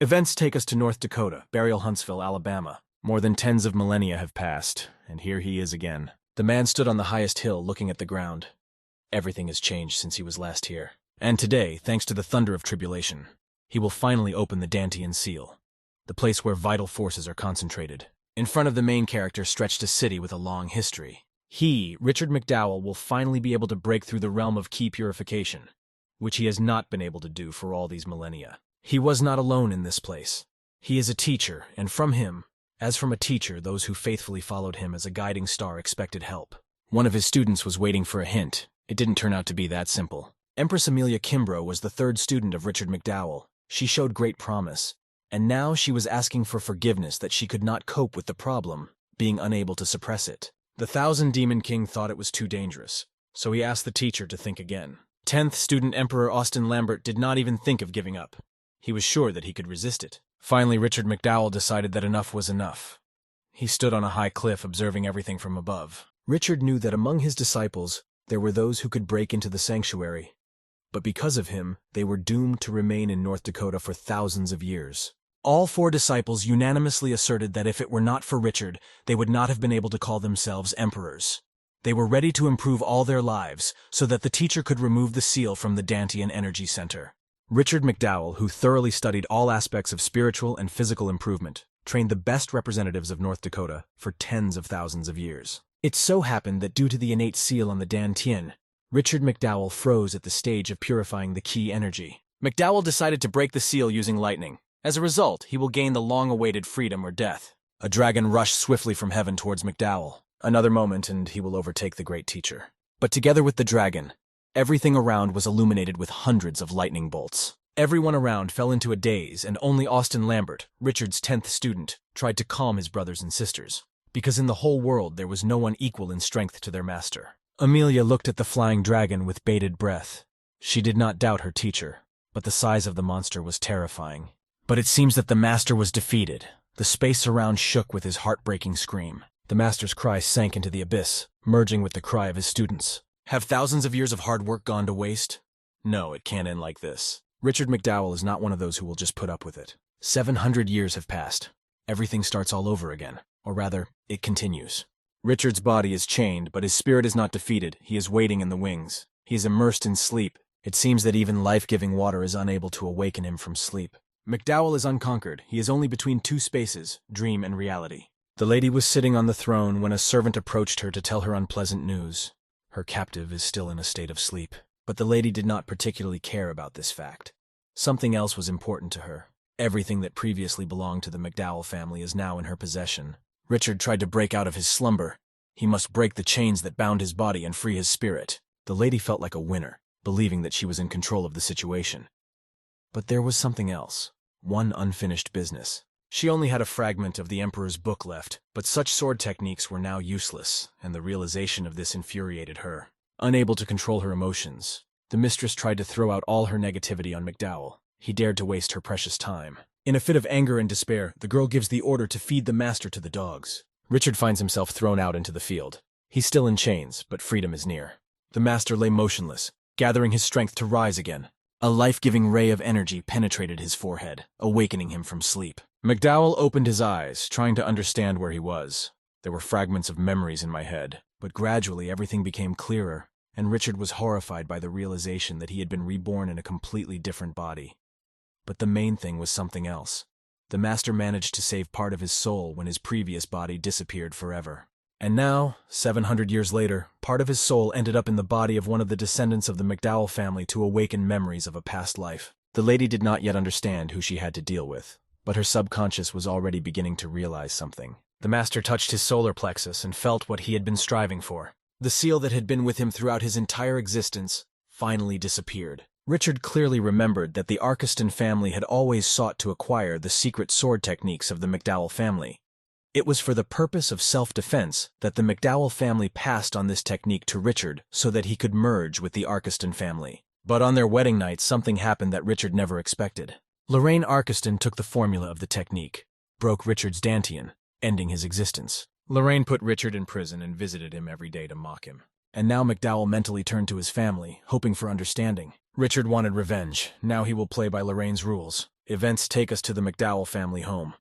Events take us to North Dakota, burial Huntsville, Alabama. More than tens of millennia have passed, and here he is again. The man stood on the highest hill looking at the ground. Everything has changed since he was last here. And today, thanks to the thunder of tribulation, he will finally open the Dantean seal, the place where vital forces are concentrated. In front of the main character stretched a city with a long history. He, Richard McDowell, will finally be able to break through the realm of key purification, which he has not been able to do for all these millennia. He was not alone in this place. He is a teacher, and from him, as from a teacher, those who faithfully followed him as a guiding star expected help. One of his students was waiting for a hint. It didn't turn out to be that simple. Empress Amelia Kimbrough was the third student of Richard McDowell. She showed great promise, and now she was asking for forgiveness that she could not cope with the problem, being unable to suppress it. The Thousand Demon King thought it was too dangerous, so he asked the teacher to think again. 10th student Emperor Austin Lambert did not even think of giving up. He was sure that he could resist it. Finally, Richard McDowell decided that enough was enough. He stood on a high cliff observing everything from above. Richard knew that among his disciples, there were those who could break into the sanctuary. But because of him, they were doomed to remain in North Dakota for thousands of years. All 4 disciples unanimously asserted that if it were not for Richard, they would not have been able to call themselves emperors. They were ready to improve all their lives so that the teacher could remove the seal from the Dantean Energy Center. Richard McDowell, who thoroughly studied all aspects of spiritual and physical improvement, trained the best representatives of North Dakota for tens of thousands of years. It so happened that due to the innate seal on the Dantian, Richard McDowell froze at the stage of purifying the key energy. McDowell decided to break the seal using lightning. As a result, he will gain the long-awaited freedom or death. A dragon rushed swiftly from heaven towards McDowell. Another moment and he will overtake the great teacher. But together with the dragon, everything around was illuminated with hundreds of lightning bolts. Everyone around fell into a daze, and only Austin Lambert, Richard's 10th student, tried to calm his brothers and sisters, because in the whole world there was no one equal in strength to their master. Amelia looked at the flying dragon with bated breath. She did not doubt her teacher, but the size of the monster was terrifying. But it seems that the master was defeated. The space around shook with his heartbreaking scream. The master's cry sank into the abyss, merging with the cry of his students. Have thousands of years of hard work gone to waste? No, it can't end like this. Richard McDowell is not one of those who will just put up with it. 700 years have passed. Everything starts all over again. Or rather, it continues. Richard's body is chained, but his spirit is not defeated. He is waiting in the wings. He is immersed in sleep. It seems that even life-giving water is unable to awaken him from sleep. McDowell is unconquered. He is only between 2 spaces, dream and reality. The lady was sitting on the throne when a servant approached her to tell her unpleasant news. Her captive is still in a state of sleep. But the lady did not particularly care about this fact. Something else was important to her. Everything that previously belonged to the McDowell family is now in her possession. Richard tried to break out of his slumber. He must break the chains that bound his body and free his spirit. The lady felt like a winner, believing that she was in control of the situation. But there was something else. One unfinished business. She only had a fragment of the Emperor's book left, but such sword techniques were now useless, and the realization of this infuriated her. Unable to control her emotions, the mistress tried to throw out all her negativity on McDowell. He dared to waste her precious time. In a fit of anger and despair, the girl gives the order to feed the master to the dogs. Richard finds himself thrown out into the field. He's still in chains, but freedom is near. The master lay motionless, gathering his strength to rise again. A life-giving ray of energy penetrated his forehead, awakening him from sleep. McDowell opened his eyes, trying to understand where he was. There were fragments of memories in my head, but gradually everything became clearer, and Richard was horrified by the realization that he had been reborn in a completely different body. But the main thing was something else. The master managed to save part of his soul when his previous body disappeared forever. And now, 700 years later, part of his soul ended up in the body of one of the descendants of the McDowell family to awaken memories of a past life. The lady did not yet understand who she had to deal with, but her subconscious was already beginning to realize something. The master touched his solar plexus and felt what he had been striving for. The seal that had been with him throughout his entire existence finally disappeared. Richard clearly remembered that the Arkeston family had always sought to acquire the secret sword techniques of the McDowell family. It was for the purpose of self-defense that the McDowell family passed on this technique to Richard so that he could merge with the Arkeston family. But on their wedding night, something happened that Richard never expected. Lorraine Arkeston took the formula of the technique, broke Richard's Dantian, ending his existence. Lorraine put Richard in prison and visited him every day to mock him. And now McDowell mentally turned to his family, hoping for understanding. Richard wanted revenge. Now he will play by Lorraine's rules. Events take us to the McDowell family home.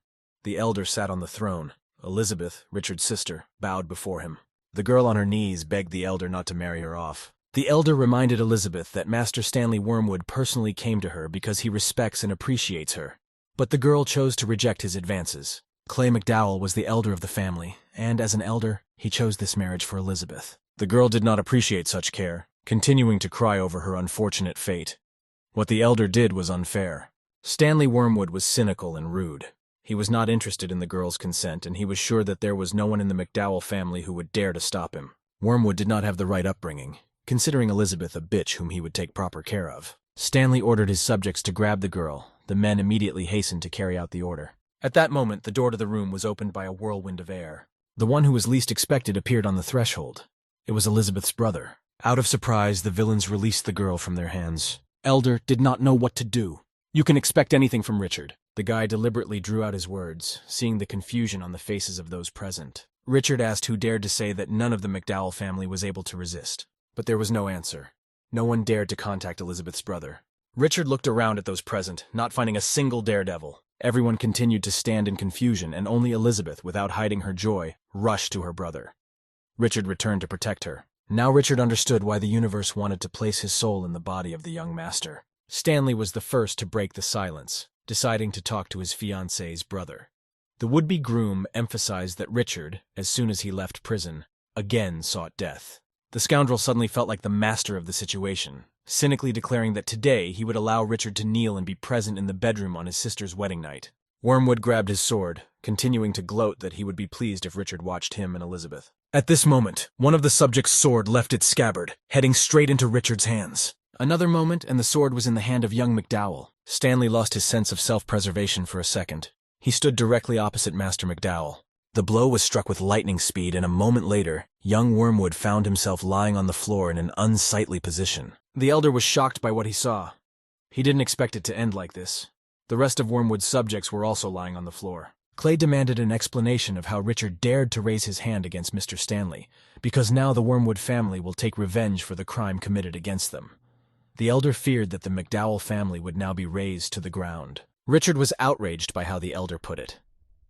The elder sat on the throne. Elizabeth, Richard's sister, bowed before him. The girl on her knees begged the elder not to marry her off. The elder reminded Elizabeth that Master Stanley Wormwood personally came to her because he respects and appreciates her. But the girl chose to reject his advances. Clay McDowell was the elder of the family, and as an elder, he chose this marriage for Elizabeth. The girl did not appreciate such care, continuing to cry over her unfortunate fate. What the elder did was unfair. Stanley Wormwood was cynical and rude. He was not interested in the girl's consent, and he was sure that there was no one in the McDowell family who would dare to stop him. Wormwood did not have the right upbringing, considering Elizabeth a bitch whom he would take proper care of. Stanley ordered his subjects to grab the girl. The men immediately hastened to carry out the order. At that moment, the door to the room was opened by a whirlwind of air. The one who was least expected appeared on the threshold. It was Elizabeth's brother. Out of surprise, the villains released the girl from their hands. Elder did not know what to do. You can expect anything from Richard. The guy deliberately drew out his words, seeing the confusion on the faces of those present. Richard asked who dared to say that none of the McDowell family was able to resist. But there was no answer. No one dared to contact Elizabeth's brother. Richard looked around at those present, not finding a single daredevil. Everyone continued to stand in confusion, and only Elizabeth, without hiding her joy, rushed to her brother. Richard returned to protect her. Now Richard understood why the universe wanted to place his soul in the body of the young master. Stanley was the first to break the silence, deciding to talk to his fiancée's brother. The would-be groom emphasized that Richard, as soon as he left prison, again sought death. The scoundrel suddenly felt like the master of the situation, cynically declaring that today he would allow Richard to kneel and be present in the bedroom on his sister's wedding night. Wormwood grabbed his sword, continuing to gloat that he would be pleased if Richard watched him and Elizabeth. At this moment, one of the subject's sword left its scabbard, heading straight into Richard's hands. Another moment, and the sword was in the hand of young McDowell. Stanley lost his sense of self-preservation for a second. He stood directly opposite Master McDowell. The blow was struck with lightning speed, and a moment later, young Wormwood found himself lying on the floor in an unsightly position. The elder was shocked by what he saw. He didn't expect it to end like this. The rest of Wormwood's subjects were also lying on the floor. Clay demanded an explanation of how Richard dared to raise his hand against Mr. Stanley, because now the Wormwood family will take revenge for the crime committed against them. The elder feared that the McDowell family would now be razed to the ground. Richard was outraged by how the elder put it.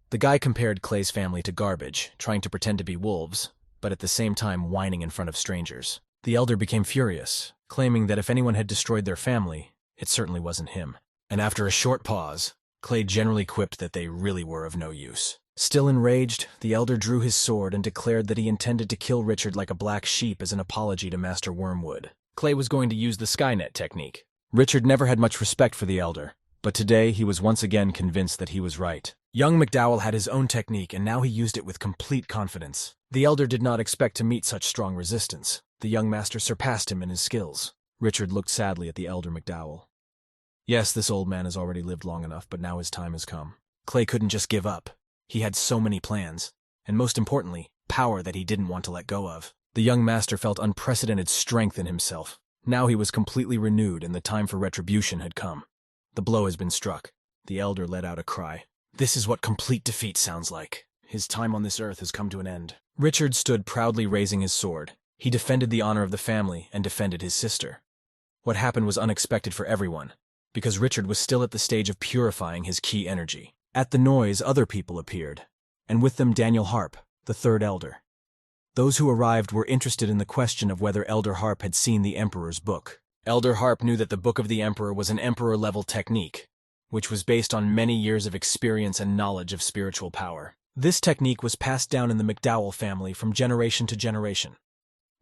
The guy compared Clay's family to garbage, trying to pretend to be wolves, but at the same time whining in front of strangers. The elder became furious, claiming that if anyone had destroyed their family, it certainly wasn't him. And after a short pause, Clay generally quipped that they really were of no use. Still enraged, the elder drew his sword and declared that he intended to kill Richard like a black sheep as an apology to Master Wormwood. Clay was going to use the Skynet technique. Richard never had much respect for the elder, but today he was once again convinced that he was right. Young McDowell had his own technique, and now he used it with complete confidence. The elder did not expect to meet such strong resistance. The young master surpassed him in his skills. Richard looked sadly at the elder McDowell. Yes, this old man has already lived long enough, but now his time has come. Clay couldn't just give up. He had so many plans, and most importantly, power that he didn't want to let go of. The young master felt unprecedented strength in himself. Now he was completely renewed, and the time for retribution had come. The blow has been struck. The elder let out a cry. This is what complete defeat sounds like. His time on this earth has come to an end. Richard stood proudly raising his sword. He defended the honor of the family and defended his sister. What happened was unexpected for everyone, because Richard was still at the stage of purifying his key energy. At the noise, other people appeared, and with them Daniel Harp, the third elder. Those who arrived were interested in the question of whether Elder Harp had seen the Emperor's book. Elder Harp knew that the Book of the Emperor was an Emperor-level technique, which was based on many years of experience and knowledge of spiritual power. This technique was passed down in the McDowell family from generation to generation.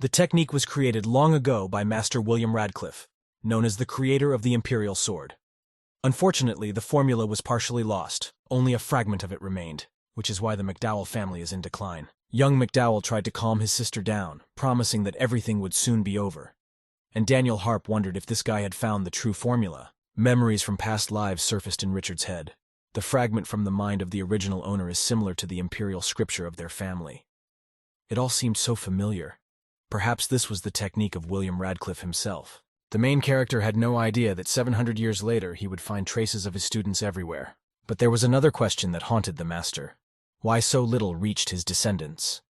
The technique was created long ago by Master William Radcliffe, known as the creator of the Imperial Sword. Unfortunately, the formula was partially lost. Only a fragment of it remained, which is why the McDowell family is in decline. Young McDowell tried to calm his sister down, promising that everything would soon be over. And Daniel Harp wondered if this guy had found the true formula. Memories from past lives surfaced in Richard's head. The fragment from the mind of the original owner is similar to the imperial scripture of their family. It all seemed so familiar. Perhaps this was the technique of William Radcliffe himself. The main character had no idea that 700 years later he would find traces of his students everywhere. But there was another question that haunted the master. Why so little reached his descendants?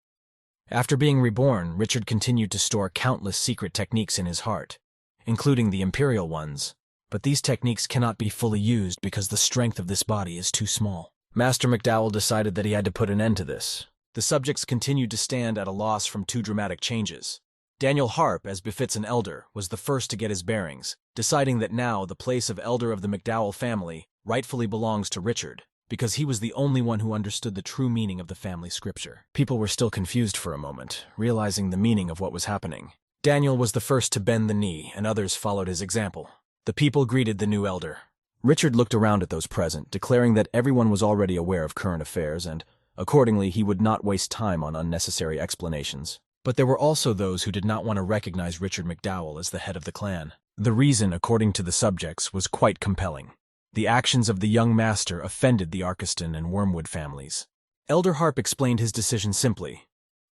After being reborn, Richard continued to store countless secret techniques in his heart, including the imperial ones, but these techniques cannot be fully used because the strength of this body is too small. Master McDowell decided that he had to put an end to this. The subjects continued to stand at a loss from two dramatic changes. Daniel Harp, as befits an elder, was the first to get his bearings, deciding that now the place of elder of the McDowell family rightfully belongs to Richard, because he was the only one who understood the true meaning of the family scripture. People were still confused for a moment, realizing the meaning of what was happening. Daniel was the first to bend the knee, and others followed his example. The people greeted the new elder. Richard looked around at those present, declaring that everyone was already aware of current affairs, and accordingly he would not waste time on unnecessary explanations. But there were also those who did not want to recognize Richard McDowell as the head of the clan. The reason, according to the subjects, was quite compelling. The actions of the young master offended the Arkeston and Wormwood families. Elder Harp explained his decision simply.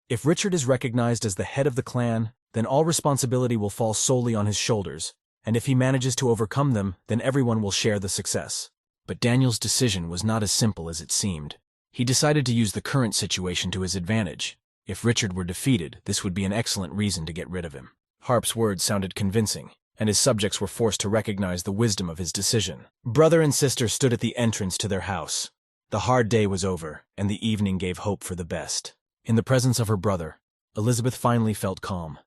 If Richard is recognized as the head of the clan, then all responsibility will fall solely on his shoulders, and if he manages to overcome them, then everyone will share the success. But Daniel's decision was not as simple as it seemed. He decided to use the current situation to his advantage. If Richard were defeated, this would be an excellent reason to get rid of him. Harp's words sounded convincing, and his subjects were forced to recognize the wisdom of his decision. Brother and sister stood at the entrance to their house. The hard day was over, and the evening gave hope for the best. In the presence of her brother, Elizabeth finally felt calm.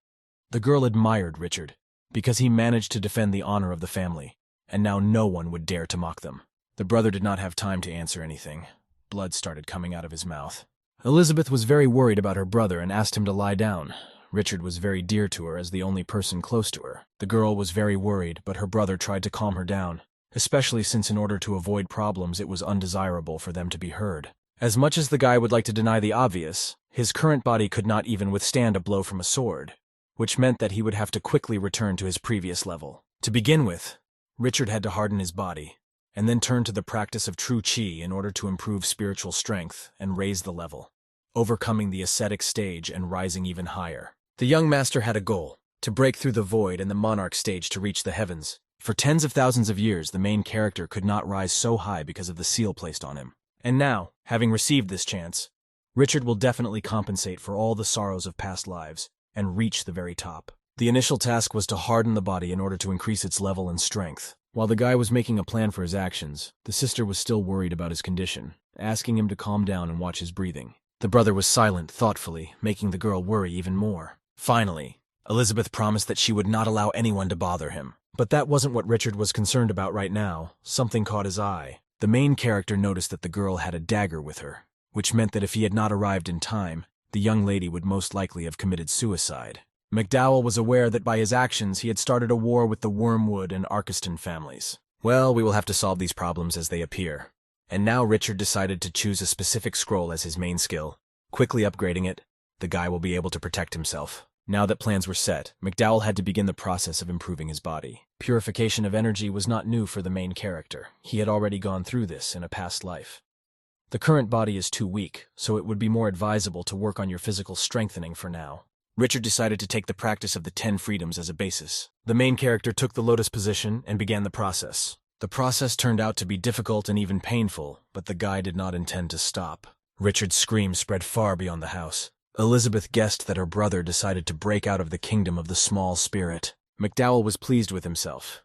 The girl admired Richard, because he managed to defend the honor of the family, and now no one would dare to mock them. The brother did not have time to answer anything. Blood started coming out of his mouth. Elizabeth was very worried about her brother and asked him to lie down. Richard was very dear to her as the only person close to her. The girl was very worried, but her brother tried to calm her down, especially since in order to avoid problems it was undesirable for them to be heard. As much as the guy would like to deny the obvious, his current body could not even withstand a blow from a sword, which meant that he would have to quickly return to his previous level. To begin with, Richard had to harden his body, and then turn to the practice of true chi in order to improve spiritual strength and raise the level, overcoming the ascetic stage and rising even higher. The young master had a goal, to break through the void and the monarch stage to reach the heavens. For tens of thousands of years, the main character could not rise so high because of the seal placed on him. And now, having received this chance, Richard will definitely compensate for all the sorrows of past lives and reach the very top. The initial task was to harden the body in order to increase its level and strength. While the guy was making a plan for his actions, the sister was still worried about his condition, asking him to calm down and watch his breathing. The brother was silent thoughtfully, making the girl worry even more. Finally, Elizabeth promised that she would not allow anyone to bother him. But that wasn't what Richard was concerned about right now. Something caught his eye. The main character noticed that the girl had a dagger with her, which meant that if he had not arrived in time, the young lady would most likely have committed suicide. McDowell was aware that by his actions he had started a war with the Wormwood and Arkeston families. Well, we will have to solve these problems as they appear. And now Richard decided to choose a specific scroll as his main skill. Quickly upgrading it, the guy will be able to protect himself. Now that plans were set, McDowell had to begin the process of improving his body. Purification of energy was not new for the main character. He had already gone through this in a past life. The current body is too weak, so it would be more advisable to work on your physical strengthening for now. Richard decided to take the practice of the 10 freedoms as a basis. The main character took the lotus position and began the process. The process turned out to be difficult and even painful, but the guy did not intend to stop. Richard's screams spread far beyond the house. Elizabeth guessed that her brother decided to break out of the kingdom of the small spirit. McDowell was pleased with himself.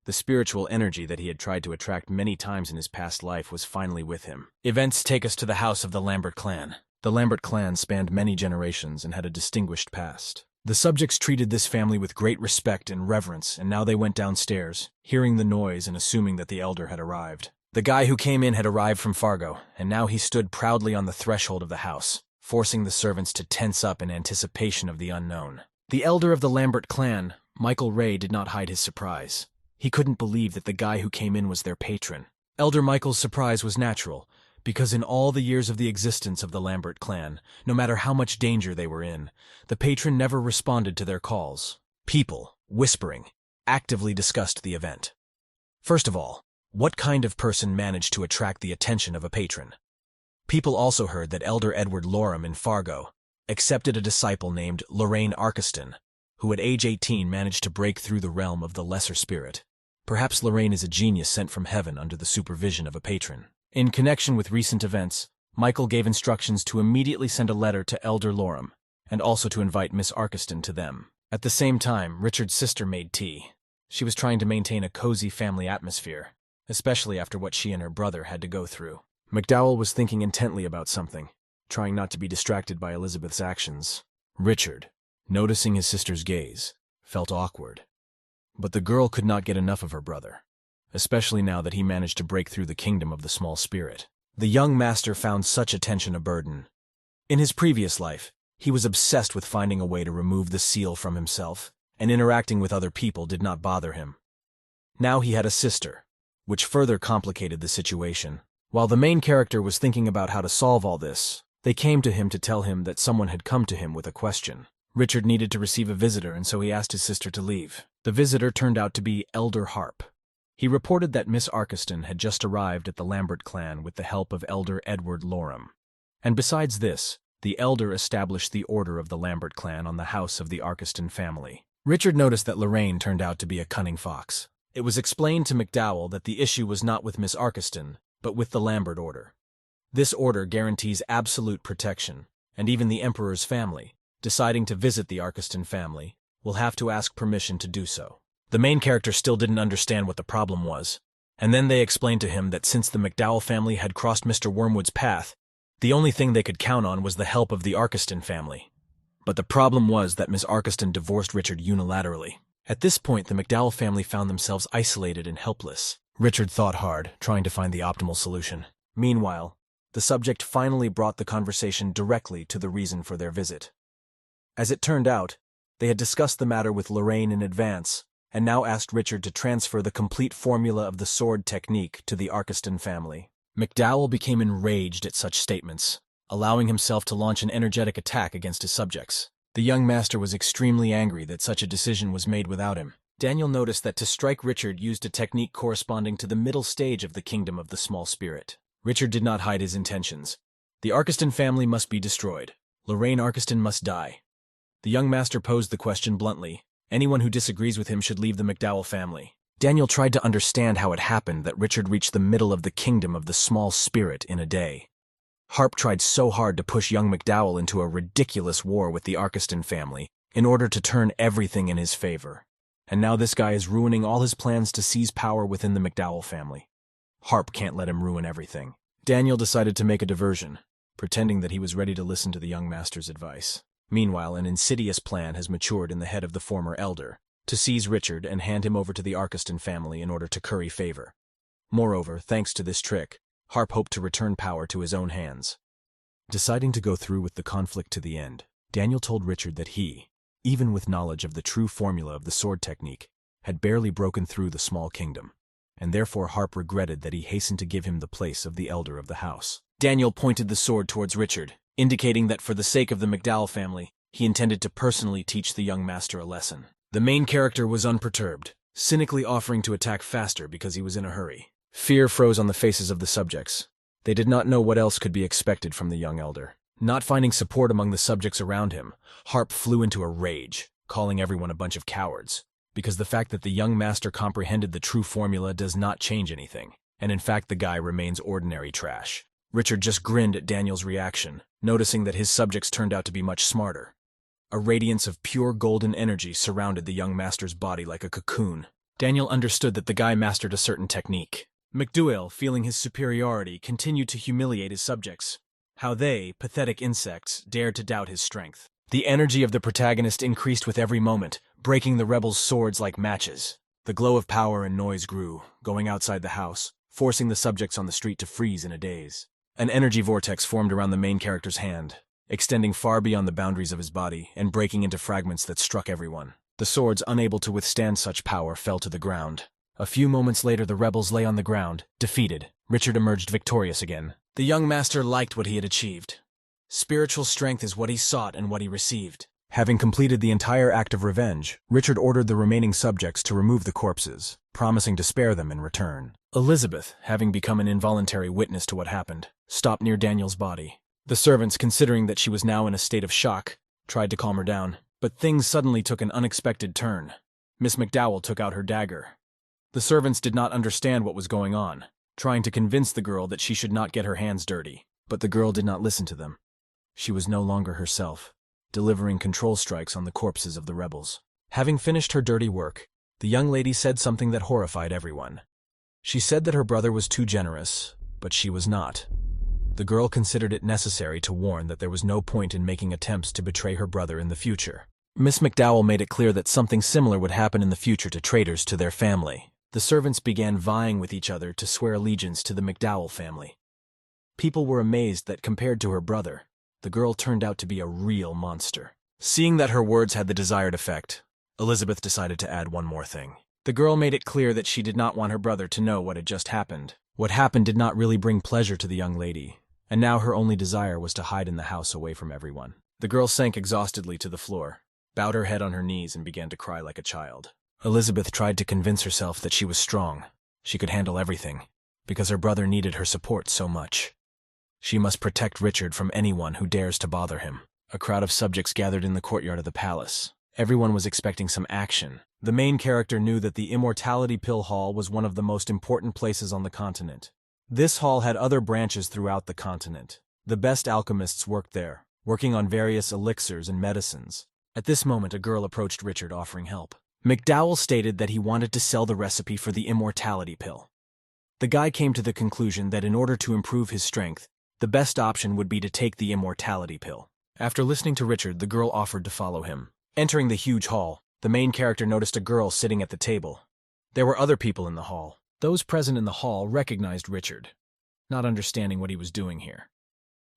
The spiritual energy that he had tried to attract many times in his past life was finally with him. Events take us to the house of the Lambert clan. The Lambert clan spanned many generations and had a distinguished past. The subjects treated this family with great respect and reverence, and now they went downstairs, hearing the noise and assuming that the elder had arrived. The guy who came in had arrived from Fargo, and now he stood proudly on the threshold of the house, forcing the servants to tense up in anticipation of the unknown. The elder of the Lambert clan, Michael Ray, did not hide his surprise. He couldn't believe that the guy who came in was their patron. Elder Michael's surprise was natural, because in all the years of the existence of the Lambert clan, no matter how much danger they were in, the patron never responded to their calls. People, whispering, actively discussed the event. First of all, what kind of person managed to attract the attention of a patron? People also heard that Elder Edward Loram in Fargo accepted a disciple named Lorraine Arkeston, who at age 18 managed to break through the realm of the lesser spirit. Perhaps Lorraine is a genius sent from heaven under the supervision of a patron. In connection with recent events, Michael gave instructions to immediately send a letter to Elder Loram, and also to invite Miss Arkeston to them. At the same time, Richard's sister made tea. She was trying to maintain a cozy family atmosphere, especially after what she and her brother had to go through. McDowell was thinking intently about something, trying not to be distracted by Elizabeth's actions. Richard, noticing his sister's gaze, felt awkward. But the girl could not get enough of her brother, especially now that he managed to break through the kingdom of the small spirit. The young master found such attention a burden. In his previous life, he was obsessed with finding a way to remove the seal from himself, and interacting with other people did not bother him. Now he had a sister, which further complicated the situation. While the main character was thinking about how to solve all this, they came to him to tell him that someone had come to him with a question. Richard needed to receive a visitor, and so he asked his sister to leave. The visitor turned out to be Elder Harp. He reported that Miss Arkeston had just arrived at the Lambert clan with the help of Elder Edward Loram. And besides this, the elder established the order of the Lambert clan on the house of the Arkeston family. Richard noticed that Lorraine turned out to be a cunning fox. It was explained to McDowell that the issue was not with Miss Arkeston, but with the Lambert order. This order guarantees absolute protection, and even the Emperor's family, deciding to visit the Arkeston family, will have to ask permission to do so. The main character still didn't understand what the problem was, and then they explained to him that since the McDowell family had crossed Mr. Wormwood's path, the only thing they could count on was the help of the Arkeston family. But the problem was that Miss Arkeston divorced Richard unilaterally. At this point, the McDowell family found themselves isolated and helpless. Richard thought hard, trying to find the optimal solution. Meanwhile, the subject finally brought the conversation directly to the reason for their visit. As it turned out, they had discussed the matter with Lorraine in advance, and now asked Richard to transfer the complete formula of the sword technique to the Arkeston family. McDowell became enraged at such statements, allowing himself to launch an energetic attack against his subjects. The young master was extremely angry that such a decision was made without him. Daniel noticed that to strike Richard used a technique corresponding to the middle stage of the kingdom of the small spirit. Richard did not hide his intentions. The Arkeston family must be destroyed. Lorraine Arkeston must die. The young master posed the question bluntly. Anyone who disagrees with him should leave the McDowell family. Daniel tried to understand how it happened that Richard reached the middle of the kingdom of the small spirit in a day. Harp tried so hard to push young McDowell into a ridiculous war with the Arkeston family in order to turn everything in his favor. And now this guy is ruining all his plans to seize power within the McDowell family. Harp can't let him ruin everything. Daniel decided to make a diversion, pretending that he was ready to listen to the young master's advice. Meanwhile, an insidious plan has matured in the head of the former elder, to seize Richard and hand him over to the Arkeston family in order to curry favor. Moreover, thanks to this trick, Harp hoped to return power to his own hands. Deciding to go through with the conflict to the end, Daniel told Richard that he, even with knowledge of the true formula of the sword technique, had barely broken through the small kingdom, and therefore Harp regretted that he hastened to give him the place of the elder of the house. Daniel pointed the sword towards Richard, indicating that for the sake of the McDowell family, he intended to personally teach the young master a lesson. The main character was unperturbed, cynically offering to attack faster because he was in a hurry. Fear froze on the faces of the subjects. They did not know what else could be expected from the young elder. Not finding support among the subjects around him, Harp flew into a rage, calling everyone a bunch of cowards, because the fact that the young master comprehended the true formula does not change anything, and in fact the guy remains ordinary trash. Richard just grinned at Daniel's reaction, noticing that his subjects turned out to be much smarter. A radiance of pure golden energy surrounded the young master's body like a cocoon. Daniel understood that the guy mastered a certain technique. McDowell, feeling his superiority, continued to humiliate his subjects. How they, pathetic insects, dared to doubt his strength. The energy of the protagonist increased with every moment, breaking the rebels' swords like matches. The glow of power and noise grew, going outside the house, forcing the subjects on the street to freeze in a daze. An energy vortex formed around the main character's hand, extending far beyond the boundaries of his body and breaking into fragments that struck everyone. The swords, unable to withstand such power, fell to the ground. A few moments later, the rebels lay on the ground, defeated. Richard emerged victorious again. The young master liked what he had achieved. Spiritual strength is what he sought and what he received. Having completed the entire act of revenge, Richard ordered the remaining subjects to remove the corpses, promising to spare them in return. Elizabeth, having become an involuntary witness to what happened, stopped near Daniel's body. The servants, considering that she was now in a state of shock, tried to calm her down, but things suddenly took an unexpected turn. Miss McDowell took out her dagger. The servants did not understand what was going on, trying to convince the girl that she should not get her hands dirty, but the girl did not listen to them. She was no longer herself, delivering control strikes on the corpses of the rebels. Having finished her dirty work, The young lady said something that horrified everyone. She said that her brother was too generous, but she was not. The girl considered it necessary to warn that there was no point in making attempts to betray her brother in the future. Miss McDowell made it clear that something similar would happen in the future to traitors to their family. The servants began vying with each other to swear allegiance to the McDowell family. People were amazed that compared to her brother, the girl turned out to be a real monster. Seeing that her words had the desired effect, Elizabeth decided to add one more thing. The girl made it clear that she did not want her brother to know what had just happened. What happened did not really bring pleasure to the young lady, and now her only desire was to hide in the house away from everyone. The girl sank exhaustedly to the floor, bowed her head on her knees, and began to cry like a child. Elizabeth tried to convince herself that she was strong. She could handle everything, because her brother needed her support so much. She must protect Richard from anyone who dares to bother him. A crowd of subjects gathered in the courtyard of the palace. Everyone was expecting some action. The main character knew that the Immortality Pill Hall was one of the most important places on the continent. This hall had other branches throughout the continent. The best alchemists worked there, working on various elixirs and medicines. At this moment, a girl approached Richard offering help. McDowell stated that he wanted to sell the recipe for the Immortality Pill. The guy came to the conclusion that in order to improve his strength, the best option would be to take the Immortality Pill. After listening to Richard, the girl offered to follow him. Entering the huge hall, the main character noticed a girl sitting at the table. There were other people in the hall. Those present in the hall recognized Richard, not understanding what he was doing here.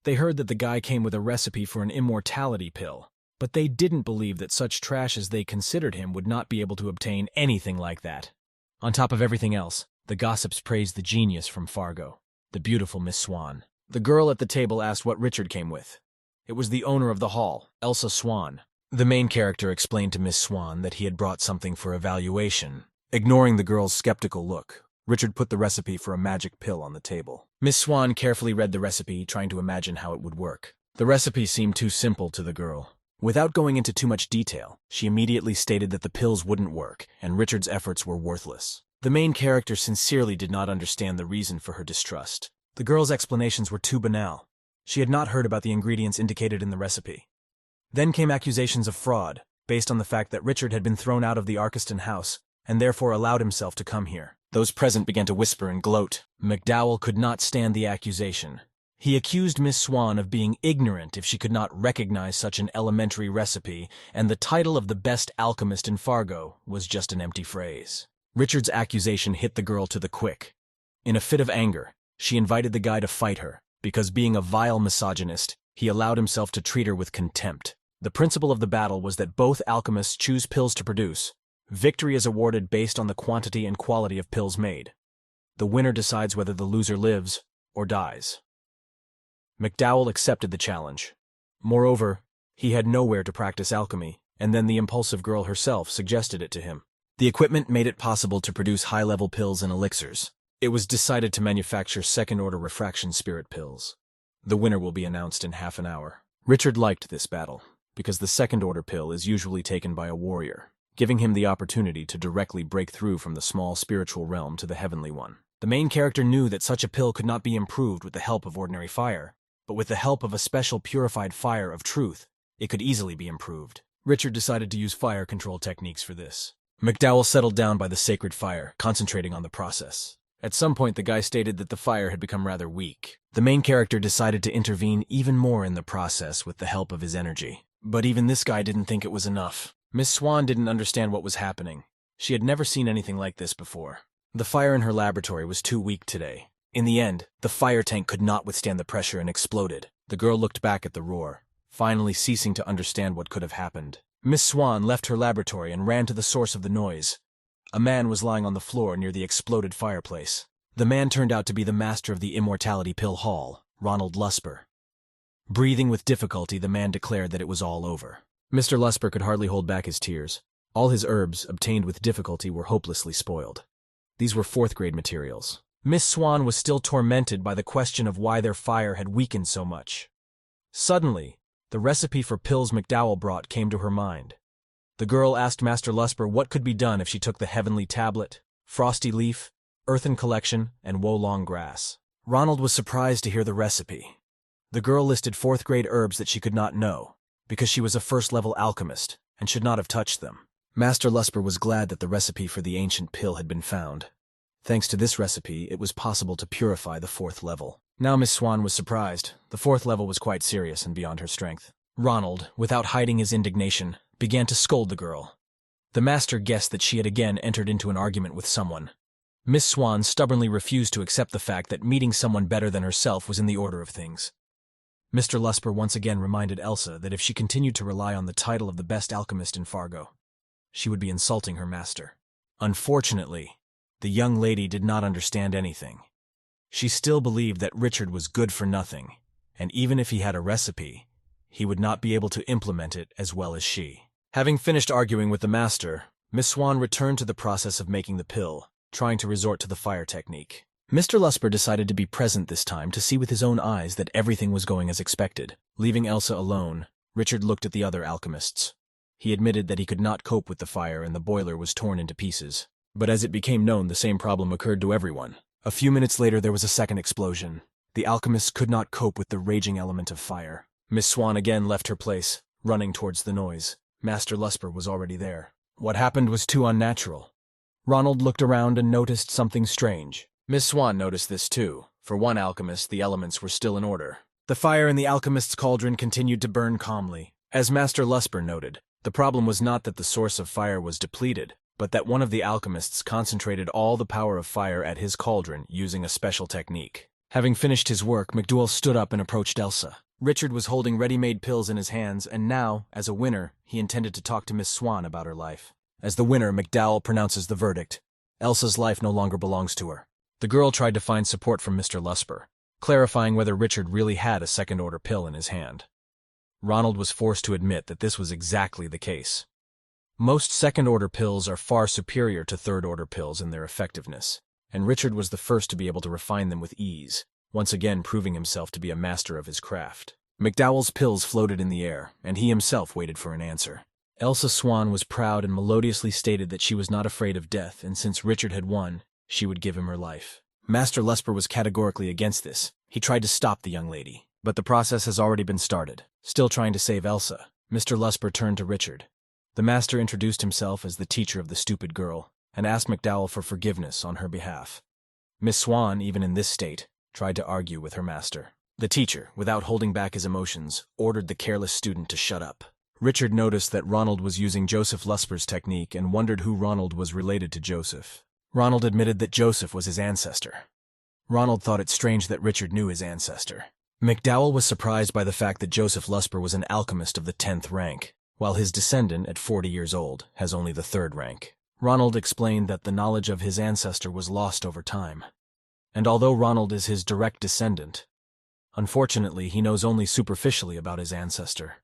They heard that the guy came with a recipe for an immortality pill, but they didn't believe that such trash as they considered him would not be able to obtain anything like that. On top of everything else, the gossips praised the genius from Fargo, the beautiful Miss Swan. The girl at the table asked what Richard came with. It was the owner of the hall, Elsa Swan. The main character explained to Miss Swan that he had brought something for evaluation. Ignoring the girl's skeptical look, Richard put the recipe for a magic pill on the table. Miss Swan carefully read the recipe, trying to imagine how it would work. The recipe seemed too simple to the girl. Without going into too much detail, she immediately stated that the pills wouldn't work, and Richard's efforts were worthless. The main character sincerely did not understand the reason for her distrust. The girl's explanations were too banal. She had not heard about the ingredients indicated in the recipe. Then came accusations of fraud, based on the fact that Richard had been thrown out of the Arkeston house, and therefore allowed himself to come here. Those present began to whisper and gloat. McDowell could not stand the accusation. He accused Miss Swan of being ignorant if she could not recognize such an elementary recipe, and the title of the best alchemist in Fargo was just an empty phrase. Richard's accusation hit the girl to the quick. In a fit of anger, she invited the guy to fight her, because being a vile misogynist, he allowed himself to treat her with contempt. The principle of the battle was that both alchemists choose pills to produce. Victory is awarded based on the quantity and quality of pills made. The winner decides whether the loser lives or dies. McDowell accepted the challenge. Moreover, he had nowhere to practice alchemy, and then the impulsive girl herself suggested it to him. The equipment made it possible to produce high-level pills and elixirs. It was decided to manufacture second-order refraction spirit pills. The winner will be announced in half an hour. Richard liked this battle, because the second-order pill is usually taken by a warrior, giving him the opportunity to directly break through from the small spiritual realm to the heavenly one. The main character knew that such a pill could not be improved with the help of ordinary fire, but with the help of a special purified fire of truth, it could easily be improved. Richard decided to use fire control techniques for this. McDowell settled down by the sacred fire, concentrating on the process. At some point, the guy stated that the fire had become rather weak. The main character decided to intervene even more in the process with the help of his energy. But even this guy didn't think it was enough. Miss Swan didn't understand what was happening. She had never seen anything like this before. The fire in her laboratory was too weak today. In the end, the fire tank could not withstand the pressure and exploded. The girl looked back at the roar, finally ceasing to understand what could have happened. Miss Swan left her laboratory and ran to the source of the noise. A man was lying on the floor near the exploded fireplace. The man turned out to be the master of the Immortality Pill Hall, Ronald Lusper. Breathing with difficulty, the man declared that it was all over. Mr. Lusper could hardly hold back his tears. All his herbs, obtained with difficulty, were hopelessly spoiled. These were fourth-grade materials. Miss Swan was still tormented by the question of why their fire had weakened so much. Suddenly, the recipe for pills McDowell brought came to her mind. The girl asked Master Lusper what could be done if she took the Heavenly Tablet, Frosty Leaf, Earthen Collection, and Wolong Grass. Ronald was surprised to hear the recipe. The girl listed fourth-grade herbs that she could not know, because she was a first-level alchemist and should not have touched them. Master Lusper was glad that the recipe for the ancient pill had been found. Thanks to this recipe, it was possible to purify the 4th level. Now Miss Swan was surprised. The 4th level was quite serious and beyond her strength. Ronald, without hiding his indignation, began to scold the girl. The master guessed that she had again entered into an argument with someone. Miss Swan stubbornly refused to accept the fact that meeting someone better than herself was in the order of things. Mr. Lusper once again reminded Elsa that if she continued to rely on the title of the best alchemist in Fargo, she would be insulting her master. Unfortunately, the young lady did not understand anything. She still believed that Richard was good for nothing, and even if he had a recipe, he would not be able to implement it as well as she. Having finished arguing with the master, Miss Swan returned to the process of making the pill, trying to resort to the fire technique. Mr. Lusper decided to be present this time to see with his own eyes that everything was going as expected. Leaving Elsa alone, Richard looked at the other alchemists. He admitted that he could not cope with the fire and the boiler was torn into pieces. But as it became known, the same problem occurred to everyone. A few minutes later, there was a second explosion. The alchemists could not cope with the raging element of fire. Miss Swan again left her place, running towards the noise. Master Lusper was already there. What happened was too unnatural. Ronald looked around and noticed something strange. Miss Swan noticed this too. For one alchemist, the elements were still in order. The fire in the alchemist's cauldron continued to burn calmly. As Master Lusper noted, the problem was not that the source of fire was depleted, but that one of the alchemists concentrated all the power of fire at his cauldron using a special technique. Having finished his work, McDowell stood up and approached Elsa. Richard was holding ready-made pills in his hands, and now, as a winner, he intended to talk to Miss Swan about her life. As the winner, McDowell pronounces the verdict. Elsa's life no longer belongs to her. The girl tried to find support from Mr. Lusper, clarifying whether Richard really had a second-order pill in his hand. Ronald was forced to admit that this was exactly the case. Most second-order pills are far superior to third-order pills in their effectiveness, and Richard was the first to be able to refine them with ease, once again proving himself to be a master of his craft. McDowell's pills floated in the air, and he himself waited for an answer. Elsa Swan was proud and melodiously stated that she was not afraid of death, and since Richard had won, she would give him her life. Master Lusper was categorically against this. He tried to stop the young lady, but the process has already been started. Still trying to save Elsa, Mr. Lusper turned to Richard. The master introduced himself as the teacher of the stupid girl, and asked McDowell for forgiveness on her behalf. Miss Swan, even in this state, tried to argue with her master. The teacher, without holding back his emotions, ordered the careless student to shut up. Richard noticed that Ronald was using Joseph Lusper's technique and wondered who Ronald was related to Joseph. Ronald admitted that Joseph was his ancestor. Ronald thought it strange that Richard knew his ancestor. McDowell was surprised by the fact that Joseph Lusper was an alchemist of the 10th rank, while his descendant, at 40 years old, has only the 3rd rank. Ronald explained that the knowledge of his ancestor was lost over time. And although Ronald is his direct descendant, unfortunately he knows only superficially about his ancestor.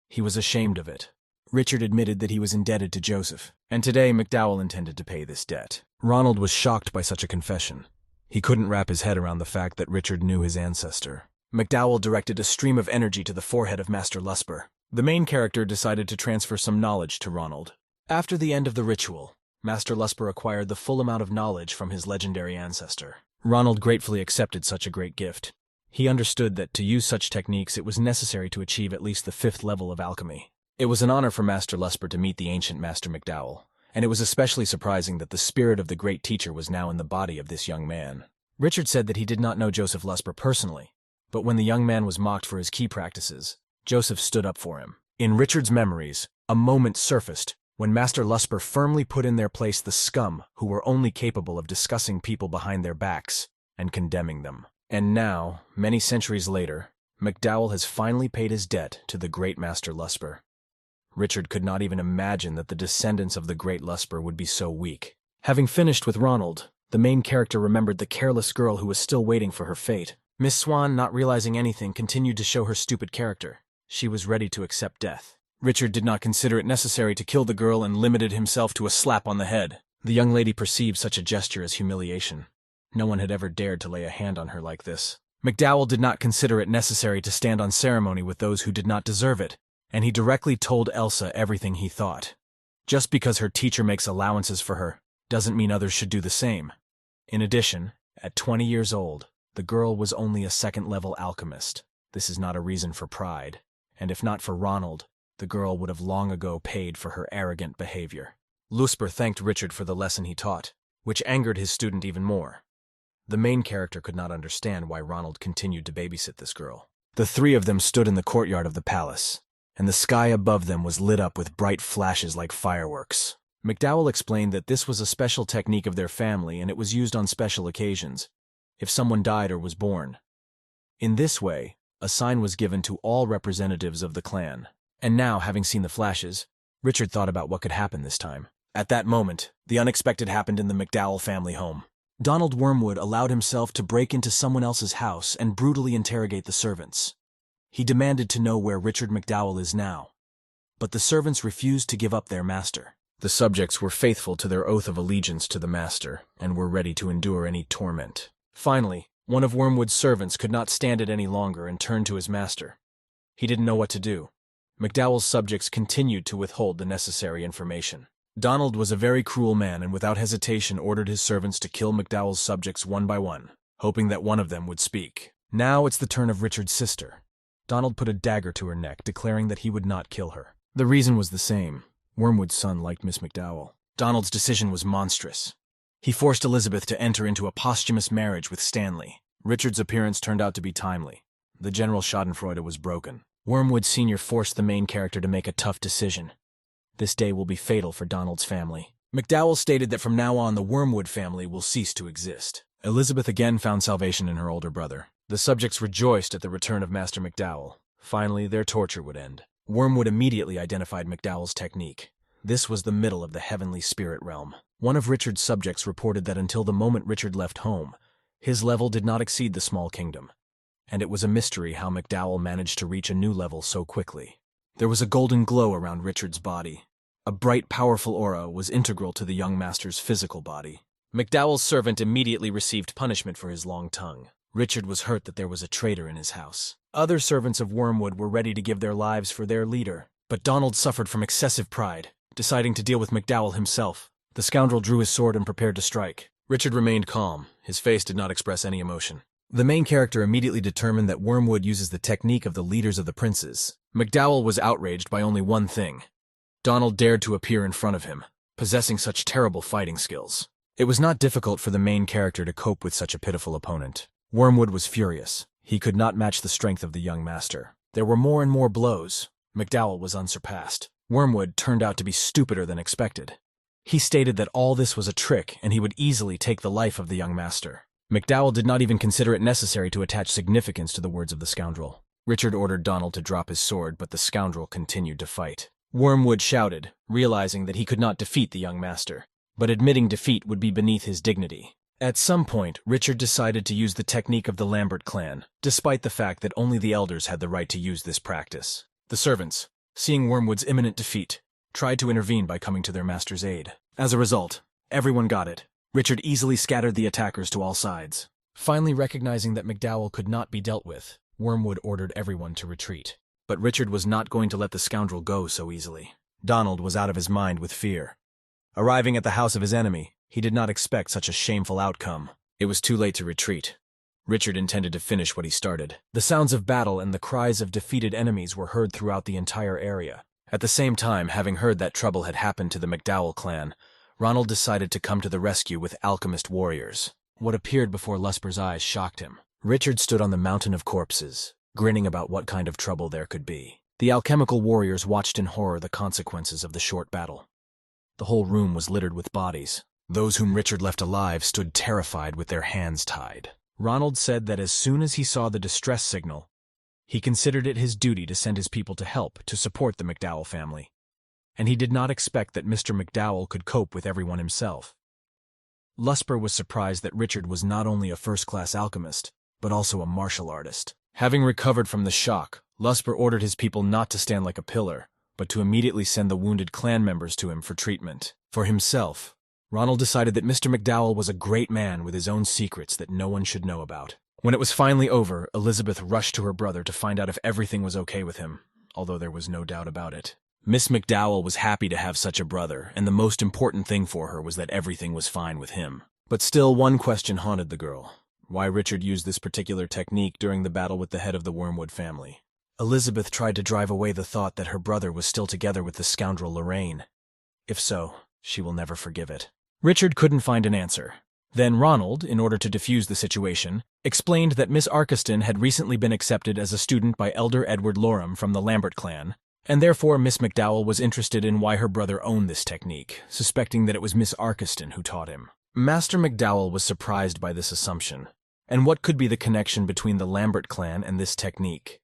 He was ashamed of it. Richard admitted that he was indebted to Joseph, and today McDowell intended to pay this debt. Ronald was shocked by such a confession. He couldn't wrap his head around the fact that Richard knew his ancestor. McDowell directed a stream of energy to the forehead of Master Lusper. The main character decided to transfer some knowledge to Ronald. After the end of the ritual, Master Lusper acquired the full amount of knowledge from his legendary ancestor. Ronald gratefully accepted such a great gift. He understood that to use such techniques it was necessary to achieve at least the 5th level of alchemy. It was an honor for Master Lusper to meet the ancient Master McDowell, and it was especially surprising that the spirit of the great teacher was now in the body of this young man. Richard said that he did not know Joseph Lusper personally, but when the young man was mocked for his key practices, Joseph stood up for him. In Richard's memories, a moment surfaced when Master Lusper firmly put in their place the scum who were only capable of discussing people behind their backs and condemning them. And now, many centuries later, McDowell has finally paid his debt to the great Master Lusper. Richard could not even imagine that the descendants of the great Lusper would be so weak. Having finished with Ronald, the main character remembered the careless girl who was still waiting for her fate. Miss Swan, not realizing anything, continued to show her stupid character. She was ready to accept death. Richard did not consider it necessary to kill the girl and limited himself to a slap on the head. The young lady perceived such a gesture as humiliation. No one had ever dared to lay a hand on her like this. McDowell did not consider it necessary to stand on ceremony with those who did not deserve it, and he directly told Elsa everything he thought. Just because her teacher makes allowances for her doesn't mean others should do the same. In addition, at 20 years old, the girl was only a 2nd-level alchemist. This is not a reason for pride, and if not for Ronald, the girl would have long ago paid for her arrogant behavior. Lambert thanked Richard for the lesson he taught, which angered his student even more. The main character could not understand why Ronald continued to babysit this girl. The three of them stood in the courtyard of the palace, and the sky above them was lit up with bright flashes like fireworks. McDowell explained that this was a special technique of their family and it was used on special occasions, if someone died or was born. In this way, a sign was given to all representatives of the clan. And now, having seen the flashes, Richard thought about what could happen this time. At that moment, the unexpected happened in the McDowell family home. Donald Wormwood allowed himself to break into someone else's house and brutally interrogate the servants. He demanded to know where Richard McDowell is now, but the servants refused to give up their master. The subjects were faithful to their oath of allegiance to the master and were ready to endure any torment. Finally, one of Wormwood's servants could not stand it any longer and turned to his master. He didn't know what to do. McDowell's subjects continued to withhold the necessary information. Donald was a very cruel man and without hesitation ordered his servants to kill McDowell's subjects one by one, hoping that one of them would speak. Now it's the turn of Richard's sister. Donald put a dagger to her neck, declaring that he would not kill her. The reason was the same. Wormwood's son liked Miss McDowell. Donald's decision was monstrous. He forced Elizabeth to enter into a posthumous marriage with Stanley. Richard's appearance turned out to be timely. The general schadenfreude was broken. Wormwood Sr. forced the main character to make a tough decision. This day will be fatal for Donald's family. McDowell stated that from now on the Wormwood family will cease to exist. Elizabeth again found salvation in her older brother. The subjects rejoiced at the return of Master McDowell. Finally, their torture would end. Wormwood immediately identified McDowell's technique. This was the middle of the heavenly spirit realm. One of Richard's subjects reported that until the moment Richard left home, his level did not exceed the small kingdom, and it was a mystery how McDowell managed to reach a new level so quickly. There was a golden glow around Richard's body. A bright, powerful aura was integral to the young master's physical body. McDowell's servant immediately received punishment for his long tongue. Richard was hurt that there was a traitor in his house. Other servants of Wormwood were ready to give their lives for their leader, but Donald suffered from excessive pride, deciding to deal with McDowell himself. The scoundrel drew his sword and prepared to strike. Richard remained calm. His face did not express any emotion. The main character immediately determined that Wormwood uses the technique of the leaders of the princes. McDowell was outraged by only one thing. Donald dared to appear in front of him, possessing such terrible fighting skills. It was not difficult for the main character to cope with such a pitiful opponent. Wormwood was furious. He could not match the strength of the young master. There were more and more blows. McDowell was unsurpassed. Wormwood turned out to be stupider than expected. He stated that all this was a trick and he would easily take the life of the young master. McDowell did not even consider it necessary to attach significance to the words of the scoundrel. Richard ordered Donald to drop his sword, but the scoundrel continued to fight. Wormwood shouted, realizing that he could not defeat the young master, but admitting defeat would be beneath his dignity. At some point, Richard decided to use the technique of the Lambert clan, despite the fact that only the elders had the right to use this practice. The servants, seeing Wormwood's imminent defeat, tried to intervene by coming to their master's aid. As a result, everyone got it. Richard easily scattered the attackers to all sides. Finally recognizing that McDowell could not be dealt with, Wormwood ordered everyone to retreat. But Richard was not going to let the scoundrel go so easily. Donald was out of his mind with fear. Arriving at the house of his enemy, he did not expect such a shameful outcome. It was too late to retreat. Richard intended to finish what he started. The sounds of battle and the cries of defeated enemies were heard throughout the entire area. At the same time, having heard that trouble had happened to the McDowell clan, Ronald decided to come to the rescue with alchemist warriors. What appeared before Lusper's eyes shocked him. Richard stood on the mountain of corpses, grinning about what kind of trouble there could be. The alchemical warriors watched in horror the consequences of the short battle. The whole room was littered with bodies. Those whom Richard left alive stood terrified with their hands tied. Ronald said that as soon as he saw the distress signal, he considered it his duty to send his people to help to support the McDowell family, and he did not expect that Mr. McDowell could cope with everyone himself. Lusper was surprised that Richard was not only a first-class alchemist, but also a martial artist. Having recovered from the shock, Lusper ordered his people not to stand like a pillar, but to immediately send the wounded clan members to him for treatment. For himself, Ronald decided that Mr. McDowell was a great man with his own secrets that no one should know about. When it was finally over, Elizabeth rushed to her brother to find out if everything was okay with him, although there was no doubt about it. Miss McDowell was happy to have such a brother, and the most important thing for her was that everything was fine with him. But still, one question haunted the girl: why Richard used this particular technique during the battle with the head of the Wormwood family. Elizabeth tried to drive away the thought that her brother was still together with the scoundrel Lorraine. If so, she will never forgive it. Richard couldn't find an answer. Then Ronald, in order to defuse the situation, explained that Miss Arkeston had recently been accepted as a student by Elder Edward Loram from the Lambert clan, and therefore Miss McDowell was interested in why her brother owned this technique, suspecting that it was Miss Arkeston who taught him. Master McDowell was surprised by this assumption. And what could be the connection between the Lambert clan and this technique?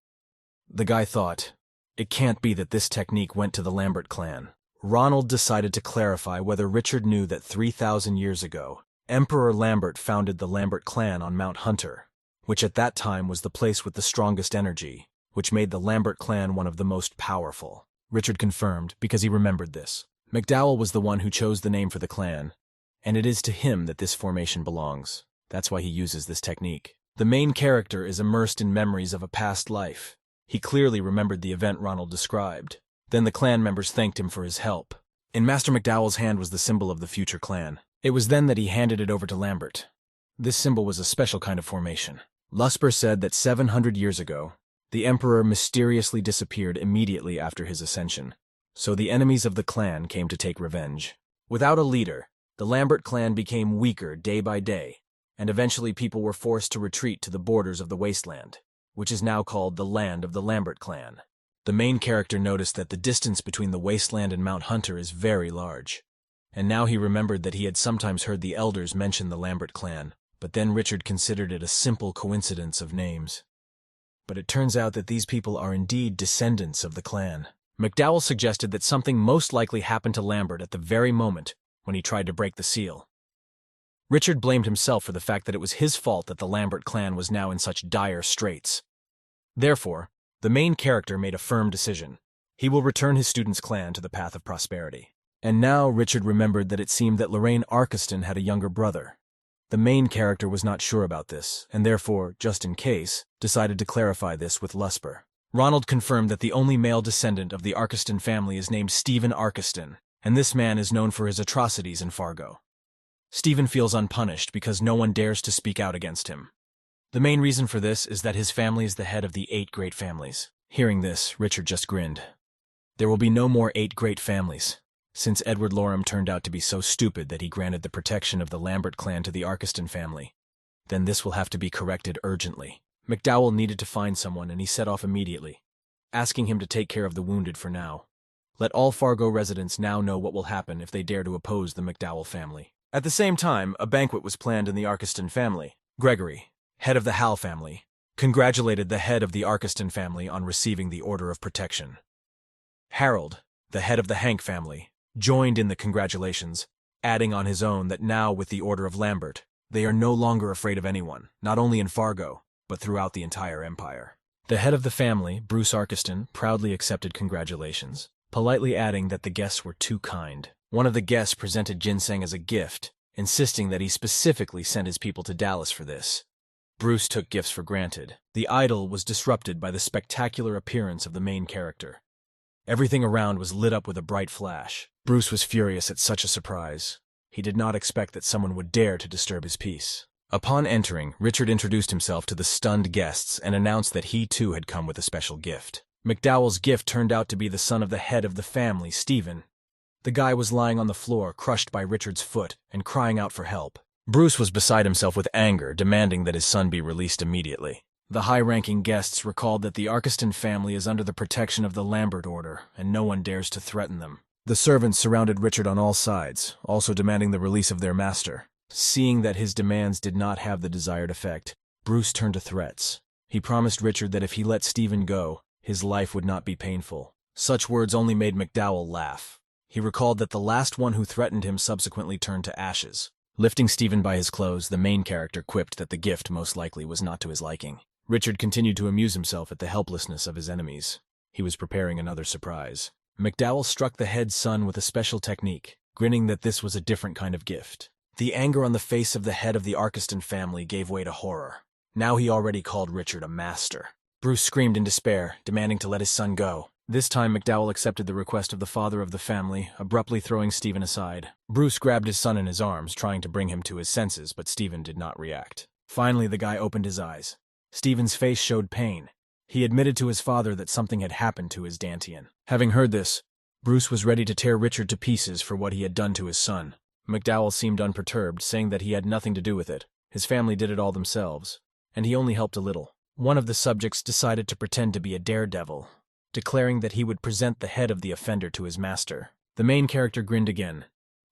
The guy thought, it can't be that this technique went to the Lambert clan. Ronald decided to clarify whether Richard knew that 3,000 years ago, Emperor Lambert founded the Lambert clan on Mount Hunter, which at that time was the place with the strongest energy, which made the Lambert clan one of the most powerful. Richard confirmed because he remembered this. McDowell was the one who chose the name for the clan, and it is to him that this formation belongs. That's why he uses this technique. The main character is immersed in memories of a past life. He clearly remembered the event Ronald described. Then the clan members thanked him for his help. In Master McDowell's hand was the symbol of the future clan. It was then that he handed it over to Lambert. This symbol was a special kind of formation. Lambert said that 700 years ago, the Emperor mysteriously disappeared immediately after his ascension. So the enemies of the clan came to take revenge. Without a leader, the Lambert clan became weaker day by day, and eventually people were forced to retreat to the borders of the wasteland, which is now called the land of the Lambert clan. The main character noticed that the distance between the wasteland and Mount Hunter is very large, and now he remembered that he had sometimes heard the elders mention the Lambert clan, but then Richard considered it a simple coincidence of names. But it turns out that these people are indeed descendants of the clan. McDowell suggested that something most likely happened to Lambert at the very moment when he tried to break the seal. Richard blamed himself for the fact that it was his fault that the Lambert clan was now in such dire straits. Therefore, the main character made a firm decision. He will return his student's clan to the path of prosperity. And now Richard remembered that it seemed that Lorraine Arkeston had a younger brother. The main character was not sure about this, and therefore, just in case, decided to clarify this with Lambert. Ronald confirmed that the only male descendant of the Arkeston family is named Stephen Arkeston, and this man is known for his atrocities in Fargo. Stephen feels unpunished because no one dares to speak out against him. The main reason for this is that his family is the head of the 8 great families. Hearing this, Richard just grinned. There will be no more 8 great families, since Edward Loram turned out to be so stupid that he granted the protection of the Lambert clan to the Arkeston family. Then this will have to be corrected urgently. McDowell needed to find someone, and he set off immediately, asking him to take care of the wounded for now. Let all Fargo residents now know what will happen if they dare to oppose the McDowell family. At the same time, a banquet was planned in the Arkeston family. Gregory, head of the Hal family, congratulated the head of the Arkeston family on receiving the Order of Protection. Harold, the head of the Hank family, joined in the congratulations, adding on his own that now with the Order of Lambert, they are no longer afraid of anyone, not only in Fargo, but throughout the entire empire. The head of the family, Bruce Arkeston, proudly accepted congratulations, politely adding that the guests were too kind. One of the guests presented ginseng as a gift, insisting that he specifically sent his people to Dallas for this. Bruce took gifts for granted. The idyll was disrupted by the spectacular appearance of the main character. Everything around was lit up with a bright flash. Bruce was furious at such a surprise. He did not expect that someone would dare to disturb his peace. Upon entering, Richard introduced himself to the stunned guests and announced that he too had come with a special gift. McDowell's gift turned out to be the son of the head of the family, Stephen. The guy was lying on the floor, crushed by Richard's foot, and crying out for help. Bruce was beside himself with anger, demanding that his son be released immediately. The high-ranking guests recalled that the Arkeston family is under the protection of the Lambert Order, and no one dares to threaten them. The servants surrounded Richard on all sides, also demanding the release of their master. Seeing that his demands did not have the desired effect, Bruce turned to threats. He promised Richard that if he let Stephen go, his life would not be painful. Such words only made McDowell laugh. He recalled that the last one who threatened him subsequently turned to ashes. Lifting Stephen by his clothes, the main character quipped that the gift most likely was not to his liking. Richard continued to amuse himself at the helplessness of his enemies. He was preparing another surprise. McDowell struck the head son with a special technique, grinning that this was a different kind of gift. The anger on the face of the head of the Arkeston family gave way to horror. Now he already called Richard a master. Bruce screamed in despair, demanding to let his son go. This time McDowell accepted the request of the father of the family, abruptly throwing Stephen aside. Bruce grabbed his son in his arms, trying to bring him to his senses, but Stephen did not react. Finally, the guy opened his eyes. Stephen's face showed pain. He admitted to his father that something had happened to his Dantian. Having heard this, Bruce was ready to tear Richard to pieces for what he had done to his son. McDowell seemed unperturbed, saying that he had nothing to do with it. His family did it all themselves, and he only helped a little. One of the subjects decided to pretend to be a daredevil, declaring that he would present the head of the offender to his master. The main character grinned again.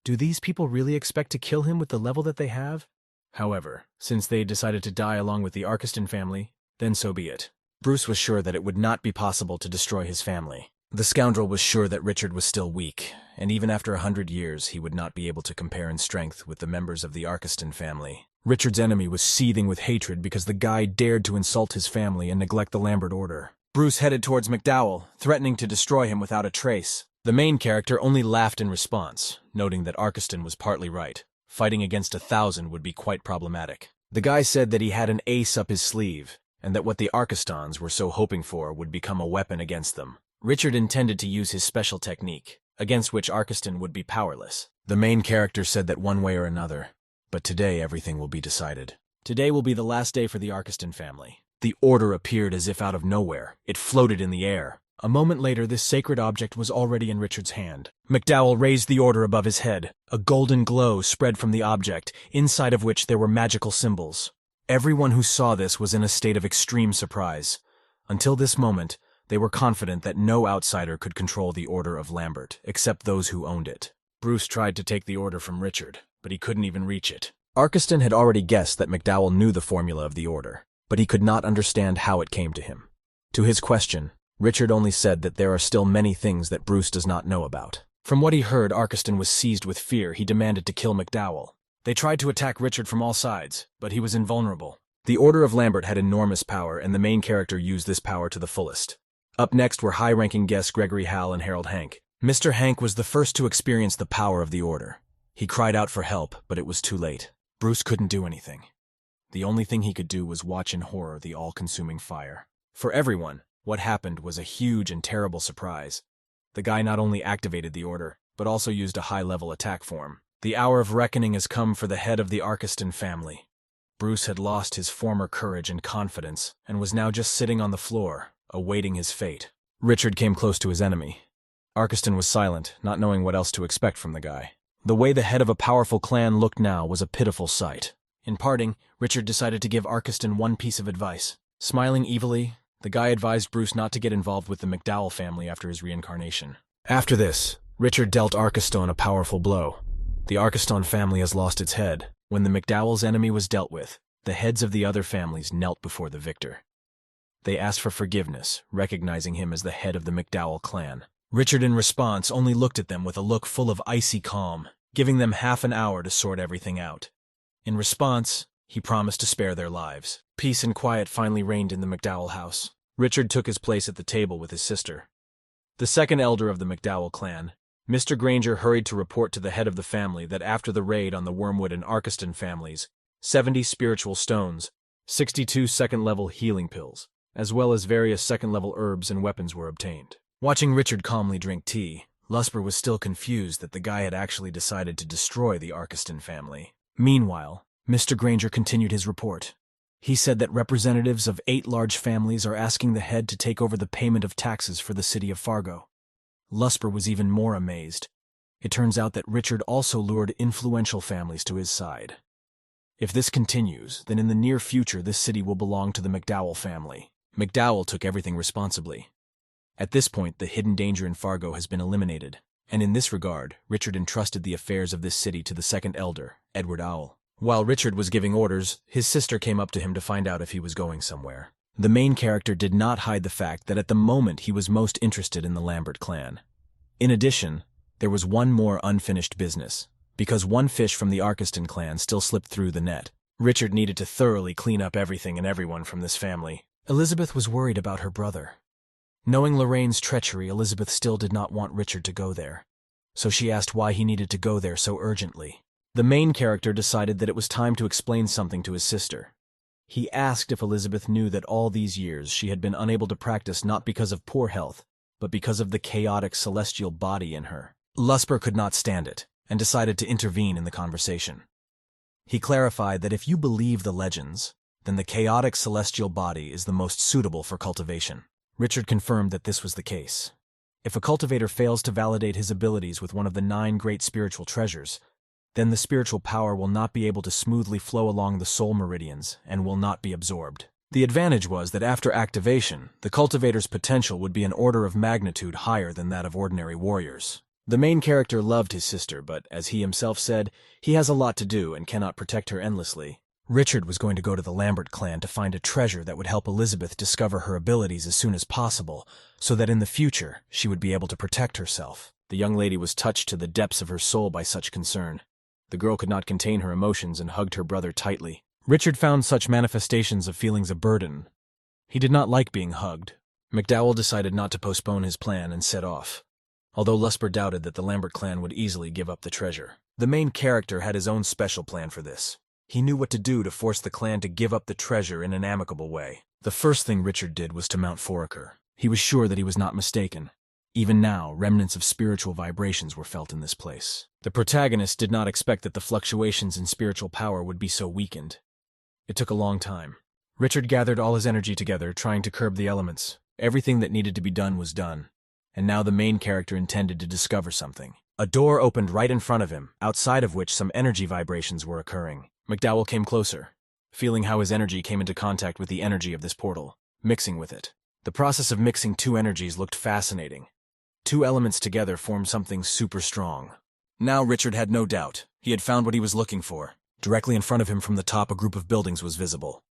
Do these people really expect to kill him with the level that they have? However, since they decided to die along with the Arkeston family, then so be it. Bruce was sure that it would not be possible to destroy his family. The scoundrel was sure that Richard was still weak, and even after 100 years he would not be able to compare in strength with the members of the Arkeston family. Richard's enemy was seething with hatred because the guy dared to insult his family and neglect the Lambert order. Bruce headed towards McDowell, threatening to destroy him without a trace. The main character only laughed in response, noting that Arkeston was partly right. Fighting against 1,000 would be quite problematic. The guy said that he had an ace up his sleeve, and that what the Arkestons were so hoping for would become a weapon against them. Richard intended to use his special technique, against which Arkeston would be powerless. The main character said that one way or another, but today everything will be decided. Today will be the last day for the Arkeston family. The order appeared as if out of nowhere. It floated in the air. A moment later, this sacred object was already in Richard's hand. McDowell raised the order above his head. A golden glow spread from the object, inside of which there were magical symbols. Everyone who saw this was in a state of extreme surprise. Until this moment, they were confident that no outsider could control the Order of Lambert, except those who owned it. Bruce tried to take the order from Richard, but he couldn't even reach it. Arkeston had already guessed that McDowell knew the formula of the order, but he could not understand how it came to him. To his question, Richard only said that there are still many things that Bruce does not know about. From what he heard, Arkeston was seized with fear. He demanded to kill McDowell. They tried to attack Richard from all sides, but he was invulnerable. The Order of Lambert had enormous power, and the main character used this power to the fullest. Up next were high-ranking guests Gregory Hal and Harold Hank. Mr. Hank was the first to experience the power of the Order. He cried out for help, but it was too late. Bruce couldn't do anything. The only thing he could do was watch in horror the all-consuming fire. For everyone, what happened was a huge and terrible surprise. The guy not only activated the Order, but also used a high-level attack form. The hour of reckoning has come for the head of the Arkeston family. Bruce had lost his former courage and confidence, and was now just sitting on the floor, awaiting his fate. Richard came close to his enemy. Arkeston was silent, not knowing what else to expect from the guy. The way the head of a powerful clan looked now was a pitiful sight. In parting, Richard decided to give Arkeston one piece of advice. Smiling evilly, the guy advised Bruce not to get involved with the McDowell family after his reincarnation. After this, Richard dealt Arkeston a powerful blow. The Arkeston family has lost its head. When the McDowell's enemy was dealt with, the heads of the other families knelt before the victor. They asked for forgiveness, recognizing him as the head of the McDowell clan. Richard, in response, only looked at them with a look full of icy calm, giving them half an hour to sort everything out. In response, he promised to spare their lives. Peace and quiet finally reigned in the McDowell house. Richard took his place at the table with his sister. The second elder of the McDowell clan, Mr. Granger, hurried to report to the head of the family that after the raid on the Wormwood and Arkeston families, 70 spiritual stones, 62 second-level healing pills, as well as various second-level herbs and weapons were obtained. Watching Richard calmly drink tea, Lusper was still confused that the guy had actually decided to destroy the Arkeston family. Meanwhile, Mr. Granger continued his report. He said that representatives of 8 large families are asking the head to take over the payment of taxes for the city of Fargo. Lusper was even more amazed. It turns out that Richard also lured influential families to his side. If this continues, then in the near future this city will belong to the McDowell family. McDowell took everything responsibly. At this point, the hidden danger in Fargo has been eliminated, and in this regard, Richard entrusted the affairs of this city to the second elder, Edward Owl. While Richard was giving orders, his sister came up to him to find out if he was going somewhere. The main character did not hide the fact that at the moment he was most interested in the Lambert clan. In addition, there was one more unfinished business, because one fish from the Arkeston clan still slipped through the net. Richard needed to thoroughly clean up everything and everyone from this family. Elizabeth was worried about her brother. Knowing Lorraine's treachery, Elizabeth still did not want Richard to go there, so she asked why he needed to go there so urgently. The main character decided that it was time to explain something to his sister. He asked if Elizabeth knew that all these years she had been unable to practice not because of poor health, but because of the chaotic celestial body in her. Lusper could not stand it, and decided to intervene in the conversation. He clarified that if you believe the legends, then the chaotic celestial body is the most suitable for cultivation. Richard confirmed that this was the case. If a cultivator fails to validate his abilities with one of the 9 great spiritual treasures, then the spiritual power will not be able to smoothly flow along the soul meridians and will not be absorbed. The advantage was that after activation, the cultivator's potential would be an order of magnitude higher than that of ordinary warriors. The main character loved his sister, but, as he himself said, he has a lot to do and cannot protect her endlessly. Richard was going to go to the Lambert clan to find a treasure that would help Elizabeth discover her abilities as soon as possible, so that in the future she would be able to protect herself. The young lady was touched to the depths of her soul by such concern. The girl could not contain her emotions and hugged her brother tightly. Richard found such manifestations of feelings a burden. He did not like being hugged. McDowell decided not to postpone his plan and set off, although Lusper doubted that the Lambert clan would easily give up the treasure. The main character had his own special plan for this. He knew what to do to force the clan to give up the treasure in an amicable way. The first thing Richard did was to mount Foraker. He was sure that he was not mistaken. Even now, remnants of spiritual vibrations were felt in this place. The protagonist did not expect that the fluctuations in spiritual power would be so weakened. It took a long time. Richard gathered all his energy together, trying to curb the elements. Everything that needed to be done was done. And now the main character intended to discover something. A door opened right in front of him, outside of which some energy vibrations were occurring. McDowell came closer, feeling how his energy came into contact with the energy of this portal, mixing with it. The process of mixing 2 energies looked fascinating. 2 elements together formed something super strong. Now Richard had no doubt. He had found what he was looking for. Directly in front of him from the top, a group of buildings was visible.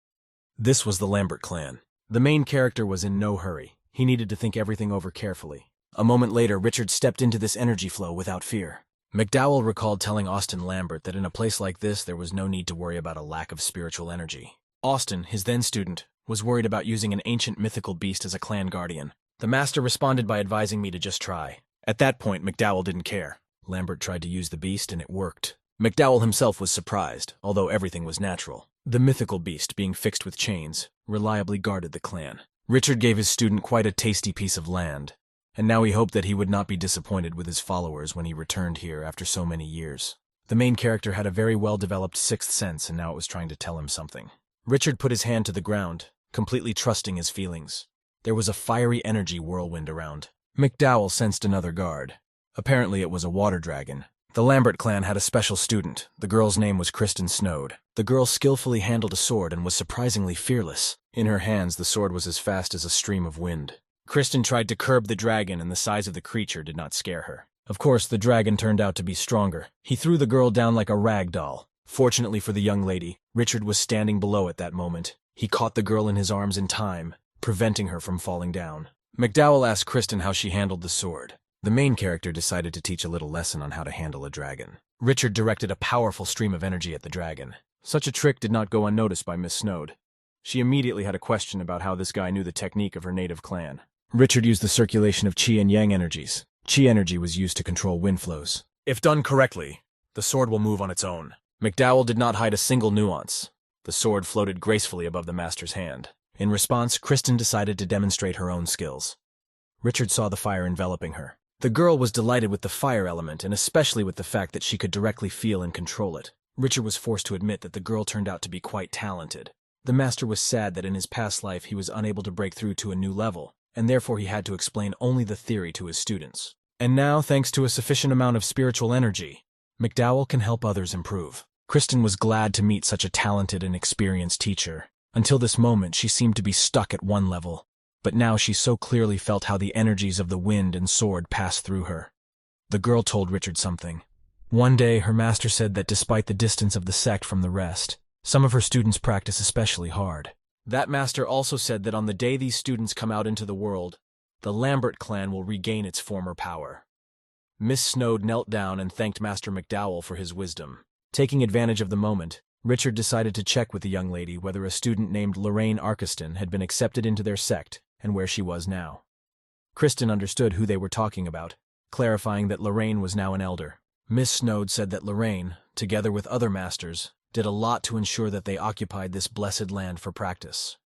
This was the Lambert clan. The main character was in no hurry. He needed to think everything over carefully. A moment later, Richard stepped into this energy flow without fear. McDowell recalled telling Austin Lambert that in a place like this there was no need to worry about a lack of spiritual energy. Austin, his then student, was worried about using an ancient mythical beast as a clan guardian. The master responded by advising me to just try. At that point, McDowell didn't care. Lambert tried to use the beast and it worked. McDowell himself was surprised, although everything was natural. The mythical beast, being fixed with chains, reliably guarded the clan. Richard gave his student quite a tasty piece of land, and now he hoped that he would not be disappointed with his followers when he returned here after so many years. The main character had a very well-developed 6th sense, and now it was trying to tell him something. Richard put his hand to the ground, completely trusting his feelings. There was a fiery energy whirlwind around. McDowell sensed another guard. Apparently it was a water dragon. The Lambert clan had a special student. The girl's name was Kristen Snowd. The girl skillfully handled a sword and was surprisingly fearless. In her hands, the sword was as fast as a stream of wind. Kristen tried to curb the dragon, and the size of the creature did not scare her. Of course, the dragon turned out to be stronger. He threw the girl down like a rag doll. Fortunately for the young lady, Richard was standing below at that moment. He caught the girl in his arms in time, preventing her from falling down. McDowell asked Kristen how she handled the sword. The main character decided to teach a little lesson on how to handle a dragon. Richard directed a powerful stream of energy at the dragon. Such a trick did not go unnoticed by Miss Snowd. She immediately had a question about how this guy knew the technique of her native clan. Richard used the circulation of Qi and Yang energies. Qi energy was used to control wind flows. If done correctly, the sword will move on its own. McDowell did not hide a single nuance. The sword floated gracefully above the master's hand. In response, Kristen decided to demonstrate her own skills. Richard saw the fire enveloping her. The girl was delighted with the fire element, and especially with the fact that she could directly feel and control it. Richard was forced to admit that the girl turned out to be quite talented. The master was sad that in his past life he was unable to break through to a new level, and therefore he had to explain only the theory to his students. And now, thanks to a sufficient amount of spiritual energy, McDowell can help others improve. Kristen was glad to meet such a talented and experienced teacher. Until this moment, she seemed to be stuck at one level, but now she so clearly felt how the energies of the wind and sword passed through her. The girl told Richard something. One day, her master said that despite the distance of the sect from the rest, some of her students practice especially hard. That master also said that on the day these students come out into the world, the Lambert clan will regain its former power. Miss Snowd knelt down and thanked Master McDowell for his wisdom. Taking advantage of the moment, Richard decided to check with the young lady whether a student named Lorraine Arkeston had been accepted into their sect and where she was now. Kristen understood who they were talking about, clarifying that Lorraine was now an elder. Miss Snowd said that Lorraine, together with other masters, did a lot to ensure that they occupied this blessed land for practice.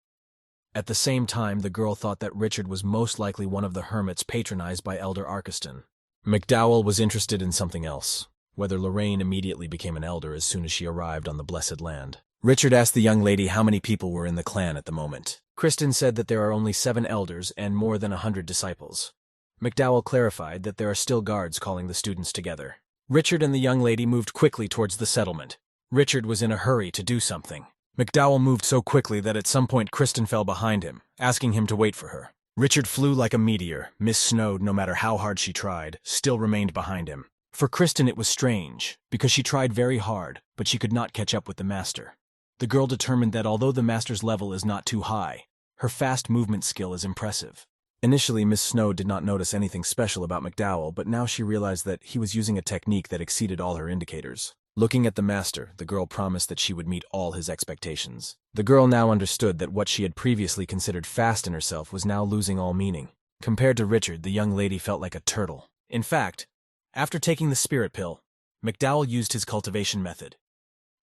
At the same time, the girl thought that Richard was most likely one of the hermits patronized by Elder Arkeston. McDowell was interested in something else, whether Lorraine immediately became an elder as soon as she arrived on the blessed land. Richard asked the young lady how many people were in the clan at the moment. Kristen said that there are only 7 elders and more than 100 disciples. McDowell clarified that there are still guards calling the students together. Richard and the young lady moved quickly towards the settlement. Richard was in a hurry to do something. McDowell moved so quickly that at some point Kristen fell behind him, asking him to wait for her. Richard flew like a meteor. Miss Snow, no matter how hard she tried, still remained behind him. For Kristen it was strange, because she tried very hard, but she could not catch up with the master. The girl determined that although the master's level is not too high, her fast movement skill is impressive. Initially, Miss Snow did not notice anything special about McDowell, but now she realized that he was using a technique that exceeded all her indicators. Looking at the master, the girl promised that she would meet all his expectations. The girl now understood that what she had previously considered fast in herself was now losing all meaning. Compared to Richard, the young lady felt like a turtle. In fact, after taking the spirit pill, McDowell used his cultivation method.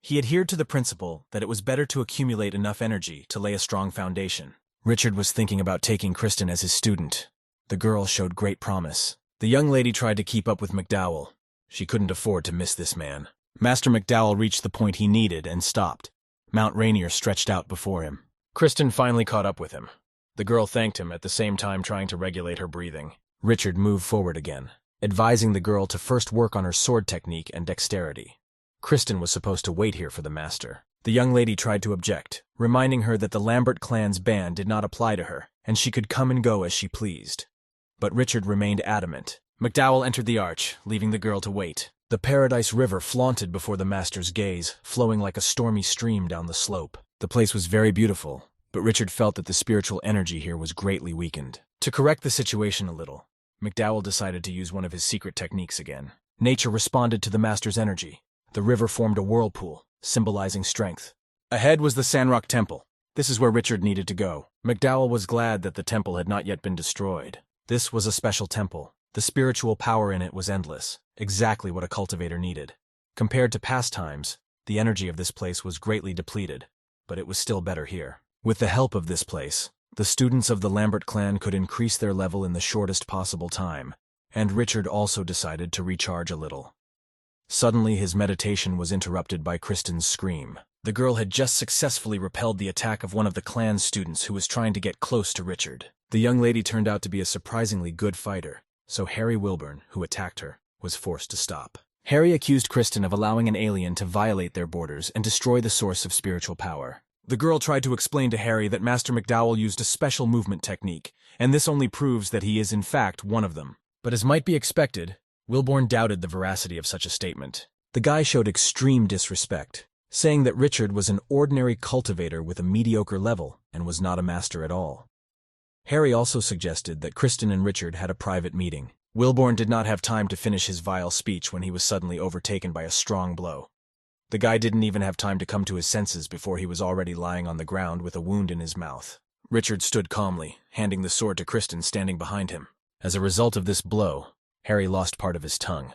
He adhered to the principle that it was better to accumulate enough energy to lay a strong foundation. Richard was thinking about taking Kristen as his student. The girl showed great promise. The young lady tried to keep up with McDowell. She couldn't afford to miss this man. Master McDowell reached the point he needed and stopped. Mount Rainier stretched out before him. Kristen finally caught up with him. The girl thanked him, at the same time trying to regulate her breathing. Richard moved forward again, advising the girl to first work on her sword technique and dexterity. Kristen was supposed to wait here for the master. The young lady tried to object, reminding her that the Lambert clan's ban did not apply to her, and she could come and go as she pleased. But Richard remained adamant. McDowell entered the arch, leaving the girl to wait. The Paradise River flaunted before the master's gaze, flowing like a stormy stream down the slope. The place was very beautiful, but Richard felt that the spiritual energy here was greatly weakened. To correct the situation a little, McDowell decided to use one of his secret techniques again. Nature responded to the master's energy. The river formed a whirlpool, symbolizing strength. Ahead was the Sandrock Temple. This is where Richard needed to go. McDowell was glad that the temple had not yet been destroyed. This was a special temple. The spiritual power in it was endless, exactly what a cultivator needed. Compared to past times, the energy of this place was greatly depleted, but it was still better here. With the help of this place, the students of the Lambert clan could increase their level in the shortest possible time, and Richard also decided to recharge a little. Suddenly, his meditation was interrupted by Kristen's scream. The girl had just successfully repelled the attack of one of the clan's students who was trying to get close to Richard. The young lady turned out to be a surprisingly good fighter, so Harry Wilburn, who attacked her, was forced to stop. Harry accused Kristen of allowing an alien to violate their borders and destroy the source of spiritual power. The girl tried to explain to Harry that Master McDowell used a special movement technique, and this only proves that he is in fact one of them. But as might be expected, Wilburn doubted the veracity of such a statement. The guy showed extreme disrespect, saying that Richard was an ordinary cultivator with a mediocre level and was not a master at all. Harry also suggested that Kristen and Richard had a private meeting. Wilburn did not have time to finish his vile speech when he was suddenly overtaken by a strong blow. The guy didn't even have time to come to his senses before he was already lying on the ground with a wound in his mouth. Richard stood calmly, handing the sword to Kristen standing behind him. As a result of this blow, Harry lost part of his tongue.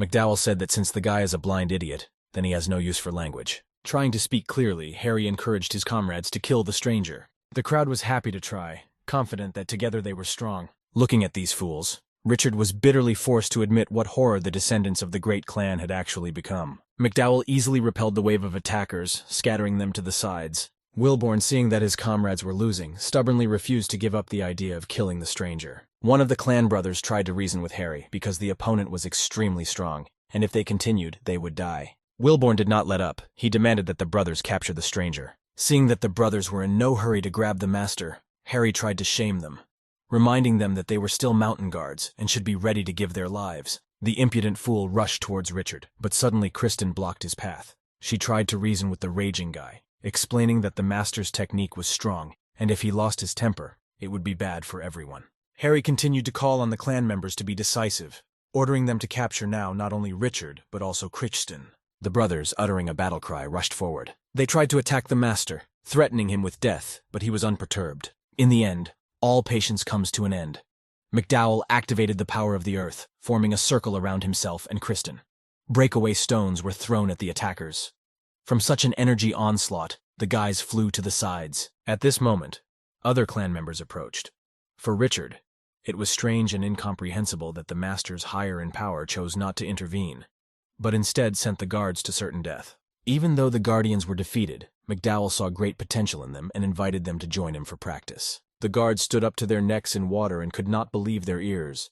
McDowell said that since the guy is a blind idiot, then he has no use for language. Trying to speak clearly, Harry encouraged his comrades to kill the stranger. The crowd was happy to try, confident that together they were strong. Looking at these fools, Richard was bitterly forced to admit what horror the descendants of the great clan had actually become. McDowell easily repelled the wave of attackers, scattering them to the sides. Wilburn, seeing that his comrades were losing, stubbornly refused to give up the idea of killing the stranger. One of the clan brothers tried to reason with Harry because the opponent was extremely strong, and if they continued, they would die. Wilburn did not let up. He demanded that the brothers capture the stranger. Seeing that the brothers were in no hurry to grab the master, Harry tried to shame them, reminding them that they were still mountain guards and should be ready to give their lives. The impudent fool rushed towards Richard, but suddenly Kristen blocked his path. She tried to reason with the raging guy, explaining that the master's technique was strong, and if he lost his temper, it would be bad for everyone. Harry continued to call on the clan members to be decisive, ordering them to capture now not only Richard, but also Kristen. The brothers, uttering a battle cry, rushed forward. They tried to attack the master, threatening him with death, but he was unperturbed. In the end, all patience comes to an end. McDowell activated the power of the earth, forming a circle around himself and Kristen. Breakaway stones were thrown at the attackers. From such an energy onslaught, the guys flew to the sides. At this moment, other clan members approached. For Richard, it was strange and incomprehensible that the masters higher in power chose not to intervene, but instead sent the guards to certain death. Even though the Guardians were defeated, McDowell saw great potential in them and invited them to join him for practice. The guards stood up to their necks in water and could not believe their ears.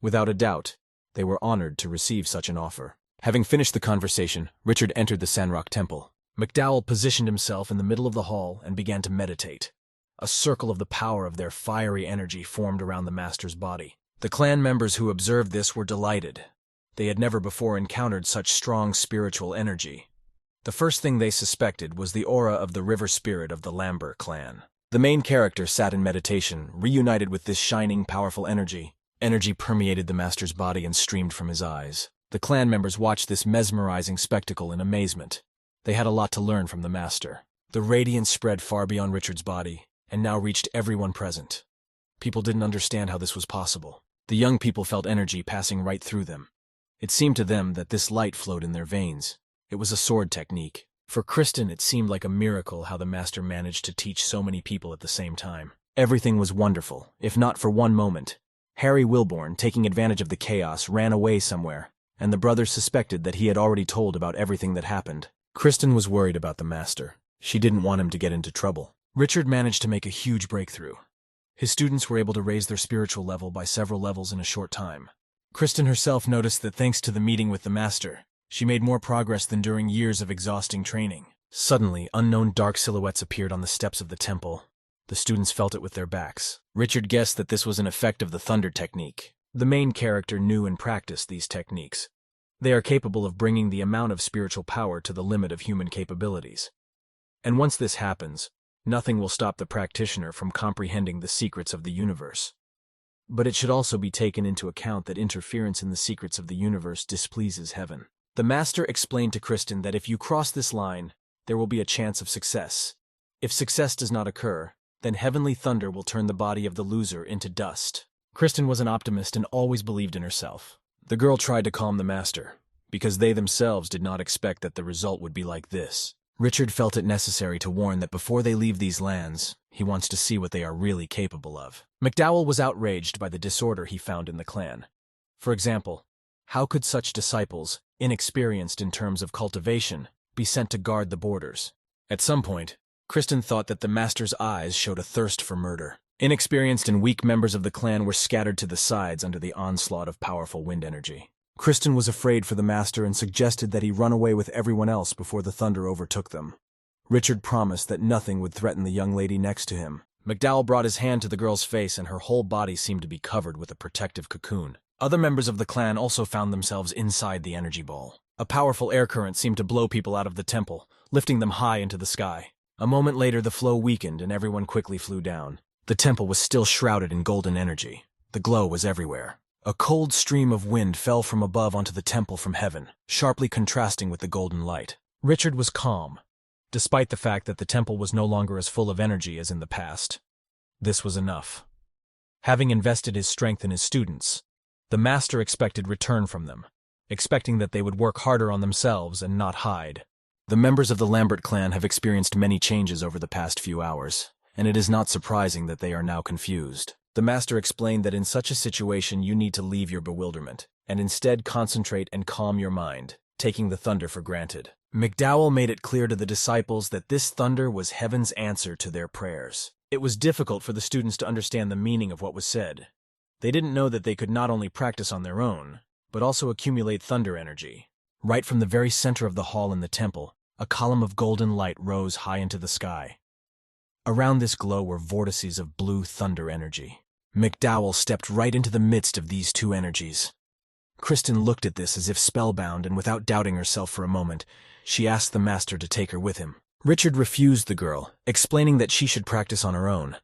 Without a doubt, they were honored to receive such an offer. Having finished the conversation, Richard entered the Sandrock Temple. McDowell positioned himself in the middle of the hall and began to meditate. A circle of the power of their fiery energy formed around the master's body. The clan members who observed this were delighted. They had never before encountered such strong spiritual energy. The first thing they suspected was the aura of the river spirit of the Lambert clan. The main character sat in meditation, reunited with this shining, powerful energy. Energy permeated the master's body and streamed from his eyes. The clan members watched this mesmerizing spectacle in amazement. They had a lot to learn from the master. The radiance spread far beyond Richard's body, and now reached everyone present. People didn't understand how this was possible. The young people felt energy passing right through them. It seemed to them that this light flowed in their veins. It was a sword technique. For Kristen, it seemed like a miracle how the master managed to teach so many people at the same time. Everything was wonderful, if not for one moment. Harry Wilborn, taking advantage of the chaos, ran away somewhere, and the brothers suspected that he had already told about everything that happened. Kristen was worried about the master. She didn't want him to get into trouble. Richard managed to make a huge breakthrough. His students were able to raise their spiritual level by several levels in a short time. Kristen herself noticed that thanks to the meeting with the master, she made more progress than during years of exhausting training. Suddenly, unknown dark silhouettes appeared on the steps of the temple. The students felt it with their backs. Richard guessed that this was an effect of the thunder technique. The main character knew and practiced these techniques. They are capable of bringing the amount of spiritual power to the limit of human capabilities. And once this happens, nothing will stop the practitioner from comprehending the secrets of the universe. But it should also be taken into account that interference in the secrets of the universe displeases heaven. The master explained to Kristen that if you cross this line, there will be a chance of success. If success does not occur, then heavenly thunder will turn the body of the loser into dust. Kristen was an optimist and always believed in herself. The girl tried to calm the master, because they themselves did not expect that the result would be like this. Richard felt it necessary to warn that before they leave these lands, he wants to see what they are really capable of. McDowell was outraged by the disorder he found in the clan. For example, how could such disciples, inexperienced in terms of cultivation, be sent to guard the borders? At some point, Kristen thought that the master's eyes showed a thirst for murder. Inexperienced and weak members of the clan were scattered to the sides under the onslaught of powerful wind energy. Kristen was afraid for the master and suggested that he run away with everyone else before the thunder overtook them. Richard promised that nothing would threaten the young lady next to him. McDowell brought his hand to the girl's face and her whole body seemed to be covered with a protective cocoon. Other members of the clan also found themselves inside the energy ball. A powerful air current seemed to blow people out of the temple, lifting them high into the sky. A moment later, the flow weakened and everyone quickly flew down. The temple was still shrouded in golden energy. The glow was everywhere. A cold stream of wind fell from above onto the temple from heaven, sharply contrasting with the golden light. Richard was calm, despite the fact that the temple was no longer as full of energy as in the past. This was enough. Having invested his strength in his students, the master expected return from them, expecting that they would work harder on themselves and not hide. The members of the Lambert clan have experienced many changes over the past few hours, and it is not surprising that they are now confused. The master explained that in such a situation you need to leave your bewilderment, and instead concentrate and calm your mind, taking the thunder for granted. McDowell made it clear to the disciples that this thunder was heaven's answer to their prayers. It was difficult for the students to understand the meaning of what was said. They didn't know that they could not only practice on their own, but also accumulate thunder energy. Right from the very center of the hall in the temple, a column of golden light rose high into the sky. Around this glow were vortices of blue thunder energy. McDowell stepped right into the midst of these two energies. Kristen looked at this as if spellbound, and without doubting herself for a moment, she asked the master to take her with him. Richard refused the girl, explaining that she should practice on her own.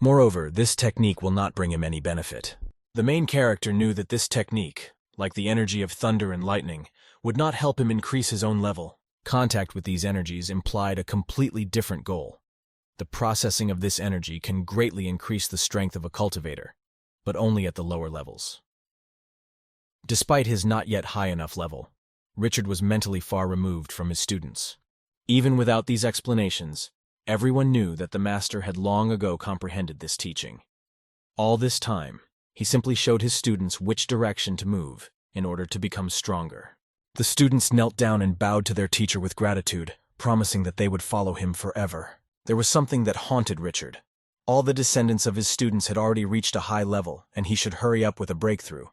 Moreover, this technique will not bring him any benefit. The main character knew that this technique, like the energy of thunder and lightning, would not help him increase his own level. Contact with these energies implied a completely different goal. The processing of this energy can greatly increase the strength of a cultivator, but only at the lower levels. Despite his not yet high enough level, Richard was mentally far removed from his students. Even without these explanations, everyone knew that the master had long ago comprehended this teaching. All this time, he simply showed his students which direction to move in order to become stronger. The students knelt down and bowed to their teacher with gratitude, promising that they would follow him forever. There was something that haunted Richard. All the descendants of his students had already reached a high level, and he should hurry up with a breakthrough.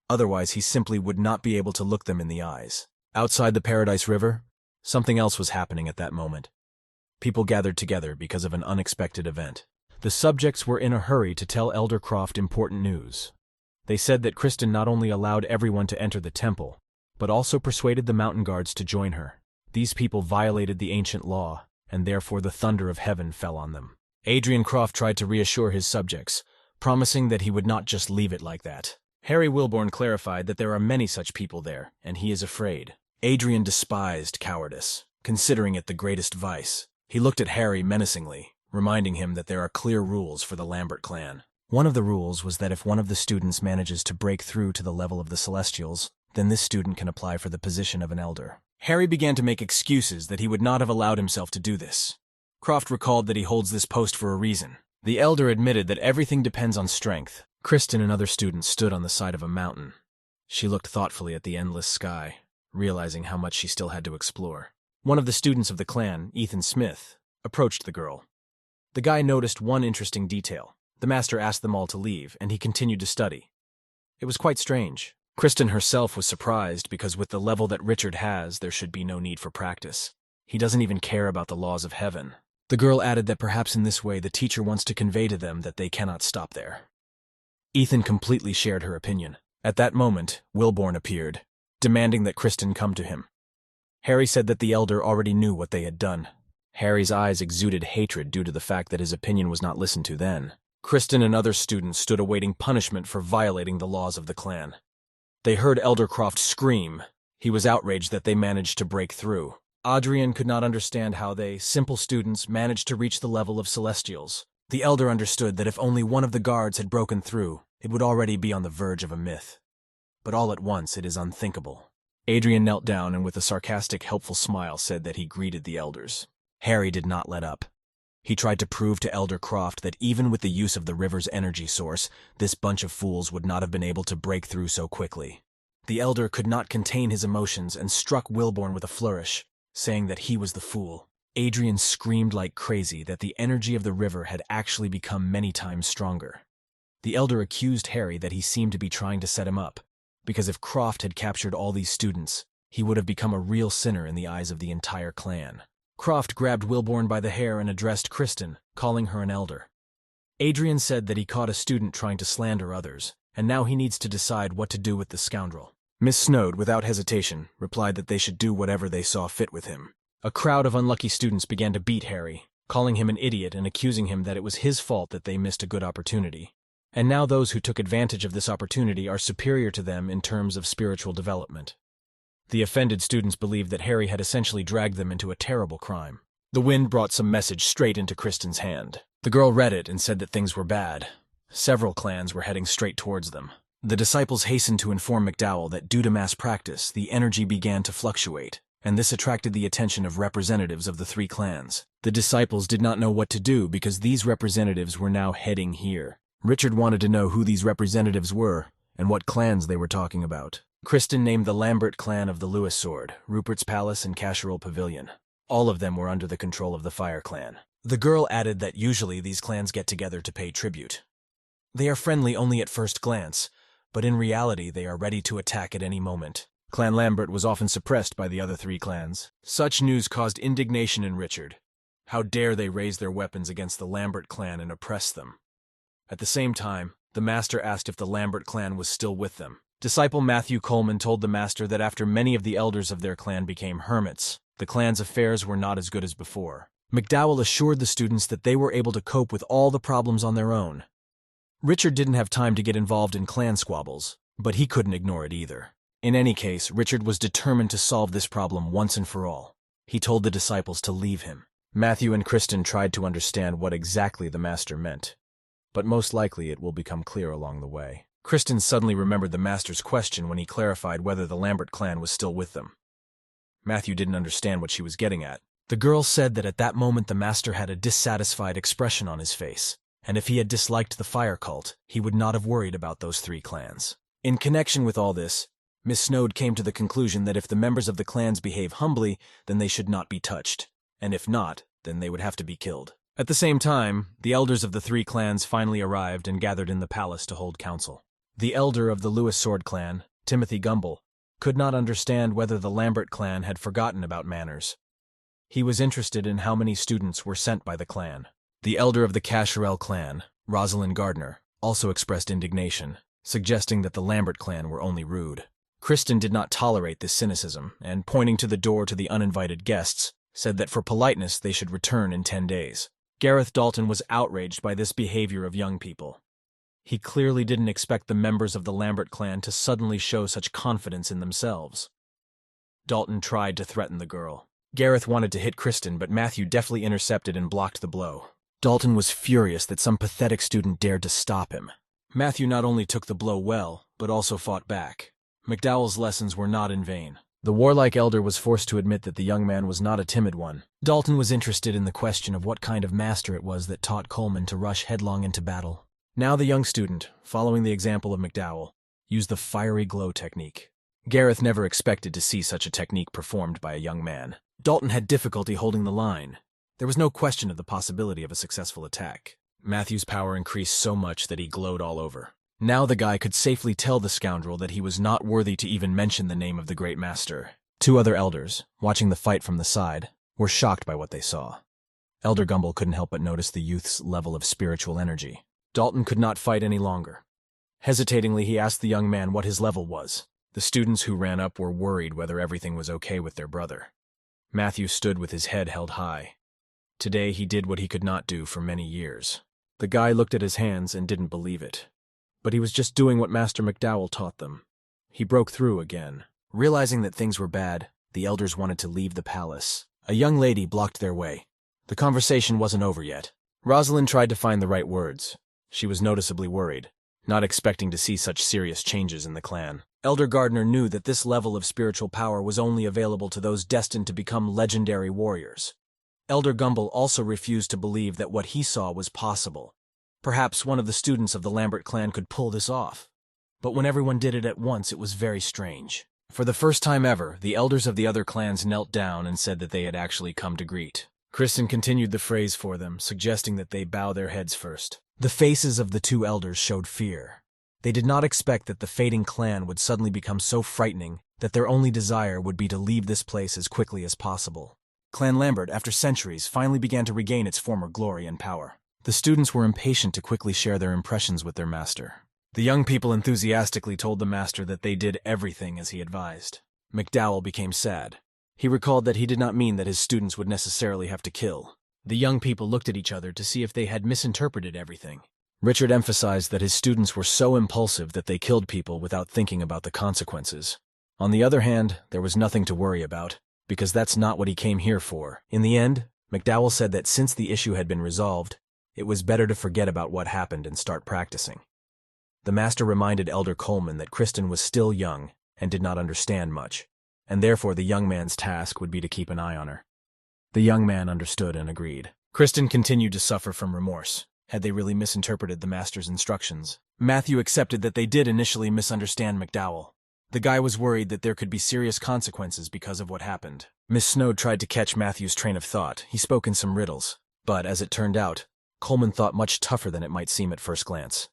Otherwise, he simply would not be able to look them in the eyes. Outside the Paradise River, something else was happening at that moment. People gathered together because of an unexpected event. The subjects were in a hurry to tell Elder Croft important news. They said that Kristen not only allowed everyone to enter the temple, but also persuaded the mountain guards to join her. These people violated the ancient law, and therefore the thunder of heaven fell on them. Adrian Croft tried to reassure his subjects, promising that he would not just leave it like that. Harry Wilbourn clarified that there are many such people there, and he is afraid. Adrian despised cowardice, considering it the greatest vice. He looked at Harry menacingly, reminding him that there are clear rules for the Lambert clan. One of the rules was that if one of the students manages to break through to the level of the Celestials, then this student can apply for the position of an elder. Harry began to make excuses that he would not have allowed himself to do this. Croft recalled that he holds this post for a reason. The elder admitted that everything depends on strength. Kristen and other students stood on the side of a mountain. She looked thoughtfully at the endless sky, realizing how much she still had to explore. One of the students of the clan, Ethan Smith, approached the girl. The guy noticed one interesting detail. The master asked them all to leave, and he continued to study. It was quite strange. Kristen herself was surprised because with the level that Richard has, there should be no need for practice. He doesn't even care about the laws of heaven. The girl added that perhaps in this way the teacher wants to convey to them that they cannot stop there. Ethan completely shared her opinion. At that moment, Wilbourn appeared, demanding that Kristen come to him. Harry said that the elder already knew what they had done. Harry's eyes exuded hatred due to the fact that his opinion was not listened to then. Kristen and other students stood awaiting punishment for violating the laws of the clan. They heard Elder Croft scream. He was outraged that they managed to break through. Adrian could not understand how they, simple students, managed to reach the level of Celestials. The elder understood that if only one of the guards had broken through, it would already be on the verge of a myth. But all at once it is unthinkable. Adrian knelt down and with a sarcastic, helpful smile said that he greeted the elders. Harry did not let up. He tried to prove to Elder Croft that even with the use of the river's energy source, this bunch of fools would not have been able to break through so quickly. The elder could not contain his emotions and struck Wilbourn with a flourish, saying that he was the fool. Adrian screamed like crazy that the energy of the river had actually become many times stronger. The elder accused Harry that he seemed to be trying to set him up, because if Croft had captured all these students, he would have become a real sinner in the eyes of the entire clan. Croft grabbed Wilbourn by the hair and addressed Kristen, calling her an elder. Adrian said that he caught a student trying to slander others, and now he needs to decide what to do with the scoundrel. Miss Snowd, without hesitation, replied that they should do whatever they saw fit with him. A crowd of unlucky students began to beat Harry, calling him an idiot and accusing him that it was his fault that they missed a good opportunity. And now those who took advantage of this opportunity are superior to them in terms of spiritual development. The offended students believed that Harry had essentially dragged them into a terrible crime. The wind brought some message straight into Kristen's hand. The girl read it and said that things were bad. Several clans were heading straight towards them. The disciples hastened to inform McDowell that due to mass practice, the energy began to fluctuate, and this attracted the attention of representatives of the three clans. The disciples did not know what to do because these representatives were now heading here. Richard wanted to know who these representatives were and what clans they were talking about. Kristen named the Lambert clan of the Lewis Sword, Rupert's Palace, and Casserole Pavilion. All of them were under the control of the Fire Clan. The girl added that usually these clans get together to pay tribute. They are friendly only at first glance, but in reality they are ready to attack at any moment. Clan Lambert was often suppressed by the other three clans. Such news caused indignation in Richard. How dare they raise their weapons against the Lambert clan and oppress them? At the same time, the master asked if the Lambert clan was still with them. Disciple Matthew Coleman told the master that after many of the elders of their clan became hermits, the clan's affairs were not as good as before. McDowell assured the students that they were able to cope with all the problems on their own. Richard didn't have time to get involved in clan squabbles, but he couldn't ignore it either. In any case, Richard was determined to solve this problem once and for all. He told the disciples to leave him. Matthew and Kristen tried to understand what exactly the master meant, but most likely it will become clear along the way. Kristen suddenly remembered the master's question when he clarified whether the Lambert clan was still with them. Matthew didn't understand what she was getting at. The girl said that at that moment the master had a dissatisfied expression on his face, and if he had disliked the fire cult, he would not have worried about those three clans. In connection with all this, Miss Snowd came to the conclusion that if the members of the clans behave humbly, then they should not be touched, and if not, then they would have to be killed. At the same time, the elders of the three clans finally arrived and gathered in the palace to hold council. The elder of the Lewis Sword clan, Timothy Gumble, could not understand whether the Lambert clan had forgotten about manners. He was interested in how many students were sent by the clan. The elder of the Casherell clan, Rosalind Gardner, also expressed indignation, suggesting that the Lambert clan were only rude. Kristen did not tolerate this cynicism, and pointing to the door to the uninvited guests, said that for politeness they should return in 10 days. Gareth Dalton was outraged by this behavior of young people. He clearly didn't expect the members of the Lambert clan to suddenly show such confidence in themselves. Dalton tried to threaten the girl. Gareth wanted to hit Kristen, but Matthew deftly intercepted and blocked the blow. Dalton was furious that some pathetic student dared to stop him. Matthew not only took the blow well, but also fought back. McDowell's lessons were not in vain. The warlike elder was forced to admit that the young man was not a timid one. Dalton was interested in the question of what kind of master it was that taught Coleman to rush headlong into battle. Now the young student, following the example of McDowell, used the fiery glow technique. Gareth never expected to see such a technique performed by a young man. Dalton had difficulty holding the line. There was no question of the possibility of a successful attack. Matthew's power increased so much that he glowed all over. Now the guy could safely tell the scoundrel that he was not worthy to even mention the name of the great master. Two other elders, watching the fight from the side, were shocked by what they saw. Elder Gumble couldn't help but notice the youth's level of spiritual energy. Dalton could not fight any longer. Hesitatingly, he asked the young man what his level was. The students who ran up were worried whether everything was okay with their brother. Matthew stood with his head held high. Today he did what he could not do for many years. The guy looked at his hands and didn't believe it. But he was just doing what Master McDowell taught them. He broke through again. Realizing that things were bad, the elders wanted to leave the palace. A young lady blocked their way. The conversation wasn't over yet. Rosalind tried to find the right words. She was noticeably worried, not expecting to see such serious changes in the clan. Elder Gardner knew that this level of spiritual power was only available to those destined to become legendary warriors. Elder Gumble also refused to believe that what he saw was possible. Perhaps one of the students of the Lambert clan could pull this off. But when everyone did it at once, it was very strange. For the first time ever, the elders of the other clans knelt down and said that they had actually come to greet. Kristen continued the phrase for them, suggesting that they bow their heads first. The faces of the two elders showed fear. They did not expect that the fading clan would suddenly become so frightening that their only desire would be to leave this place as quickly as possible. Clan Lambert, after centuries, finally began to regain its former glory and power. The students were impatient to quickly share their impressions with their master. The young people enthusiastically told the master that they did everything as he advised. McDowell became sad. He recalled that he did not mean that his students would necessarily have to kill. The young people looked at each other to see if they had misinterpreted everything. Richard emphasized that his students were so impulsive that they killed people without thinking about the consequences. On the other hand, there was nothing to worry about, because that's not what he came here for. In the end, McDowell said that since the issue had been resolved, it was better to forget about what happened and start practicing. The master reminded Elder Coleman that Kristen was still young and did not understand much, and therefore the young man's task would be to keep an eye on her. The young man understood and agreed. Kristen continued to suffer from remorse. Had they really misinterpreted the master's instructions? Matthew accepted that they did initially misunderstand McDowell. The guy was worried that there could be serious consequences because of what happened. Miss Snowd tried to catch Matthew's train of thought. He spoke in some riddles, but as it turned out, Coleman thought much tougher than it might seem at first glance.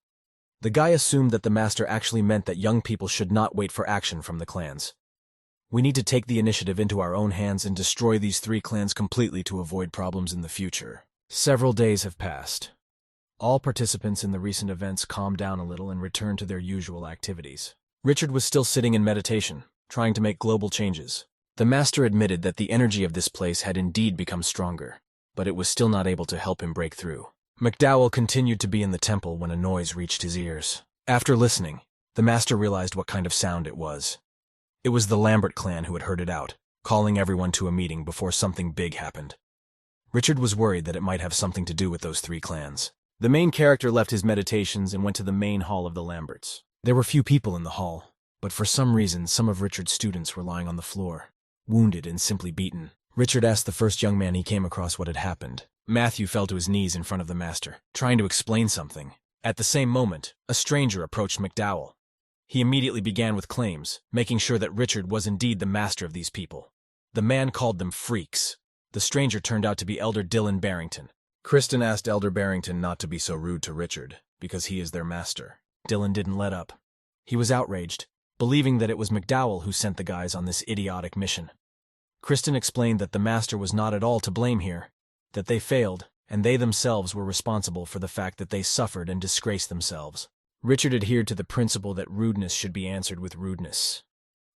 The guy assumed that the master actually meant that young people should not wait for action from the clans. We need to take the initiative into our own hands and destroy these three clans completely to avoid problems in the future. Several days have passed. All participants in the recent events calmed down a little and returned to their usual activities. Richard was still sitting in meditation, trying to make global changes. The master admitted that the energy of this place had indeed become stronger, but it was still not able to help him break through. McDowell continued to be in the temple when a noise reached his ears. After listening, the master realized what kind of sound it was. It was the Lambert clan who had heard it out, calling everyone to a meeting before something big happened. Richard was worried that it might have something to do with those three clans. The main character left his meditations and went to the main hall of the Lamberts. There were few people in the hall, but for some reason some of Richard's students were lying on the floor, wounded and simply beaten. Richard asked the first young man he came across what had happened. Matthew fell to his knees in front of the master, trying to explain something. At the same moment, a stranger approached McDowell. He immediately began with claims, making sure that Richard was indeed the master of these people. The man called them freaks. The stranger turned out to be Elder Dylan Barrington. Kristen asked Elder Barrington not to be so rude to Richard, because he is their master. Dylan didn't let up. He was outraged, believing that it was McDowell who sent the guys on this idiotic mission. Kristen explained that the master was not at all to blame here, that they failed, and they themselves were responsible for the fact that they suffered and disgraced themselves. Richard adhered to the principle that rudeness should be answered with rudeness.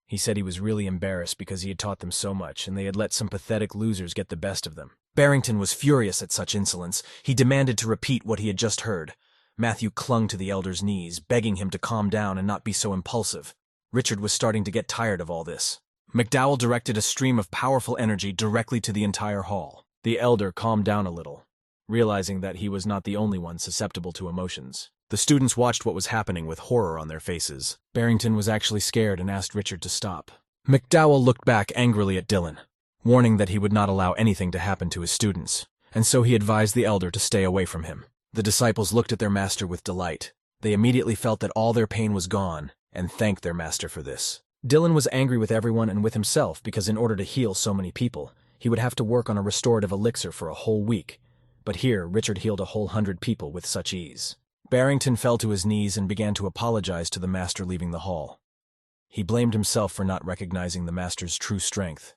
He said he was really embarrassed because he had taught them so much and they had let some pathetic losers get the best of them. Barrington was furious at such insolence. He demanded to repeat what he had just heard. Matthew clung to the elder's knees, begging him to calm down and not be so impulsive. Richard was starting to get tired of all this. McDowell directed a stream of powerful energy directly to the entire hall. The elder calmed down a little, realizing that he was not the only one susceptible to emotions. The students watched what was happening with horror on their faces. Barrington was actually scared and asked Richard to stop. McDowell looked back angrily at Dylan, warning that he would not allow anything to happen to his students, and so he advised the elder to stay away from him. The disciples looked at their master with delight. They immediately felt that all their pain was gone, and thanked their master for this. Dylan was angry with everyone and with himself because in order to heal so many people, he would have to work on a restorative elixir for a whole week. But here, Richard healed a whole 100 people with such ease. Barrington fell to his knees and began to apologize to the master leaving the hall. He blamed himself for not recognizing the master's true strength.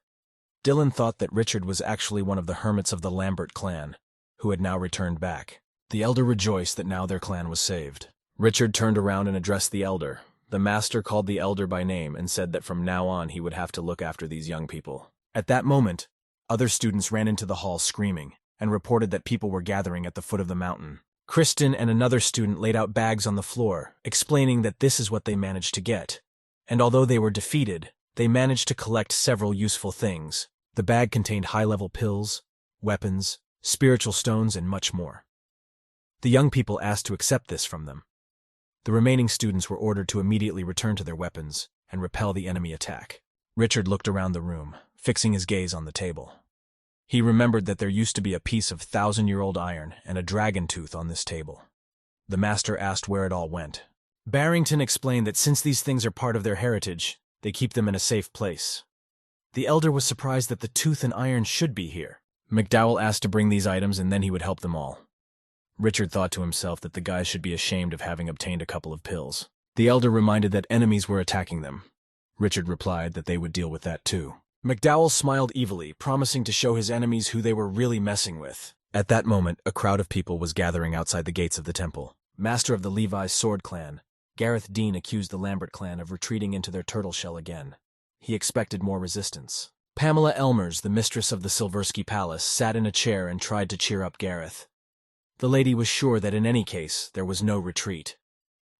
Dylan thought that Richard was actually one of the hermits of the Lambert clan, who had now returned back. The elder rejoiced that now their clan was saved. Richard turned around and addressed the elder. The master called the elder by name and said that from now on he would have to look after these young people. At that moment, other students ran into the hall screaming and reported that people were gathering at the foot of the mountain. Kristen and another student laid out bags on the floor, explaining that this is what they managed to get. And although they were defeated, they managed to collect several useful things. The bag contained high-level pills, weapons, spiritual stones, and much more. The young people asked to accept this from them. The remaining students were ordered to immediately return to their weapons and repel the enemy attack. Richard looked around the room, fixing his gaze on the table. He remembered that there used to be a piece of 1,000-year-old iron and a dragon tooth on this table. The master asked where it all went. Barrington explained that since these things are part of their heritage, they keep them in a safe place. The elder was surprised that the tooth and iron should be here. McDowell asked to bring these items and then he would help them all. Richard thought to himself that the guys should be ashamed of having obtained a couple of pills. The elder reminded that enemies were attacking them. Richard replied that they would deal with that too. McDowell smiled evilly, promising to show his enemies who they were really messing with. At that moment, a crowd of people was gathering outside the gates of the temple. Master of the Levi's sword clan, Gareth Dean accused the Lambert clan of retreating into their turtle shell again. He expected more resistance. Pamela Elmers, the mistress of the Silversky Palace, sat in a chair and tried to cheer up Gareth. The lady was sure that in any case, there was no retreat.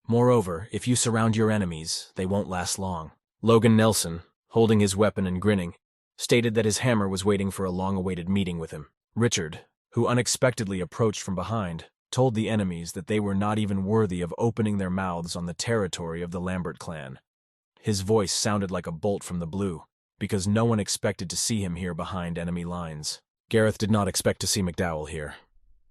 Moreover, if you surround your enemies, they won't last long. Logan Nelson, holding his weapon and grinning, stated that his hammer was waiting for a long-awaited meeting with him. Richard, who unexpectedly approached from behind, told the enemies that they were not even worthy of opening their mouths on the territory of the Lambert clan. His voice sounded like a bolt from the blue, because no one expected to see him here behind enemy lines. Gareth did not expect to see McDowell here.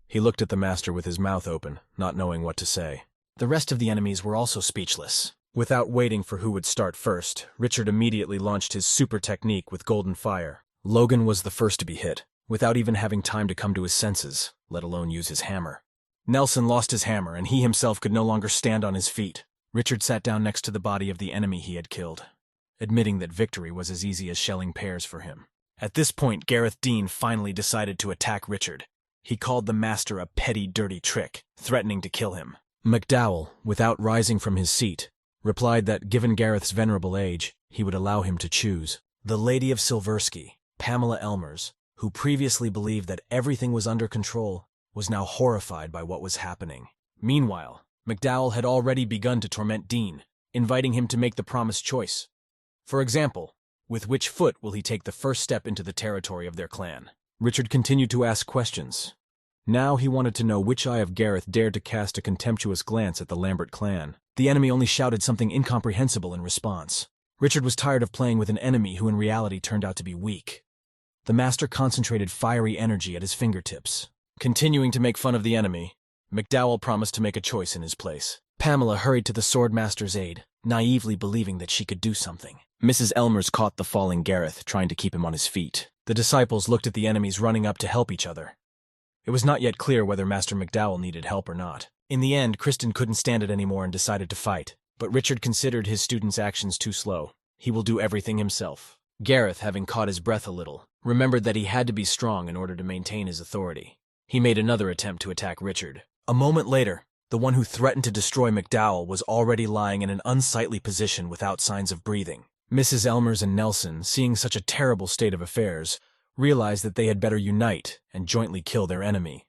He looked at the master with his mouth open, not knowing what to say. The rest of the enemies were also speechless. Without waiting for who would start first, Richard immediately launched his super technique with golden fire. Logan was the first to be hit, without even having time to come to his senses, let alone use his hammer. Nelson lost his hammer, and he himself could no longer stand on his feet. Richard sat down next to the body of the enemy he had killed, admitting that victory was as easy as shelling pears for him. At this point, Gareth Dean finally decided to attack Richard. He called the master a petty, dirty trick, threatening to kill him. McDowell, without rising from his seat, replied that given Gareth's venerable age, he would allow him to choose. The Lady of Silversky, Pamela Elmers, who previously believed that everything was under control, was now horrified by what was happening. Meanwhile, McDowell had already begun to torment Dean, inviting him to make the promised choice. For example, with which foot will he take the first step into the territory of their clan? Richard continued to ask questions. Now he wanted to know which eye of Gareth dared to cast a contemptuous glance at the Lambert clan. The enemy only shouted something incomprehensible in response. Richard was tired of playing with an enemy who in reality turned out to be weak. The master concentrated fiery energy at his fingertips. Continuing to make fun of the enemy, McDowell promised to make a choice in his place. Pamela hurried to the sword master's aid, naively believing that she could do something. Mrs. Elmers caught the falling Gareth, trying to keep him on his feet. The disciples looked at the enemies running up to help each other. It was not yet clear whether Master McDowell needed help or not. In the end, Kristen couldn't stand it anymore and decided to fight. But Richard considered his student's actions too slow. He will do everything himself. Gareth, having caught his breath a little, remembered that he had to be strong in order to maintain his authority. He made another attempt to attack Richard. A moment later, the one who threatened to destroy McDowell was already lying in an unsightly position without signs of breathing. Mrs. Elmers and Nelson, seeing such a terrible state of affairs, realized that they had better unite and jointly kill their enemy.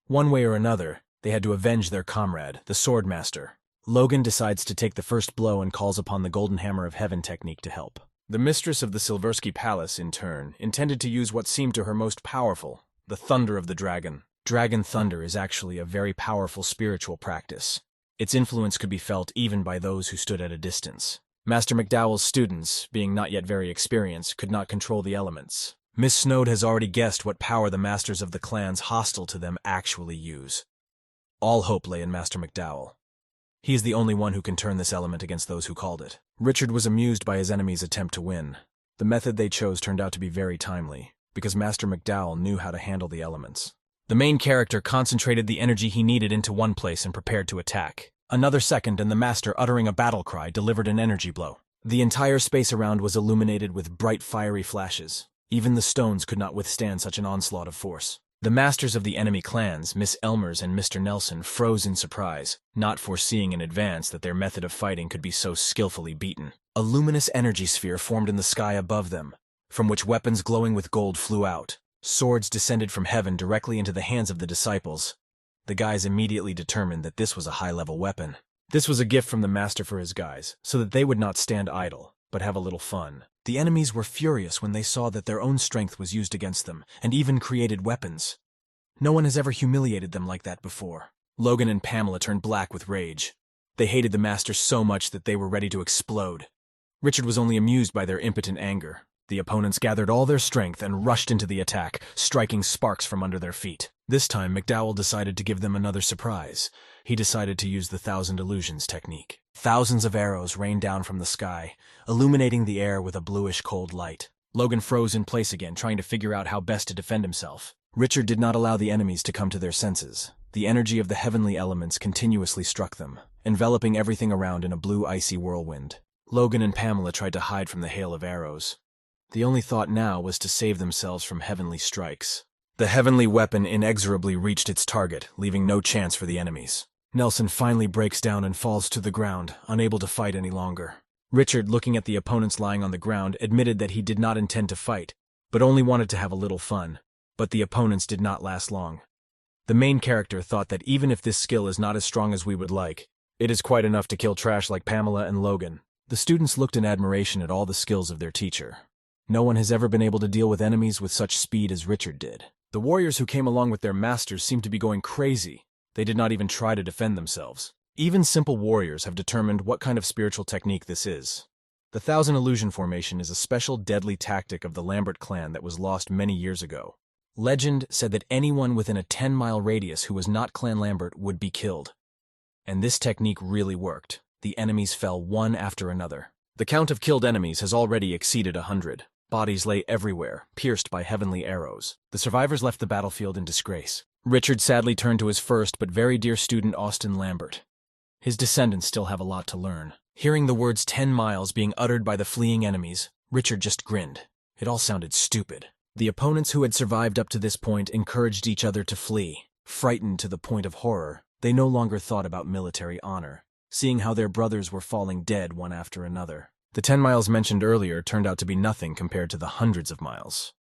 One way or another, they had to avenge their comrade, the Swordmaster. Logan decides to take the first blow and calls upon the Golden Hammer of Heaven technique to help. The mistress of the Silversky Palace, in turn, intended to use what seemed to her most powerful, the thunder of the dragon. Dragon thunder is actually a very powerful spiritual practice. Its influence could be felt even by those who stood at a distance. Master McDowell's students, being not yet very experienced, could not control the elements. Miss Snowd has already guessed what power the masters of the clans hostile to them actually use. All hope lay in Master McDowell. He is the only one who can turn this element against those who called it. Richard was amused by his enemy's attempt to win. The method they chose turned out to be very timely, because Master McDowell knew how to handle the elements. The main character concentrated the energy he needed into one place and prepared to attack. Another second and the master, uttering a battle cry, delivered an energy blow. The entire space around was illuminated with bright fiery flashes. Even the stones could not withstand such an onslaught of force. The masters of the enemy clans, Miss Elmers and Mr. Nelson, froze in surprise, not foreseeing in advance that their method of fighting could be so skillfully beaten. A luminous energy sphere formed in the sky above them, from which weapons glowing with gold flew out. Swords descended from heaven directly into the hands of the disciples. The guys immediately determined that this was a high-level weapon. This was a gift from the master for his guys, so that they would not stand idle, but have a little fun. The enemies were furious when they saw that their own strength was used against them, and even created weapons. No one has ever humiliated them like that before. Logan and Pamela turned black with rage. They hated the master so much that they were ready to explode. Richard was only amused by their impotent anger. The opponents gathered all their strength and rushed into the attack, striking sparks from under their feet. This time, McDowell decided to give them another surprise. He decided to use the Thousand Illusions technique. Thousands of arrows rained down from the sky, illuminating the air with a bluish-cold light. Logan froze in place again, trying to figure out how best to defend himself. Richard did not allow the enemies to come to their senses. The energy of the heavenly elements continuously struck them, enveloping everything around in a blue, icy whirlwind. Logan and Pamela tried to hide from the hail of arrows. The only thought now was to save themselves from heavenly strikes. The heavenly weapon inexorably reached its target, leaving no chance for the enemies. Nelson finally breaks down and falls to the ground, unable to fight any longer. Richard, looking at the opponents lying on the ground, admitted that he did not intend to fight, but only wanted to have a little fun. But the opponents did not last long. The main character thought that even if this skill is not as strong as we would like, it is quite enough to kill trash like Pamela and Logan. The students looked in admiration at all the skills of their teacher. No one has ever been able to deal with enemies with such speed as Richard did. The warriors who came along with their masters seemed to be going crazy. They did not even try to defend themselves. Even simple warriors have determined what kind of spiritual technique this is. The Thousand Illusion Formation is a special deadly tactic of the Lambert clan that was lost many years ago. Legend said that anyone within a 10-mile radius who was not Clan Lambert would be killed. And this technique really worked. The enemies fell one after another. The count of killed enemies has already exceeded 100. Bodies lay everywhere, pierced by heavenly arrows. The survivors left the battlefield in disgrace. Richard sadly turned to his first but very dear student Austin Lambert. His descendants still have a lot to learn. Hearing the words 10 miles being uttered by the fleeing enemies, Richard just grinned. It all sounded stupid. The opponents who had survived up to this point encouraged each other to flee. Frightened to the point of horror, they no longer thought about military honor, seeing how their brothers were falling dead one after another. The 10 miles mentioned earlier turned out to be nothing compared to the hundreds of miles.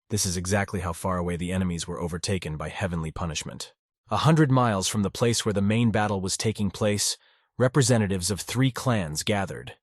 This is exactly how far away the enemies were overtaken by heavenly punishment. 100 miles from the place where the main battle was taking place, representatives of 3 clans gathered.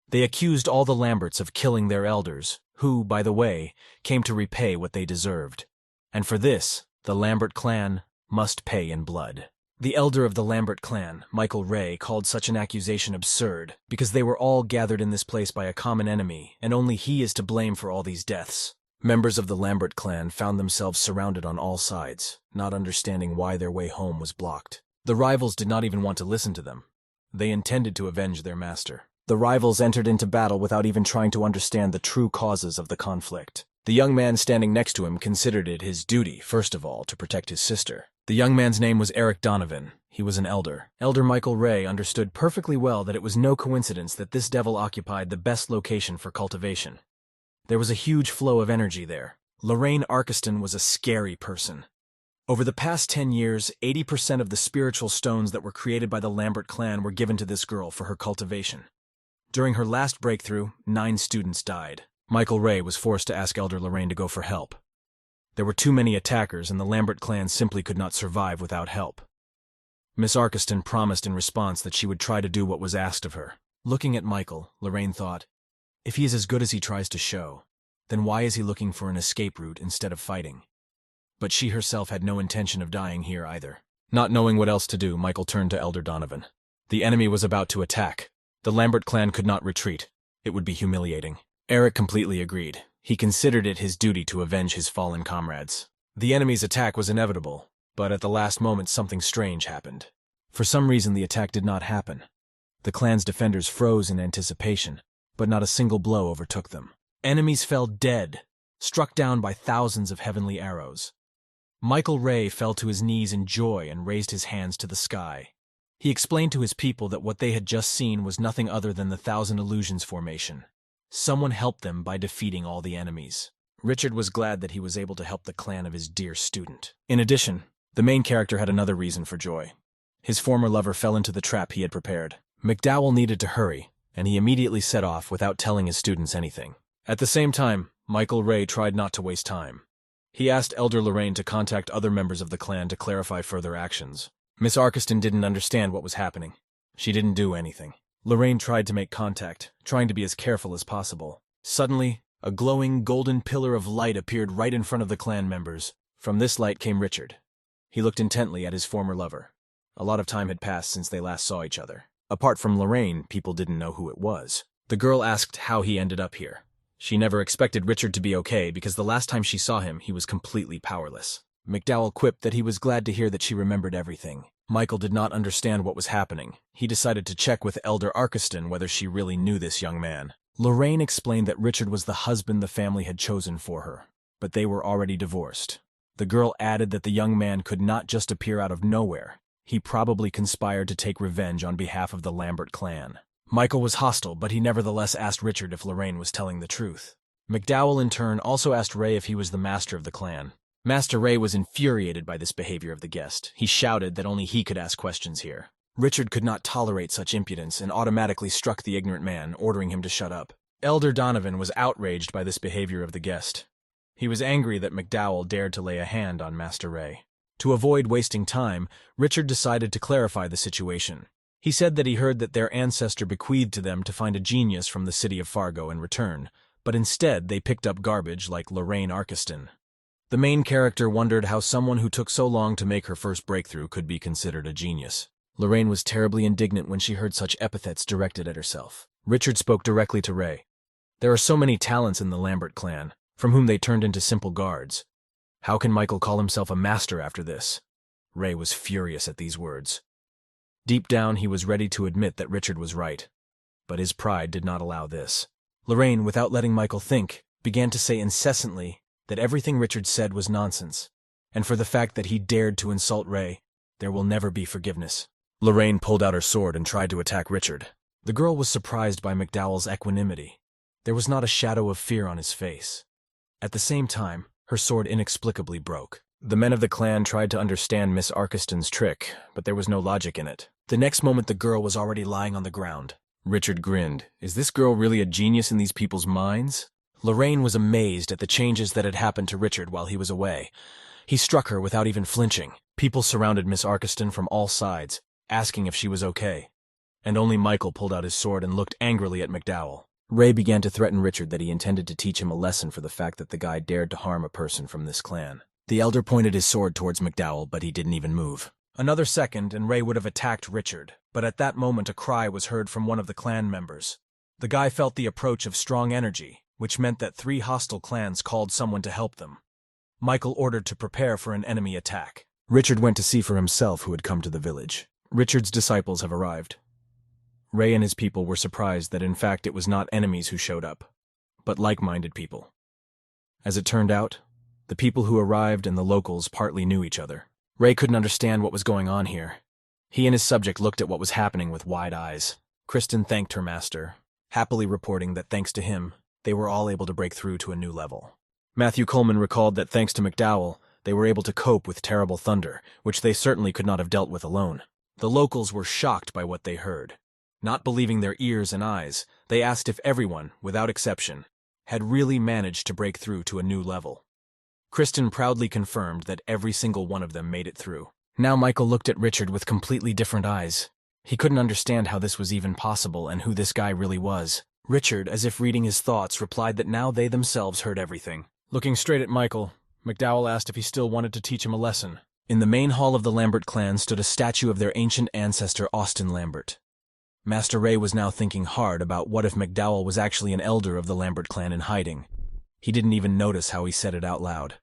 They accused all the Lamberts of killing their elders, who, by the way, came to repay what they deserved. And for this, the Lambert clan must pay in blood. The elder of the Lambert clan, Michael Ray, called such an accusation absurd, because they were all gathered in this place by a common enemy, and only he is to blame for all these deaths. Members of the Lambert clan found themselves surrounded on all sides, not understanding why their way home was blocked. The rivals did not even want to listen to them. They intended to avenge their master. The rivals entered into battle without even trying to understand the true causes of the conflict. The young man standing next to him considered it his duty, first of all, to protect his sister. The young man's name was Eric Donovan. He was an elder. Elder Michael Ray understood perfectly well that it was no coincidence that this devil occupied the best location for cultivation. There was a huge flow of energy there. Lorraine Arkeston was a scary person. Over the past 10 years, 80% of the spiritual stones that were created by the Lambert clan were given to this girl for her cultivation. During her last breakthrough, 9 students died. Michael Ray was forced to ask Elder Lorraine to go for help. There were too many attackers, and the Lambert clan simply could not survive without help. Miss Arkeston promised in response that she would try to do what was asked of her. Looking at Michael, Lorraine thought, if he is as good as he tries to show, then why is he looking for an escape route instead of fighting? But she herself had no intention of dying here either. Not knowing what else to do, Michael turned to Elder Donovan. The enemy was about to attack. The Lambert clan could not retreat. It would be humiliating. Eric completely agreed. He considered it his duty to avenge his fallen comrades. The enemy's attack was inevitable, but at the last moment something strange happened. For some reason the attack did not happen. The clan's defenders froze in anticipation, but not a single blow overtook them. Enemies fell dead, struck down by thousands of heavenly arrows. Michael Ray fell to his knees in joy and raised his hands to the sky. He explained to his people that what they had just seen was nothing other than the Thousand Illusions formation. Someone helped them by defeating all the enemies. Richard was glad that he was able to help the clan of his dear student. In addition, the main character had another reason for joy. His former lover fell into the trap he had prepared. McDowell needed to hurry, and he immediately set off without telling his students anything. At the same time, Michael Ray tried not to waste time. He asked Elder Lorraine to contact other members of the clan to clarify further actions. Miss Arkeston didn't understand what was happening. She didn't do anything. Lorraine tried to make contact, trying to be as careful as possible. Suddenly, a glowing golden pillar of light appeared right in front of the clan members. From this light came Richard. He looked intently at his former lover. A lot of time had passed since they last saw each other. Apart from Lorraine, people didn't know who it was. The girl asked how he ended up here. She never expected Richard to be okay because the last time she saw him, he was completely powerless. McDowell quipped that he was glad to hear that she remembered everything. Michael did not understand what was happening. He decided to check with Elder Arkeston whether she really knew this young man. Lorraine explained that Richard was the husband the family had chosen for her, but they were already divorced. The girl added that the young man could not just appear out of nowhere. He probably conspired to take revenge on behalf of the Lambert clan. Michael was hostile, but he nevertheless asked Richard if Lorraine was telling the truth. McDowell, in turn, also asked Ray if he was the master of the clan. Master Ray was infuriated by this behavior of the guest. He shouted that only he could ask questions here. Richard could not tolerate such impudence and automatically struck the ignorant man, ordering him to shut up. Elder Donovan was outraged by this behavior of the guest. He was angry that McDowell dared to lay a hand on Master Ray. To avoid wasting time, Richard decided to clarify the situation. He said that he heard that their ancestor bequeathed to them to find a genius from the city of Fargo in return, but instead they picked up garbage like Lorraine Arkeston. The main character wondered how someone who took so long to make her first breakthrough could be considered a genius. Lorraine was terribly indignant when she heard such epithets directed at herself. Richard spoke directly to Ray. There are so many talents in the Lambert clan, from whom they turned into simple guards. How can Michael call himself a master after this? Ray was furious at these words. Deep down, he was ready to admit that Richard was right, but his pride did not allow this. Lorraine, without letting Michael think, began to say incessantly that everything Richard said was nonsense, and for the fact that he dared to insult Ray, there will never be forgiveness. Lorraine pulled out her sword and tried to attack Richard. The girl was surprised by McDowell's equanimity. There was not a shadow of fear on his face. At the same time, her sword inexplicably broke. The men of the clan tried to understand Miss Arkeston's trick, but there was no logic in it. The next moment the girl was already lying on the ground. Richard grinned. Is this girl really a genius in these people's minds? Lorraine was amazed at the changes that had happened to Richard while he was away. He struck her without even flinching. People surrounded Miss Arkeston from all sides, asking if she was okay. And only Michael pulled out his sword and looked angrily at McDowell. Ray began to threaten Richard that he intended to teach him a lesson for the fact that the guy dared to harm a person from this clan. The elder pointed his sword towards McDowell, but he didn't even move. Another second and Ray would have attacked Richard, but at that moment a cry was heard from one of the clan members. The guy felt the approach of strong energy, which meant that 3 hostile clans called someone to help them. Michael ordered to prepare for an enemy attack. Richard went to see for himself who had come to the village. Richard's disciples have arrived. Ray and his people were surprised that in fact it was not enemies who showed up, but like-minded people. As it turned out, the people who arrived and the locals partly knew each other. Ray couldn't understand what was going on here. He and his subject looked at what was happening with wide eyes. Kristen thanked her master, happily reporting that thanks to him, they were all able to break through to a new level. Matthew Coleman recalled that thanks to McDowell, they were able to cope with terrible thunder, which they certainly could not have dealt with alone. The locals were shocked by what they heard. Not believing their ears and eyes, they asked if everyone, without exception, had really managed to break through to a new level. Kristen proudly confirmed that every single one of them made it through. Now Michael looked at Richard with completely different eyes. He couldn't understand how this was even possible and who this guy really was. Richard, as if reading his thoughts, replied that now they themselves heard everything. Looking straight at Michael, McDowell asked if he still wanted to teach him a lesson. In the main hall of the Lambert clan stood a statue of their ancient ancestor Austin Lambert. Master Ray was now thinking hard about what if McDowell was actually an elder of the Lambert clan in hiding. He didn't even notice how he said it out loud.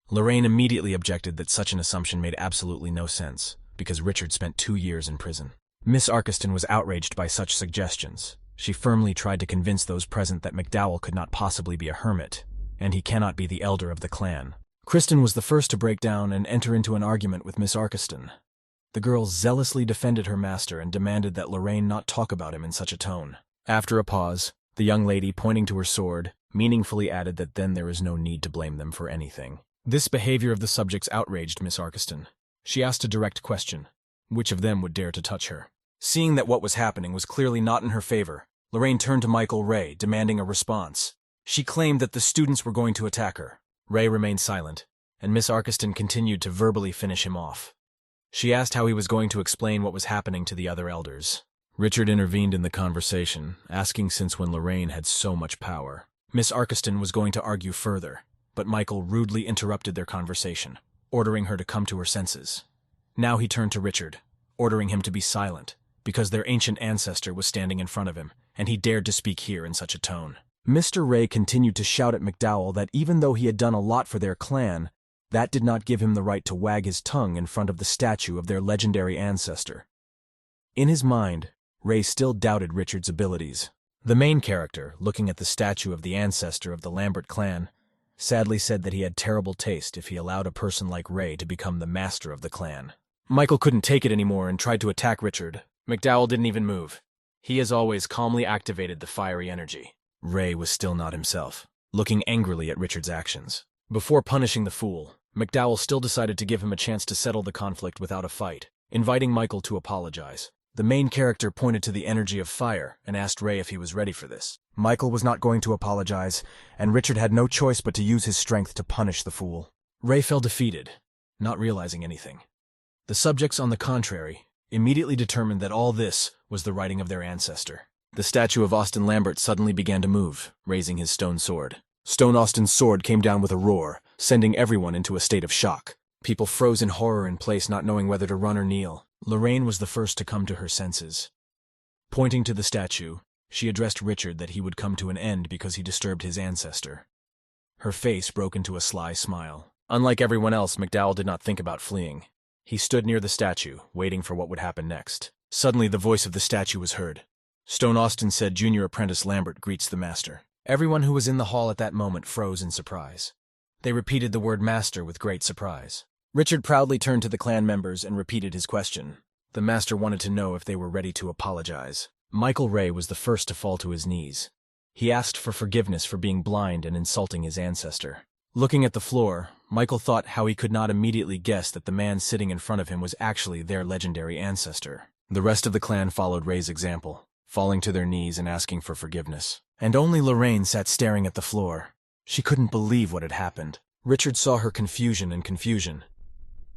Lorraine immediately objected that such an assumption made absolutely no sense, because Richard spent 2 years in prison. Miss Arkeston was outraged by such suggestions. She firmly tried to convince those present that McDowell could not possibly be a hermit, and he cannot be the elder of the clan. Kristen was the first to break down and enter into an argument with Miss Arkeston. The girl zealously defended her master and demanded that Lorraine not talk about him in such a tone. After a pause, the young lady, pointing to her sword, meaningfully added that then there is no need to blame them for anything. This behavior of the subjects outraged Miss Arkeston. She asked a direct question. Which of them would dare to touch her? Seeing that what was happening was clearly not in her favor, Lorraine turned to Michael Ray, demanding a response. She claimed that the students were going to attack her. Ray remained silent, and Miss Arkeston continued to verbally finish him off. She asked how he was going to explain what was happening to the other elders. Richard intervened in the conversation, asking since when Lorraine had so much power. Miss Arkeston was going to argue further, but Michael rudely interrupted their conversation, ordering her to come to her senses. Now he turned to Richard, ordering him to be silent, because their ancient ancestor was standing in front of him, and he dared to speak here in such a tone. Mr. Ray continued to shout at McDowell that even though he had done a lot for their clan, that did not give him the right to wag his tongue in front of the statue of their legendary ancestor. In his mind, Ray still doubted Richard's abilities. The main character, looking at the statue of the ancestor of the Lambert clan, sadly said that he had terrible taste if he allowed a person like Ray to become the master of the clan. Michael couldn't take it anymore and tried to attack Richard. McDowell didn't even move. He, as always, calmly activated the fiery energy. Ray was still not himself, looking angrily at Richard's actions. Before punishing the fool, McDowell still decided to give him a chance to settle the conflict without a fight, inviting Michael to apologize. The main character pointed to the energy of fire and asked Ray if he was ready for this. Michael was not going to apologize, and Richard had no choice but to use his strength to punish the fool. Ray fell defeated, not realizing anything. The subjects, on the contrary, immediately determined that all this was the writing of their ancestor. The statue of Austin Lambert suddenly began to move, raising his stone sword. Stone Austin's sword came down with a roar, sending everyone into a state of shock. People froze in horror in place, not knowing whether to run or kneel. Lorraine was the first to come to her senses. Pointing to the statue, she addressed Richard that he would come to an end because he disturbed his ancestor. Her face broke into a sly smile. Unlike everyone else, McDowell did not think about fleeing. He stood near the statue, waiting for what would happen next. Suddenly, the voice of the statue was heard. Stone Austin said, "Junior Apprentice Lambert greets the master." Everyone who was in the hall at that moment froze in surprise. They repeated the word master with great surprise. Richard proudly turned to the clan members and repeated his question. The master wanted to know if they were ready to apologize. Michael Ray was the first to fall to his knees. He asked for forgiveness for being blind and insulting his ancestor. Looking at the floor, Michael thought how he could not immediately guess that the man sitting in front of him was actually their legendary ancestor. The rest of the clan followed Ray's example, falling to their knees and asking for forgiveness. And only Lorraine sat staring at the floor. She couldn't believe what had happened. Richard saw her confusion and confusion.